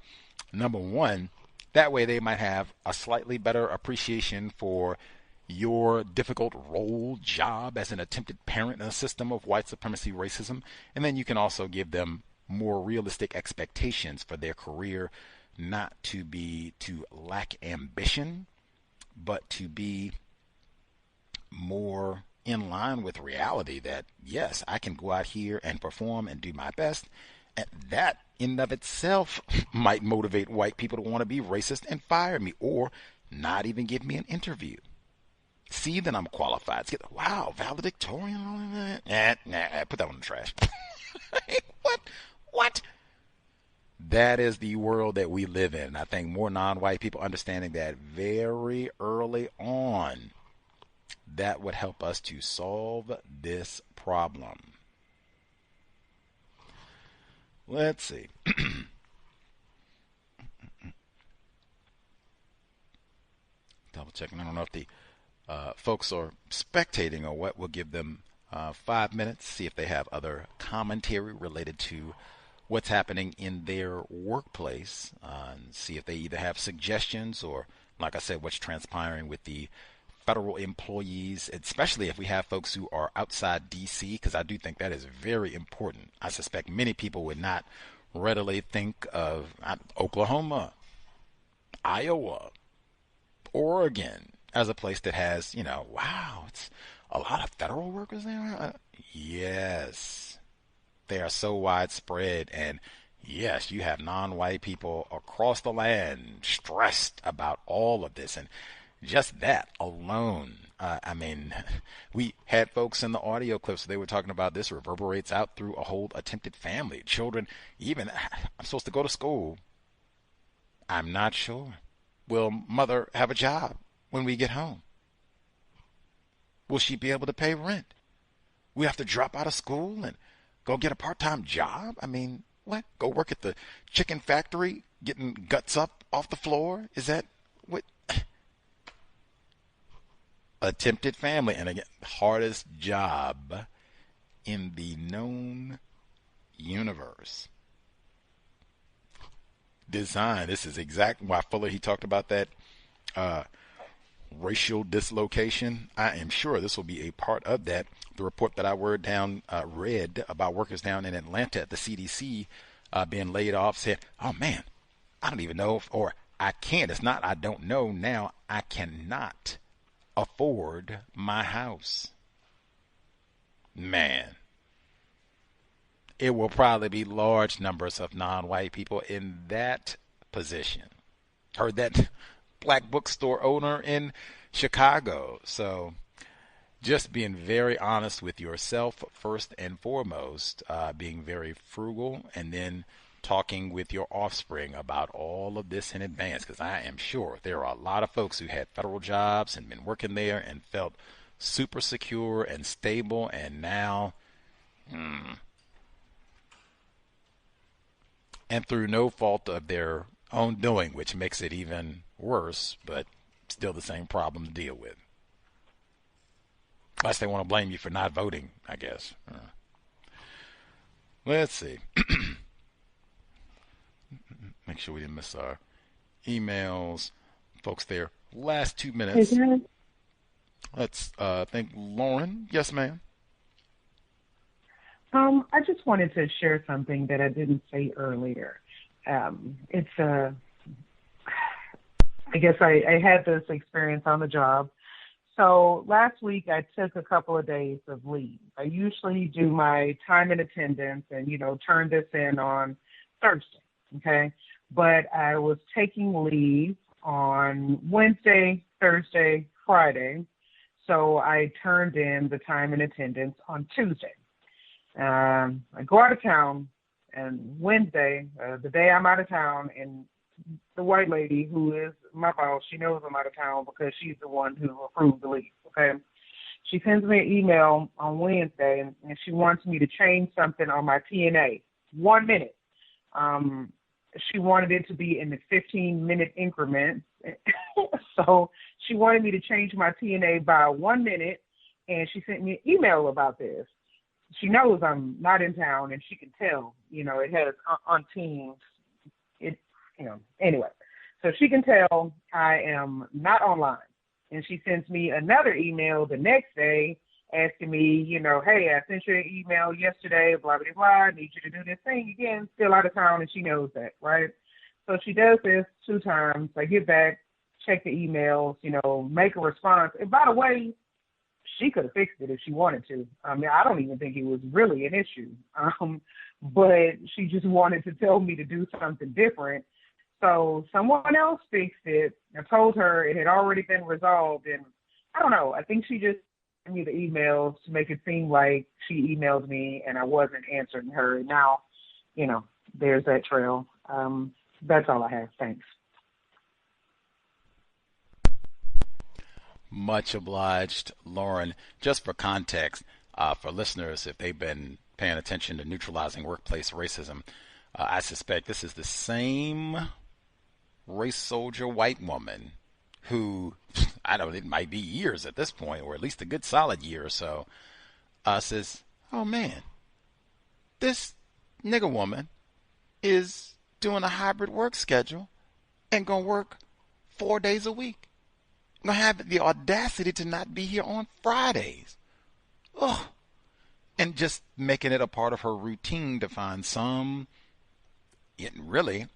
Number one, that way they might have a slightly better appreciation for your difficult role, job as an attempted parent in a system of white supremacy racism. And then you can also give them more realistic expectations for their career, not to lack ambition, but to be more in line with reality that, yes, I can go out here and perform and do my best. And that in and of itself might motivate white people to want to be racist and fire me, or not even give me an interview. See that I'm qualified. Wow, valedictorian. Nah, put that one in the trash. What? That is the world that we live in. I think more non-white people understanding that very early on, that would help us to solve this problem. Let's see. Double checking. I don't know if the folks are spectating or what. We'll give them 5 minutes, see if they have other commentary related to what's happening in their workplace, and see if they either have suggestions or, like I said, what's transpiring with the federal employees, especially if we have folks who are outside D.C., because I do think that is very important. I suspect many people would not readily think of Oklahoma, Iowa, Oregon as a place that has, wow, it's a lot of federal workers there. Yes, they are so widespread, and yes, you have non-white people across the land stressed about all of this. And Just that alone. I mean, we had folks in the audio clips, they were talking about this reverberates out through a whole attempted family. Children, even, I'm supposed to go to school. I'm not sure. Will mother have a job when we get home? Will she be able to pay rent? We have to drop out of school and go get a part-time job? I mean, what? Go work at the chicken factory getting guts up off the floor? Is that what? Attempted family. And again, hardest job in the known universe. Design. This is exactly why Fuller, he talked about that racial dislocation. I am sure this will be a part of that. The report that I read about workers down in Atlanta at the CDC being laid off said, oh man, I don't even know or I can't. It's not I don't know now. I cannot afford my house. Man, it will probably be large numbers of non-white people in that position. Heard that black bookstore owner in Chicago. So just being very honest with yourself first and foremost, being very frugal, and then talking with your offspring about all of this in advance, because I am sure there are a lot of folks who had federal jobs and been working there and felt super secure and stable, and now and through no fault of their own doing, which makes it even worse, but still the same problem to deal with. Unless they want to blame you for not voting, I guess. Let's see. Make sure we didn't miss our emails. Folks there, last 2 minutes. Hey, Let's thank Lauren. Yes, ma'am. I just wanted to share something that I didn't say earlier. I guess I had this experience on the job. So last week I took a couple of days of leave. I usually do my time and attendance and, turn this in on Thursday, okay? But I was taking leave on Wednesday, Thursday, Friday. So I turned in the time and attendance on Tuesday. I go out of town, and Wednesday, the day I'm out of town, and the white lady who is my boss, she knows I'm out of town because she's the one who approved the leave, okay? She sends me an email on Wednesday, and she wants me to change something on my TNA. 1 minute. She wanted it to be in the 15-minute increments. So she wanted me to change my TNA by 1 minute, and she sent me an email about this. She knows I'm not in town, and she can tell, it has on Teams. Anyway. So she can tell I am not online. And she sends me another email the next day asking me, hey, I sent you an email yesterday, blah, blah, blah. I need you to do this thing again, still out of town, and she knows that, right? So she does this 2 times. I get back, check the emails, make a response. And by the way, she could have fixed it if she wanted to. I mean, I don't even think it was really an issue. But she just wanted to tell me to do something different. So someone else fixed it. I told her it had already been resolved. And I don't know. I think she just sent me the emails to make it seem like she emailed me and I wasn't answering her. Now, there's that trail. That's all I have. Thanks. Much obliged, Lauren. Just for context, for listeners, if they've been paying attention to Neutralizing Workplace Racism, I suspect this is the same race soldier white woman who, it might be years at this point, or at least a good solid year or so, says, oh man, this nigger woman is doing a hybrid work schedule and gonna work 4 days a week. Gonna have the audacity to not be here on Fridays. Ugh. And just making it a part of her routine to find some, really,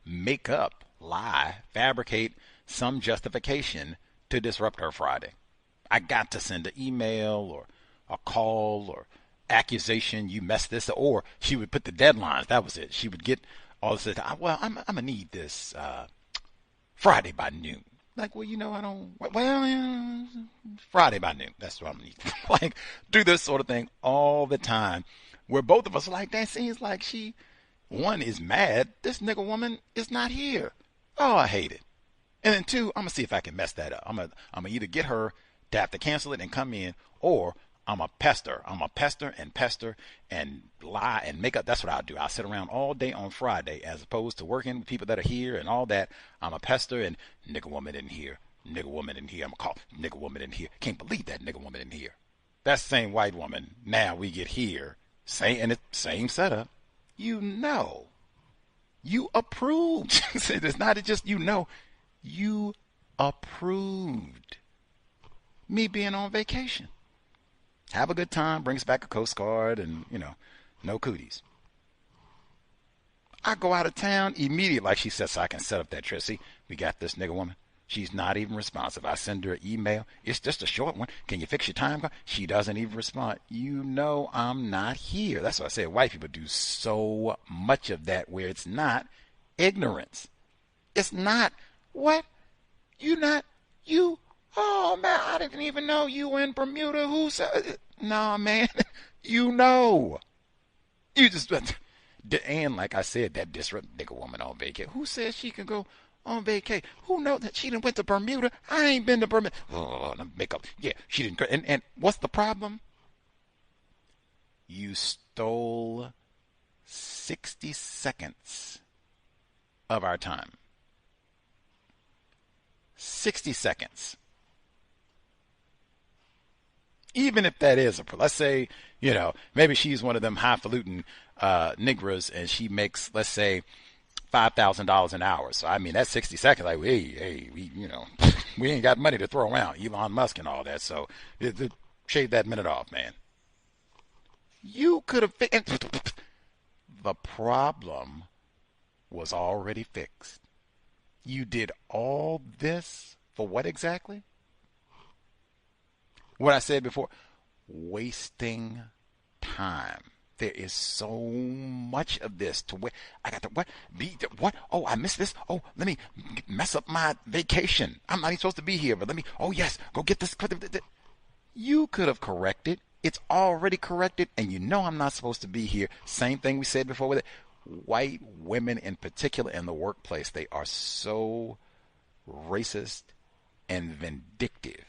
make up, lie, fabricate some justification to disrupt her Friday. I got to send an email or a call or accusation, you messed this, or she would put the deadlines. That was it. She would get all this, well, I'm going to need this Friday by noon. Like, well, I don't, well, Friday by noon. That's what I'm need. Like, do this sort of thing all the time where both of us are like, that seems like one is mad. This nigga woman is not here. Oh, I hate it. And then two, I'm going to see if I can mess that up. I'm going to either get her to have to cancel it and come in, or I'm a pester. I'm a pester and lie and make up. That's what I'll do. I'll sit around all day on Friday as opposed to working with people that are here and all that. I'm a pester and nigga woman in here. Nigga woman in here. I'm going to call nigga woman in here. Can't believe that nigga woman in here. That's the same white woman. Now we get here. Same setup. You approved. It's not just you approved me being on vacation. Have a good time, brings back a Coast Guard, and, no cooties. I go out of town immediately, like she said, so I can set up that trip. See, we got this nigga woman. She's not even responsive. I send her an email. It's just a short one. Can you fix your time card? She doesn't even respond. I'm not here. That's what I say. White people do so much of that where it's not ignorance. It's not, what? Oh, man, I didn't even know you were in Bermuda. Who said? Nah, man, You just, and like I said, that disrupt nigga woman on vacation. Who says she can go on vacation? Who knows that she done went to Bermuda? I ain't been to Bermuda. Oh, makeup. Yeah, she didn't go. And what's the problem? You stole 60 seconds of our time. 60 seconds. Even if that is let's say, maybe she's one of them highfalutin niggas and she makes, let's say, $5,000 an hour. So, I mean, that's 60 seconds. Like, hey, we ain't got money to throw around. Elon Musk and all that. So, shave that minute off, man. You could have fixed. The problem was already fixed. You did all this for what exactly? What I said before, wasting time. There is so much of this to wait. I got to what? Oh, I missed this. Oh, let me mess up my vacation. I'm not even supposed to be here, but oh yes, go get this. You could have corrected. It's already corrected, and I'm not supposed to be here. Same thing we said before with it. White women in particular in the workplace, they are so racist and vindictive.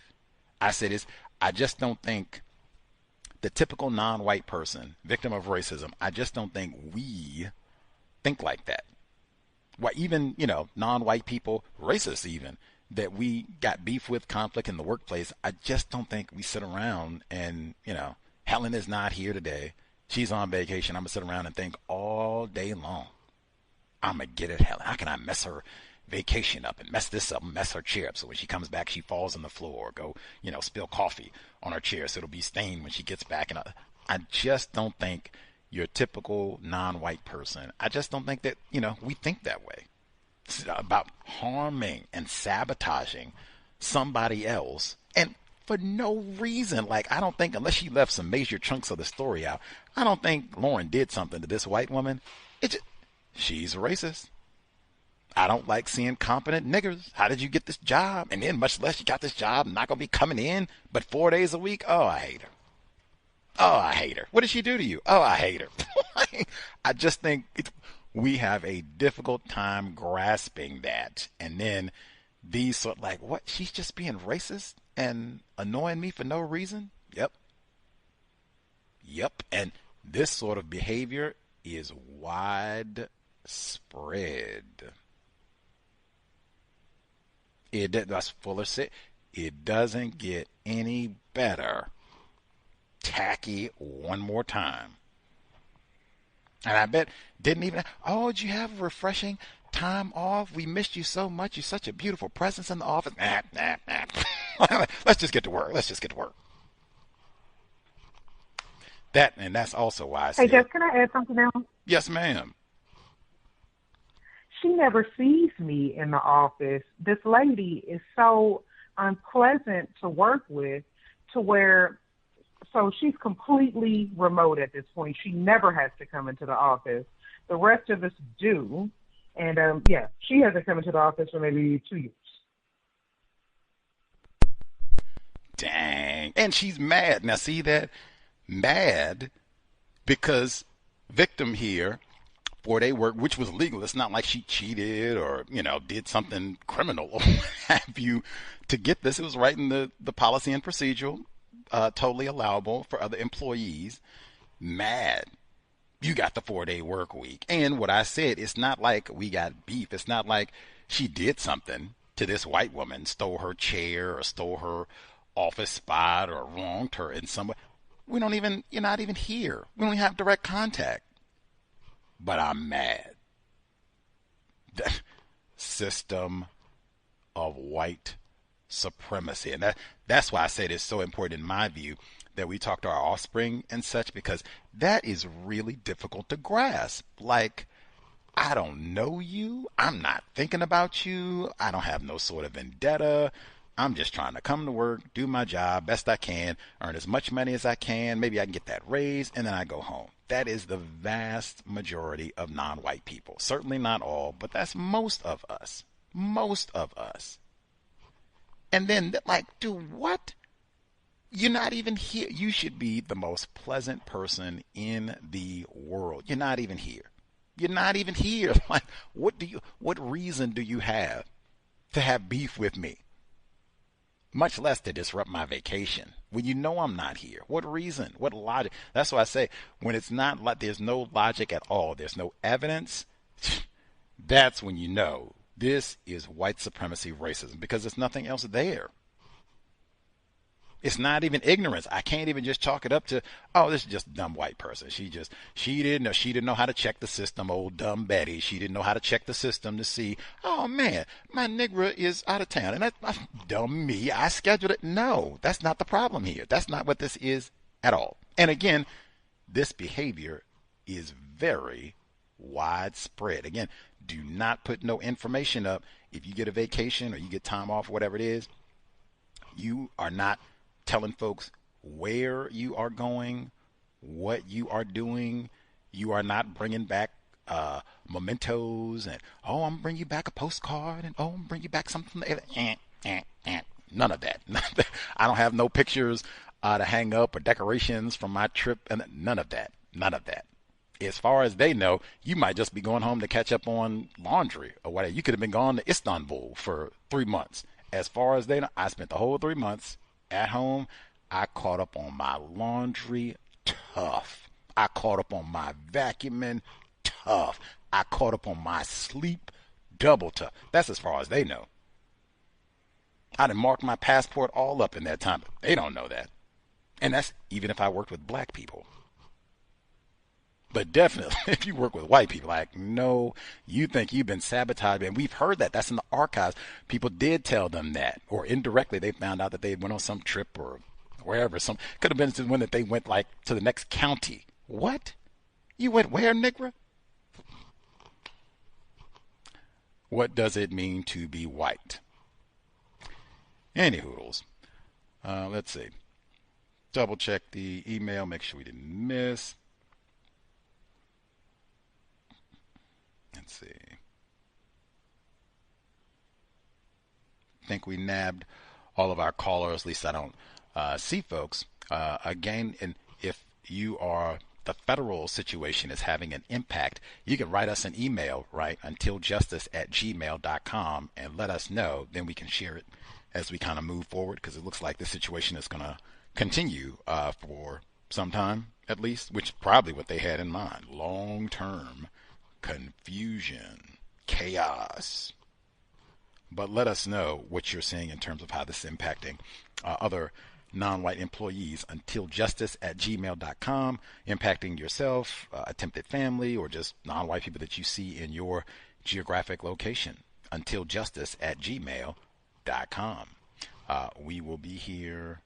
I said this. I just don't think the typical non-white person, victim of racism, I just don't think we think like that. Why, even, non-white people, racists even, that we got beef with, conflict in the workplace, I just don't think we sit around and, Helen is not here today. She's on vacation. I'm going to sit around and think all day long. I'm going to get at Helen. How can I mess her vacation up and mess this up and mess her chair up so when she comes back she falls on the floor or go spill coffee on her chair so it'll be stained when she gets back. And I just don't think your typical non-white person, I just don't think that we think that way. It's about harming and sabotaging somebody else, and for no reason. Like, I don't think, unless she left some major chunks of the story out, I don't think Lauren did something to this white woman. She's racist. I don't like seeing competent niggers. How did you get this job? And then much less you got this job, not going to be coming in but 4 days a week. Oh, I hate her. Oh, I hate her. What did she do to you? Oh, I hate her. I just think we have a difficult time grasping that. And then these sort of like, what? She's just being racist and annoying me for no reason? Yep. And this sort of behavior is widespread. That's Fuller said. It doesn't get any better. Tacky one more time. And I bet did you have a refreshing time off? We missed you so much. You're such a beautiful presence in the office. Nah. Let's just get to work. That's also why I said. Hey, Jeff, can I add something else? Yes, ma'am. She never sees me in the office. This lady is so unpleasant to work with to where, so she's completely remote at this point. She never has to come into the office. The rest of us do. And, she hasn't come into the office for maybe 2 years. thing. And she's mad. Now, see that? Mad because victim here, 4-day work, which was legal. It's not like she cheated or, did something criminal or what have you to get this. It was right in the policy and procedural, totally allowable for other employees. Mad. You got the 4-day work week. And what I said, it's not like we got beef. It's not like she did something to this white woman, stole her chair or stole her office spot or wronged her in some way. You're not even here. We don't even have direct contact. But I'm mad. The system of white supremacy. And that's why I said it's so important in my view that we talk to our offspring and such, because that is really difficult to grasp. Like, I don't know you. I'm not thinking about you. I don't have no sort of vendetta. I'm just trying to come to work, do my job best I can, earn as much money as I can. Maybe I can get that raise, and then I go home. That is the vast majority of non-white people. Certainly not all, but that's most of us. Most of us. And then, do what? You're not even here. You should be the most pleasant person in the world. You're not even here. You're not even here. What reason do you have to have beef with me? Much less to disrupt my vacation when you know I'm not here. What reason? What logic? That's why I say when it's not like there's no logic at all, there's no evidence, that's when you know this is white supremacy racism, because there's nothing else there. It's not even ignorance. I can't even just chalk it up to, oh, this is just a dumb white person. She didn't know how to check the system, old dumb Betty. She didn't know how to check the system to see, oh man, my Negro is out of town. And that's dumb me. I scheduled it. No, that's not the problem here. That's not what this is at all. And again, this behavior is very widespread. Again, do not put no information up. If you get a vacation or you get time off, whatever it is, you are not telling folks where you are going, what you are doing. You are not bringing back mementos and, oh, I'm bringing you back a postcard and, oh, I'm bringing you back something. None of that. I don't have no pictures to hang up or decorations from my trip, and none of that. None of that. As far as they know, you might just be going home to catch up on laundry or whatever. You could have been gone to Istanbul for 3 months. As far as they know, I spent the whole 3 months at home. I caught up on my laundry, tough. I caught up on my vacuuming, tough. I caught up on my sleep, double tough. That's as far as they know. I done marked my passport all up in that time, but they don't know that. And that's even if I worked with black people. But definitely, if you work with white people, no, you think you've been sabotaged. And we've heard that. That's in the archives. People did tell them that. Or indirectly, they found out that they went on some trip or wherever. Could have been to when that they went, to the next county. What? You went where, Negro? What does it mean to be white? Any hoodles. Let's see. Double check the email. Make sure we didn't miss. Let's see. I think we nabbed all of our callers. At least I don't see folks. Again, and if the federal situation is having an impact, you can write us an email, right? untiljustice@gmail.com and let us know. Then we can share it as we kind of move forward, because it looks like this situation is going to continue for some time at least, which is probably what they had in mind. Long-term confusion, chaos. But let us know what you're seeing in terms of how this is impacting other non-white employees. untiljustice@gmail.com, impacting yourself, attempted family, or just non-white people that you see in your geographic location. untiljustice@gmail.com. We will be here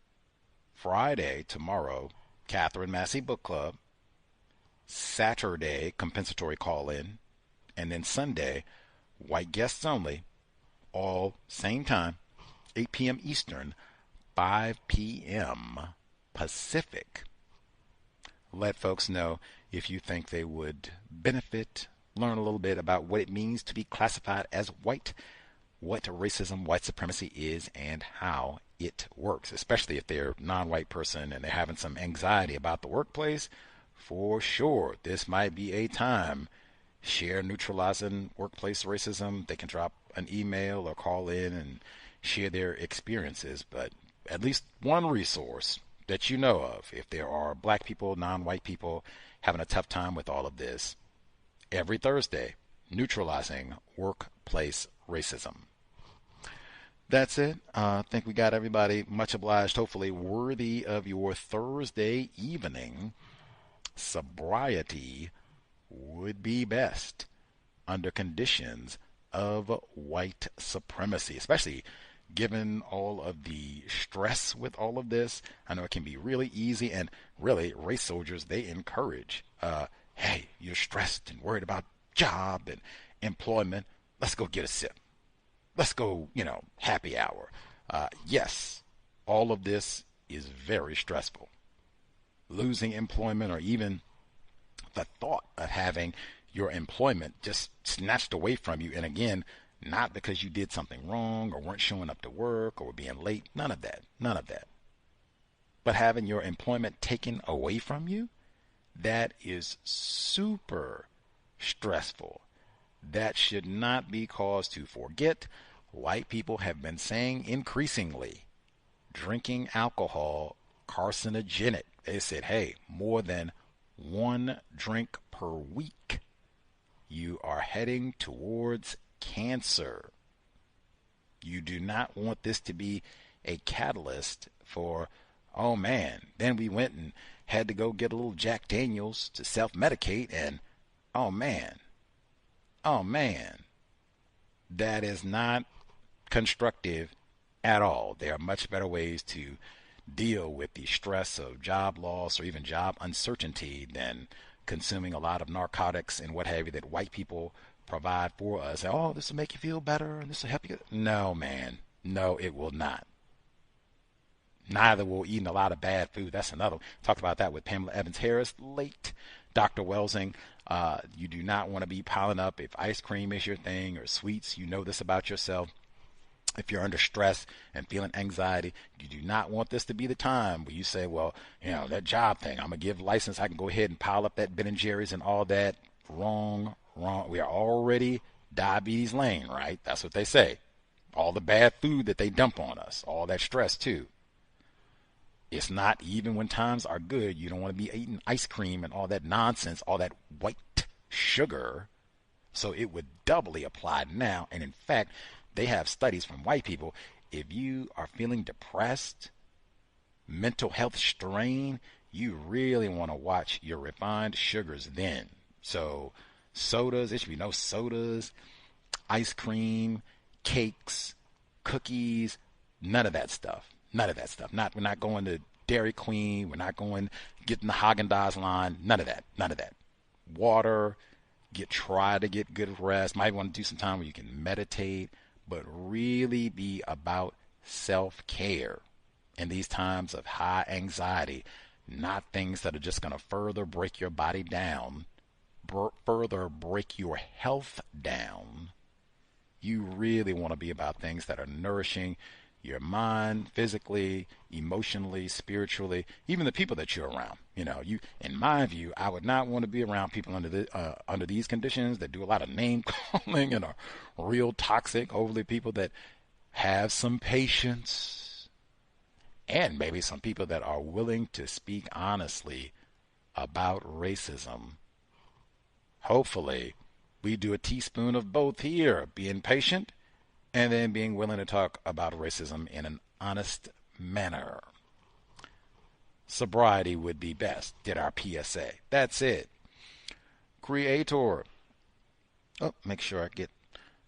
Friday, tomorrow, Catherine Massey Book Club. Saturday, compensatory call-in, and then Sunday, white guests only, all same time, 8 p.m. Eastern, 5 p.m. Pacific. Let folks know if you think they would benefit, learn a little bit about what it means to be classified as white, what racism, white supremacy is, and how it works, especially if they're a non-white person and they're having some anxiety about the workplace. For sure, this might be a time. Share Neutralizing Workplace Racism. They can drop an email or call in and share their experiences. But at least one resource that you know of, if there are black people, non-white people having a tough time with all of this, every Thursday, Neutralizing Workplace Racism. That's it. I think we got everybody. Much obliged. Hopefully worthy of your Thursday evening. Sobriety would be best under conditions of white supremacy, especially given all of the stress with all of this. I know it can be really easy, and really race soldiers, they encourage, hey, you're stressed and worried about job and employment. Let's go get a sip. Let's go, happy hour. Yes, all of this is very stressful. Losing employment, or even the thought of having your employment just snatched away from you. And again, not because you did something wrong or weren't showing up to work or were being late. None of that. But having your employment taken away from you, that is super stressful. That should not be cause to forget. White people have been saying increasingly, drinking alcohol carcinogenic. They said, hey, more than 1 drink per week, you are heading towards cancer. You do not want this to be a catalyst for, oh man, then we went and had to go get a little Jack Daniels to self-medicate, and oh man, that is not constructive at all. There are much better ways to deal with the stress of job loss or even job uncertainty than consuming a lot of narcotics and what have you that white people provide for us. Oh, this will make you feel better and this will help you. No, man. No, it will not. Neither will eating a lot of bad food. That's another. Talked about that with Pamela Evans Harris, late Dr. Welsing. You do not want to be piling up. If ice cream is your thing or sweets, you know this about yourself. If you're under stress and feeling anxiety, you do not want this to be the time where you say, well, that job thing, I'm going to give license. I can go ahead and pile up that Ben & Jerry's and all that. Wrong. We are already diabetes lane, right? That's what they say. All the bad food that they dump on us, all that stress too. It's not even when times are good. You don't want to be eating ice cream and all that nonsense, all that white sugar. So it would doubly apply now. And in fact, they have studies from white people. If you are feeling depressed, mental health strain, you really want to watch your refined sugars then. So sodas, there should be no sodas, ice cream, cakes, cookies, none of that stuff. We're not going to Dairy Queen. We're not going getting the Haagen-Dazs line. None of that. Water. Try to get good rest. Might want to do some time where you can meditate, but really be about self-care in these times of high anxiety, not things that are just going to further break your body down, further break your health down. You really want to be about things that are nourishing your mind, physically, emotionally, spiritually, even the people that you're around. In my view, I would not want to be around people under these conditions that do a lot of name calling and are real toxic. Hopefully people that have some patience and maybe some people that are willing to speak honestly about racism. Hopefully we do a teaspoon of both here, being patient and then being willing to talk about racism in an honest manner. Sobriety would be best, did our PSA. That's it. Creator. Oh, make sure I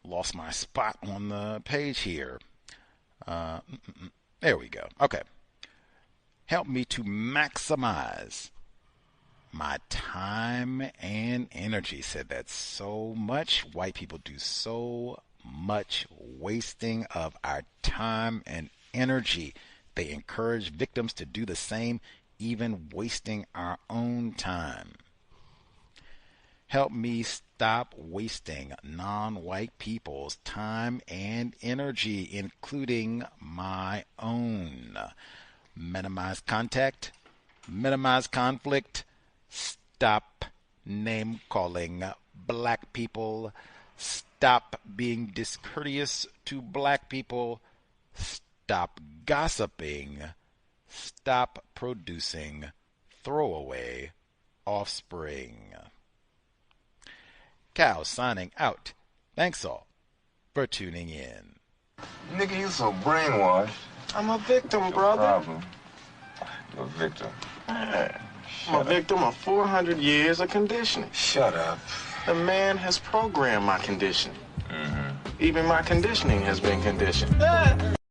lost my spot on the page here. There we go. Okay. Help me to maximize my time and energy. Said that so much. White people do so much wasting of our time and energy. They encourage victims to do the same, even wasting our own time. Help me stop wasting non-white people's time and energy, including my own. Minimize contact, minimize conflict, stop name-calling black people, stop being discourteous to black people, stop gossiping, stop producing throwaway offspring. Cal signing out. Thanks all for tuning in. Nigga, you so brainwashed. I'm a victim, brother. Problem. You're a victim. I'm a victim of 400 years of conditioning. Shut up. The man has programmed my conditioning. Even my conditioning has been conditioned.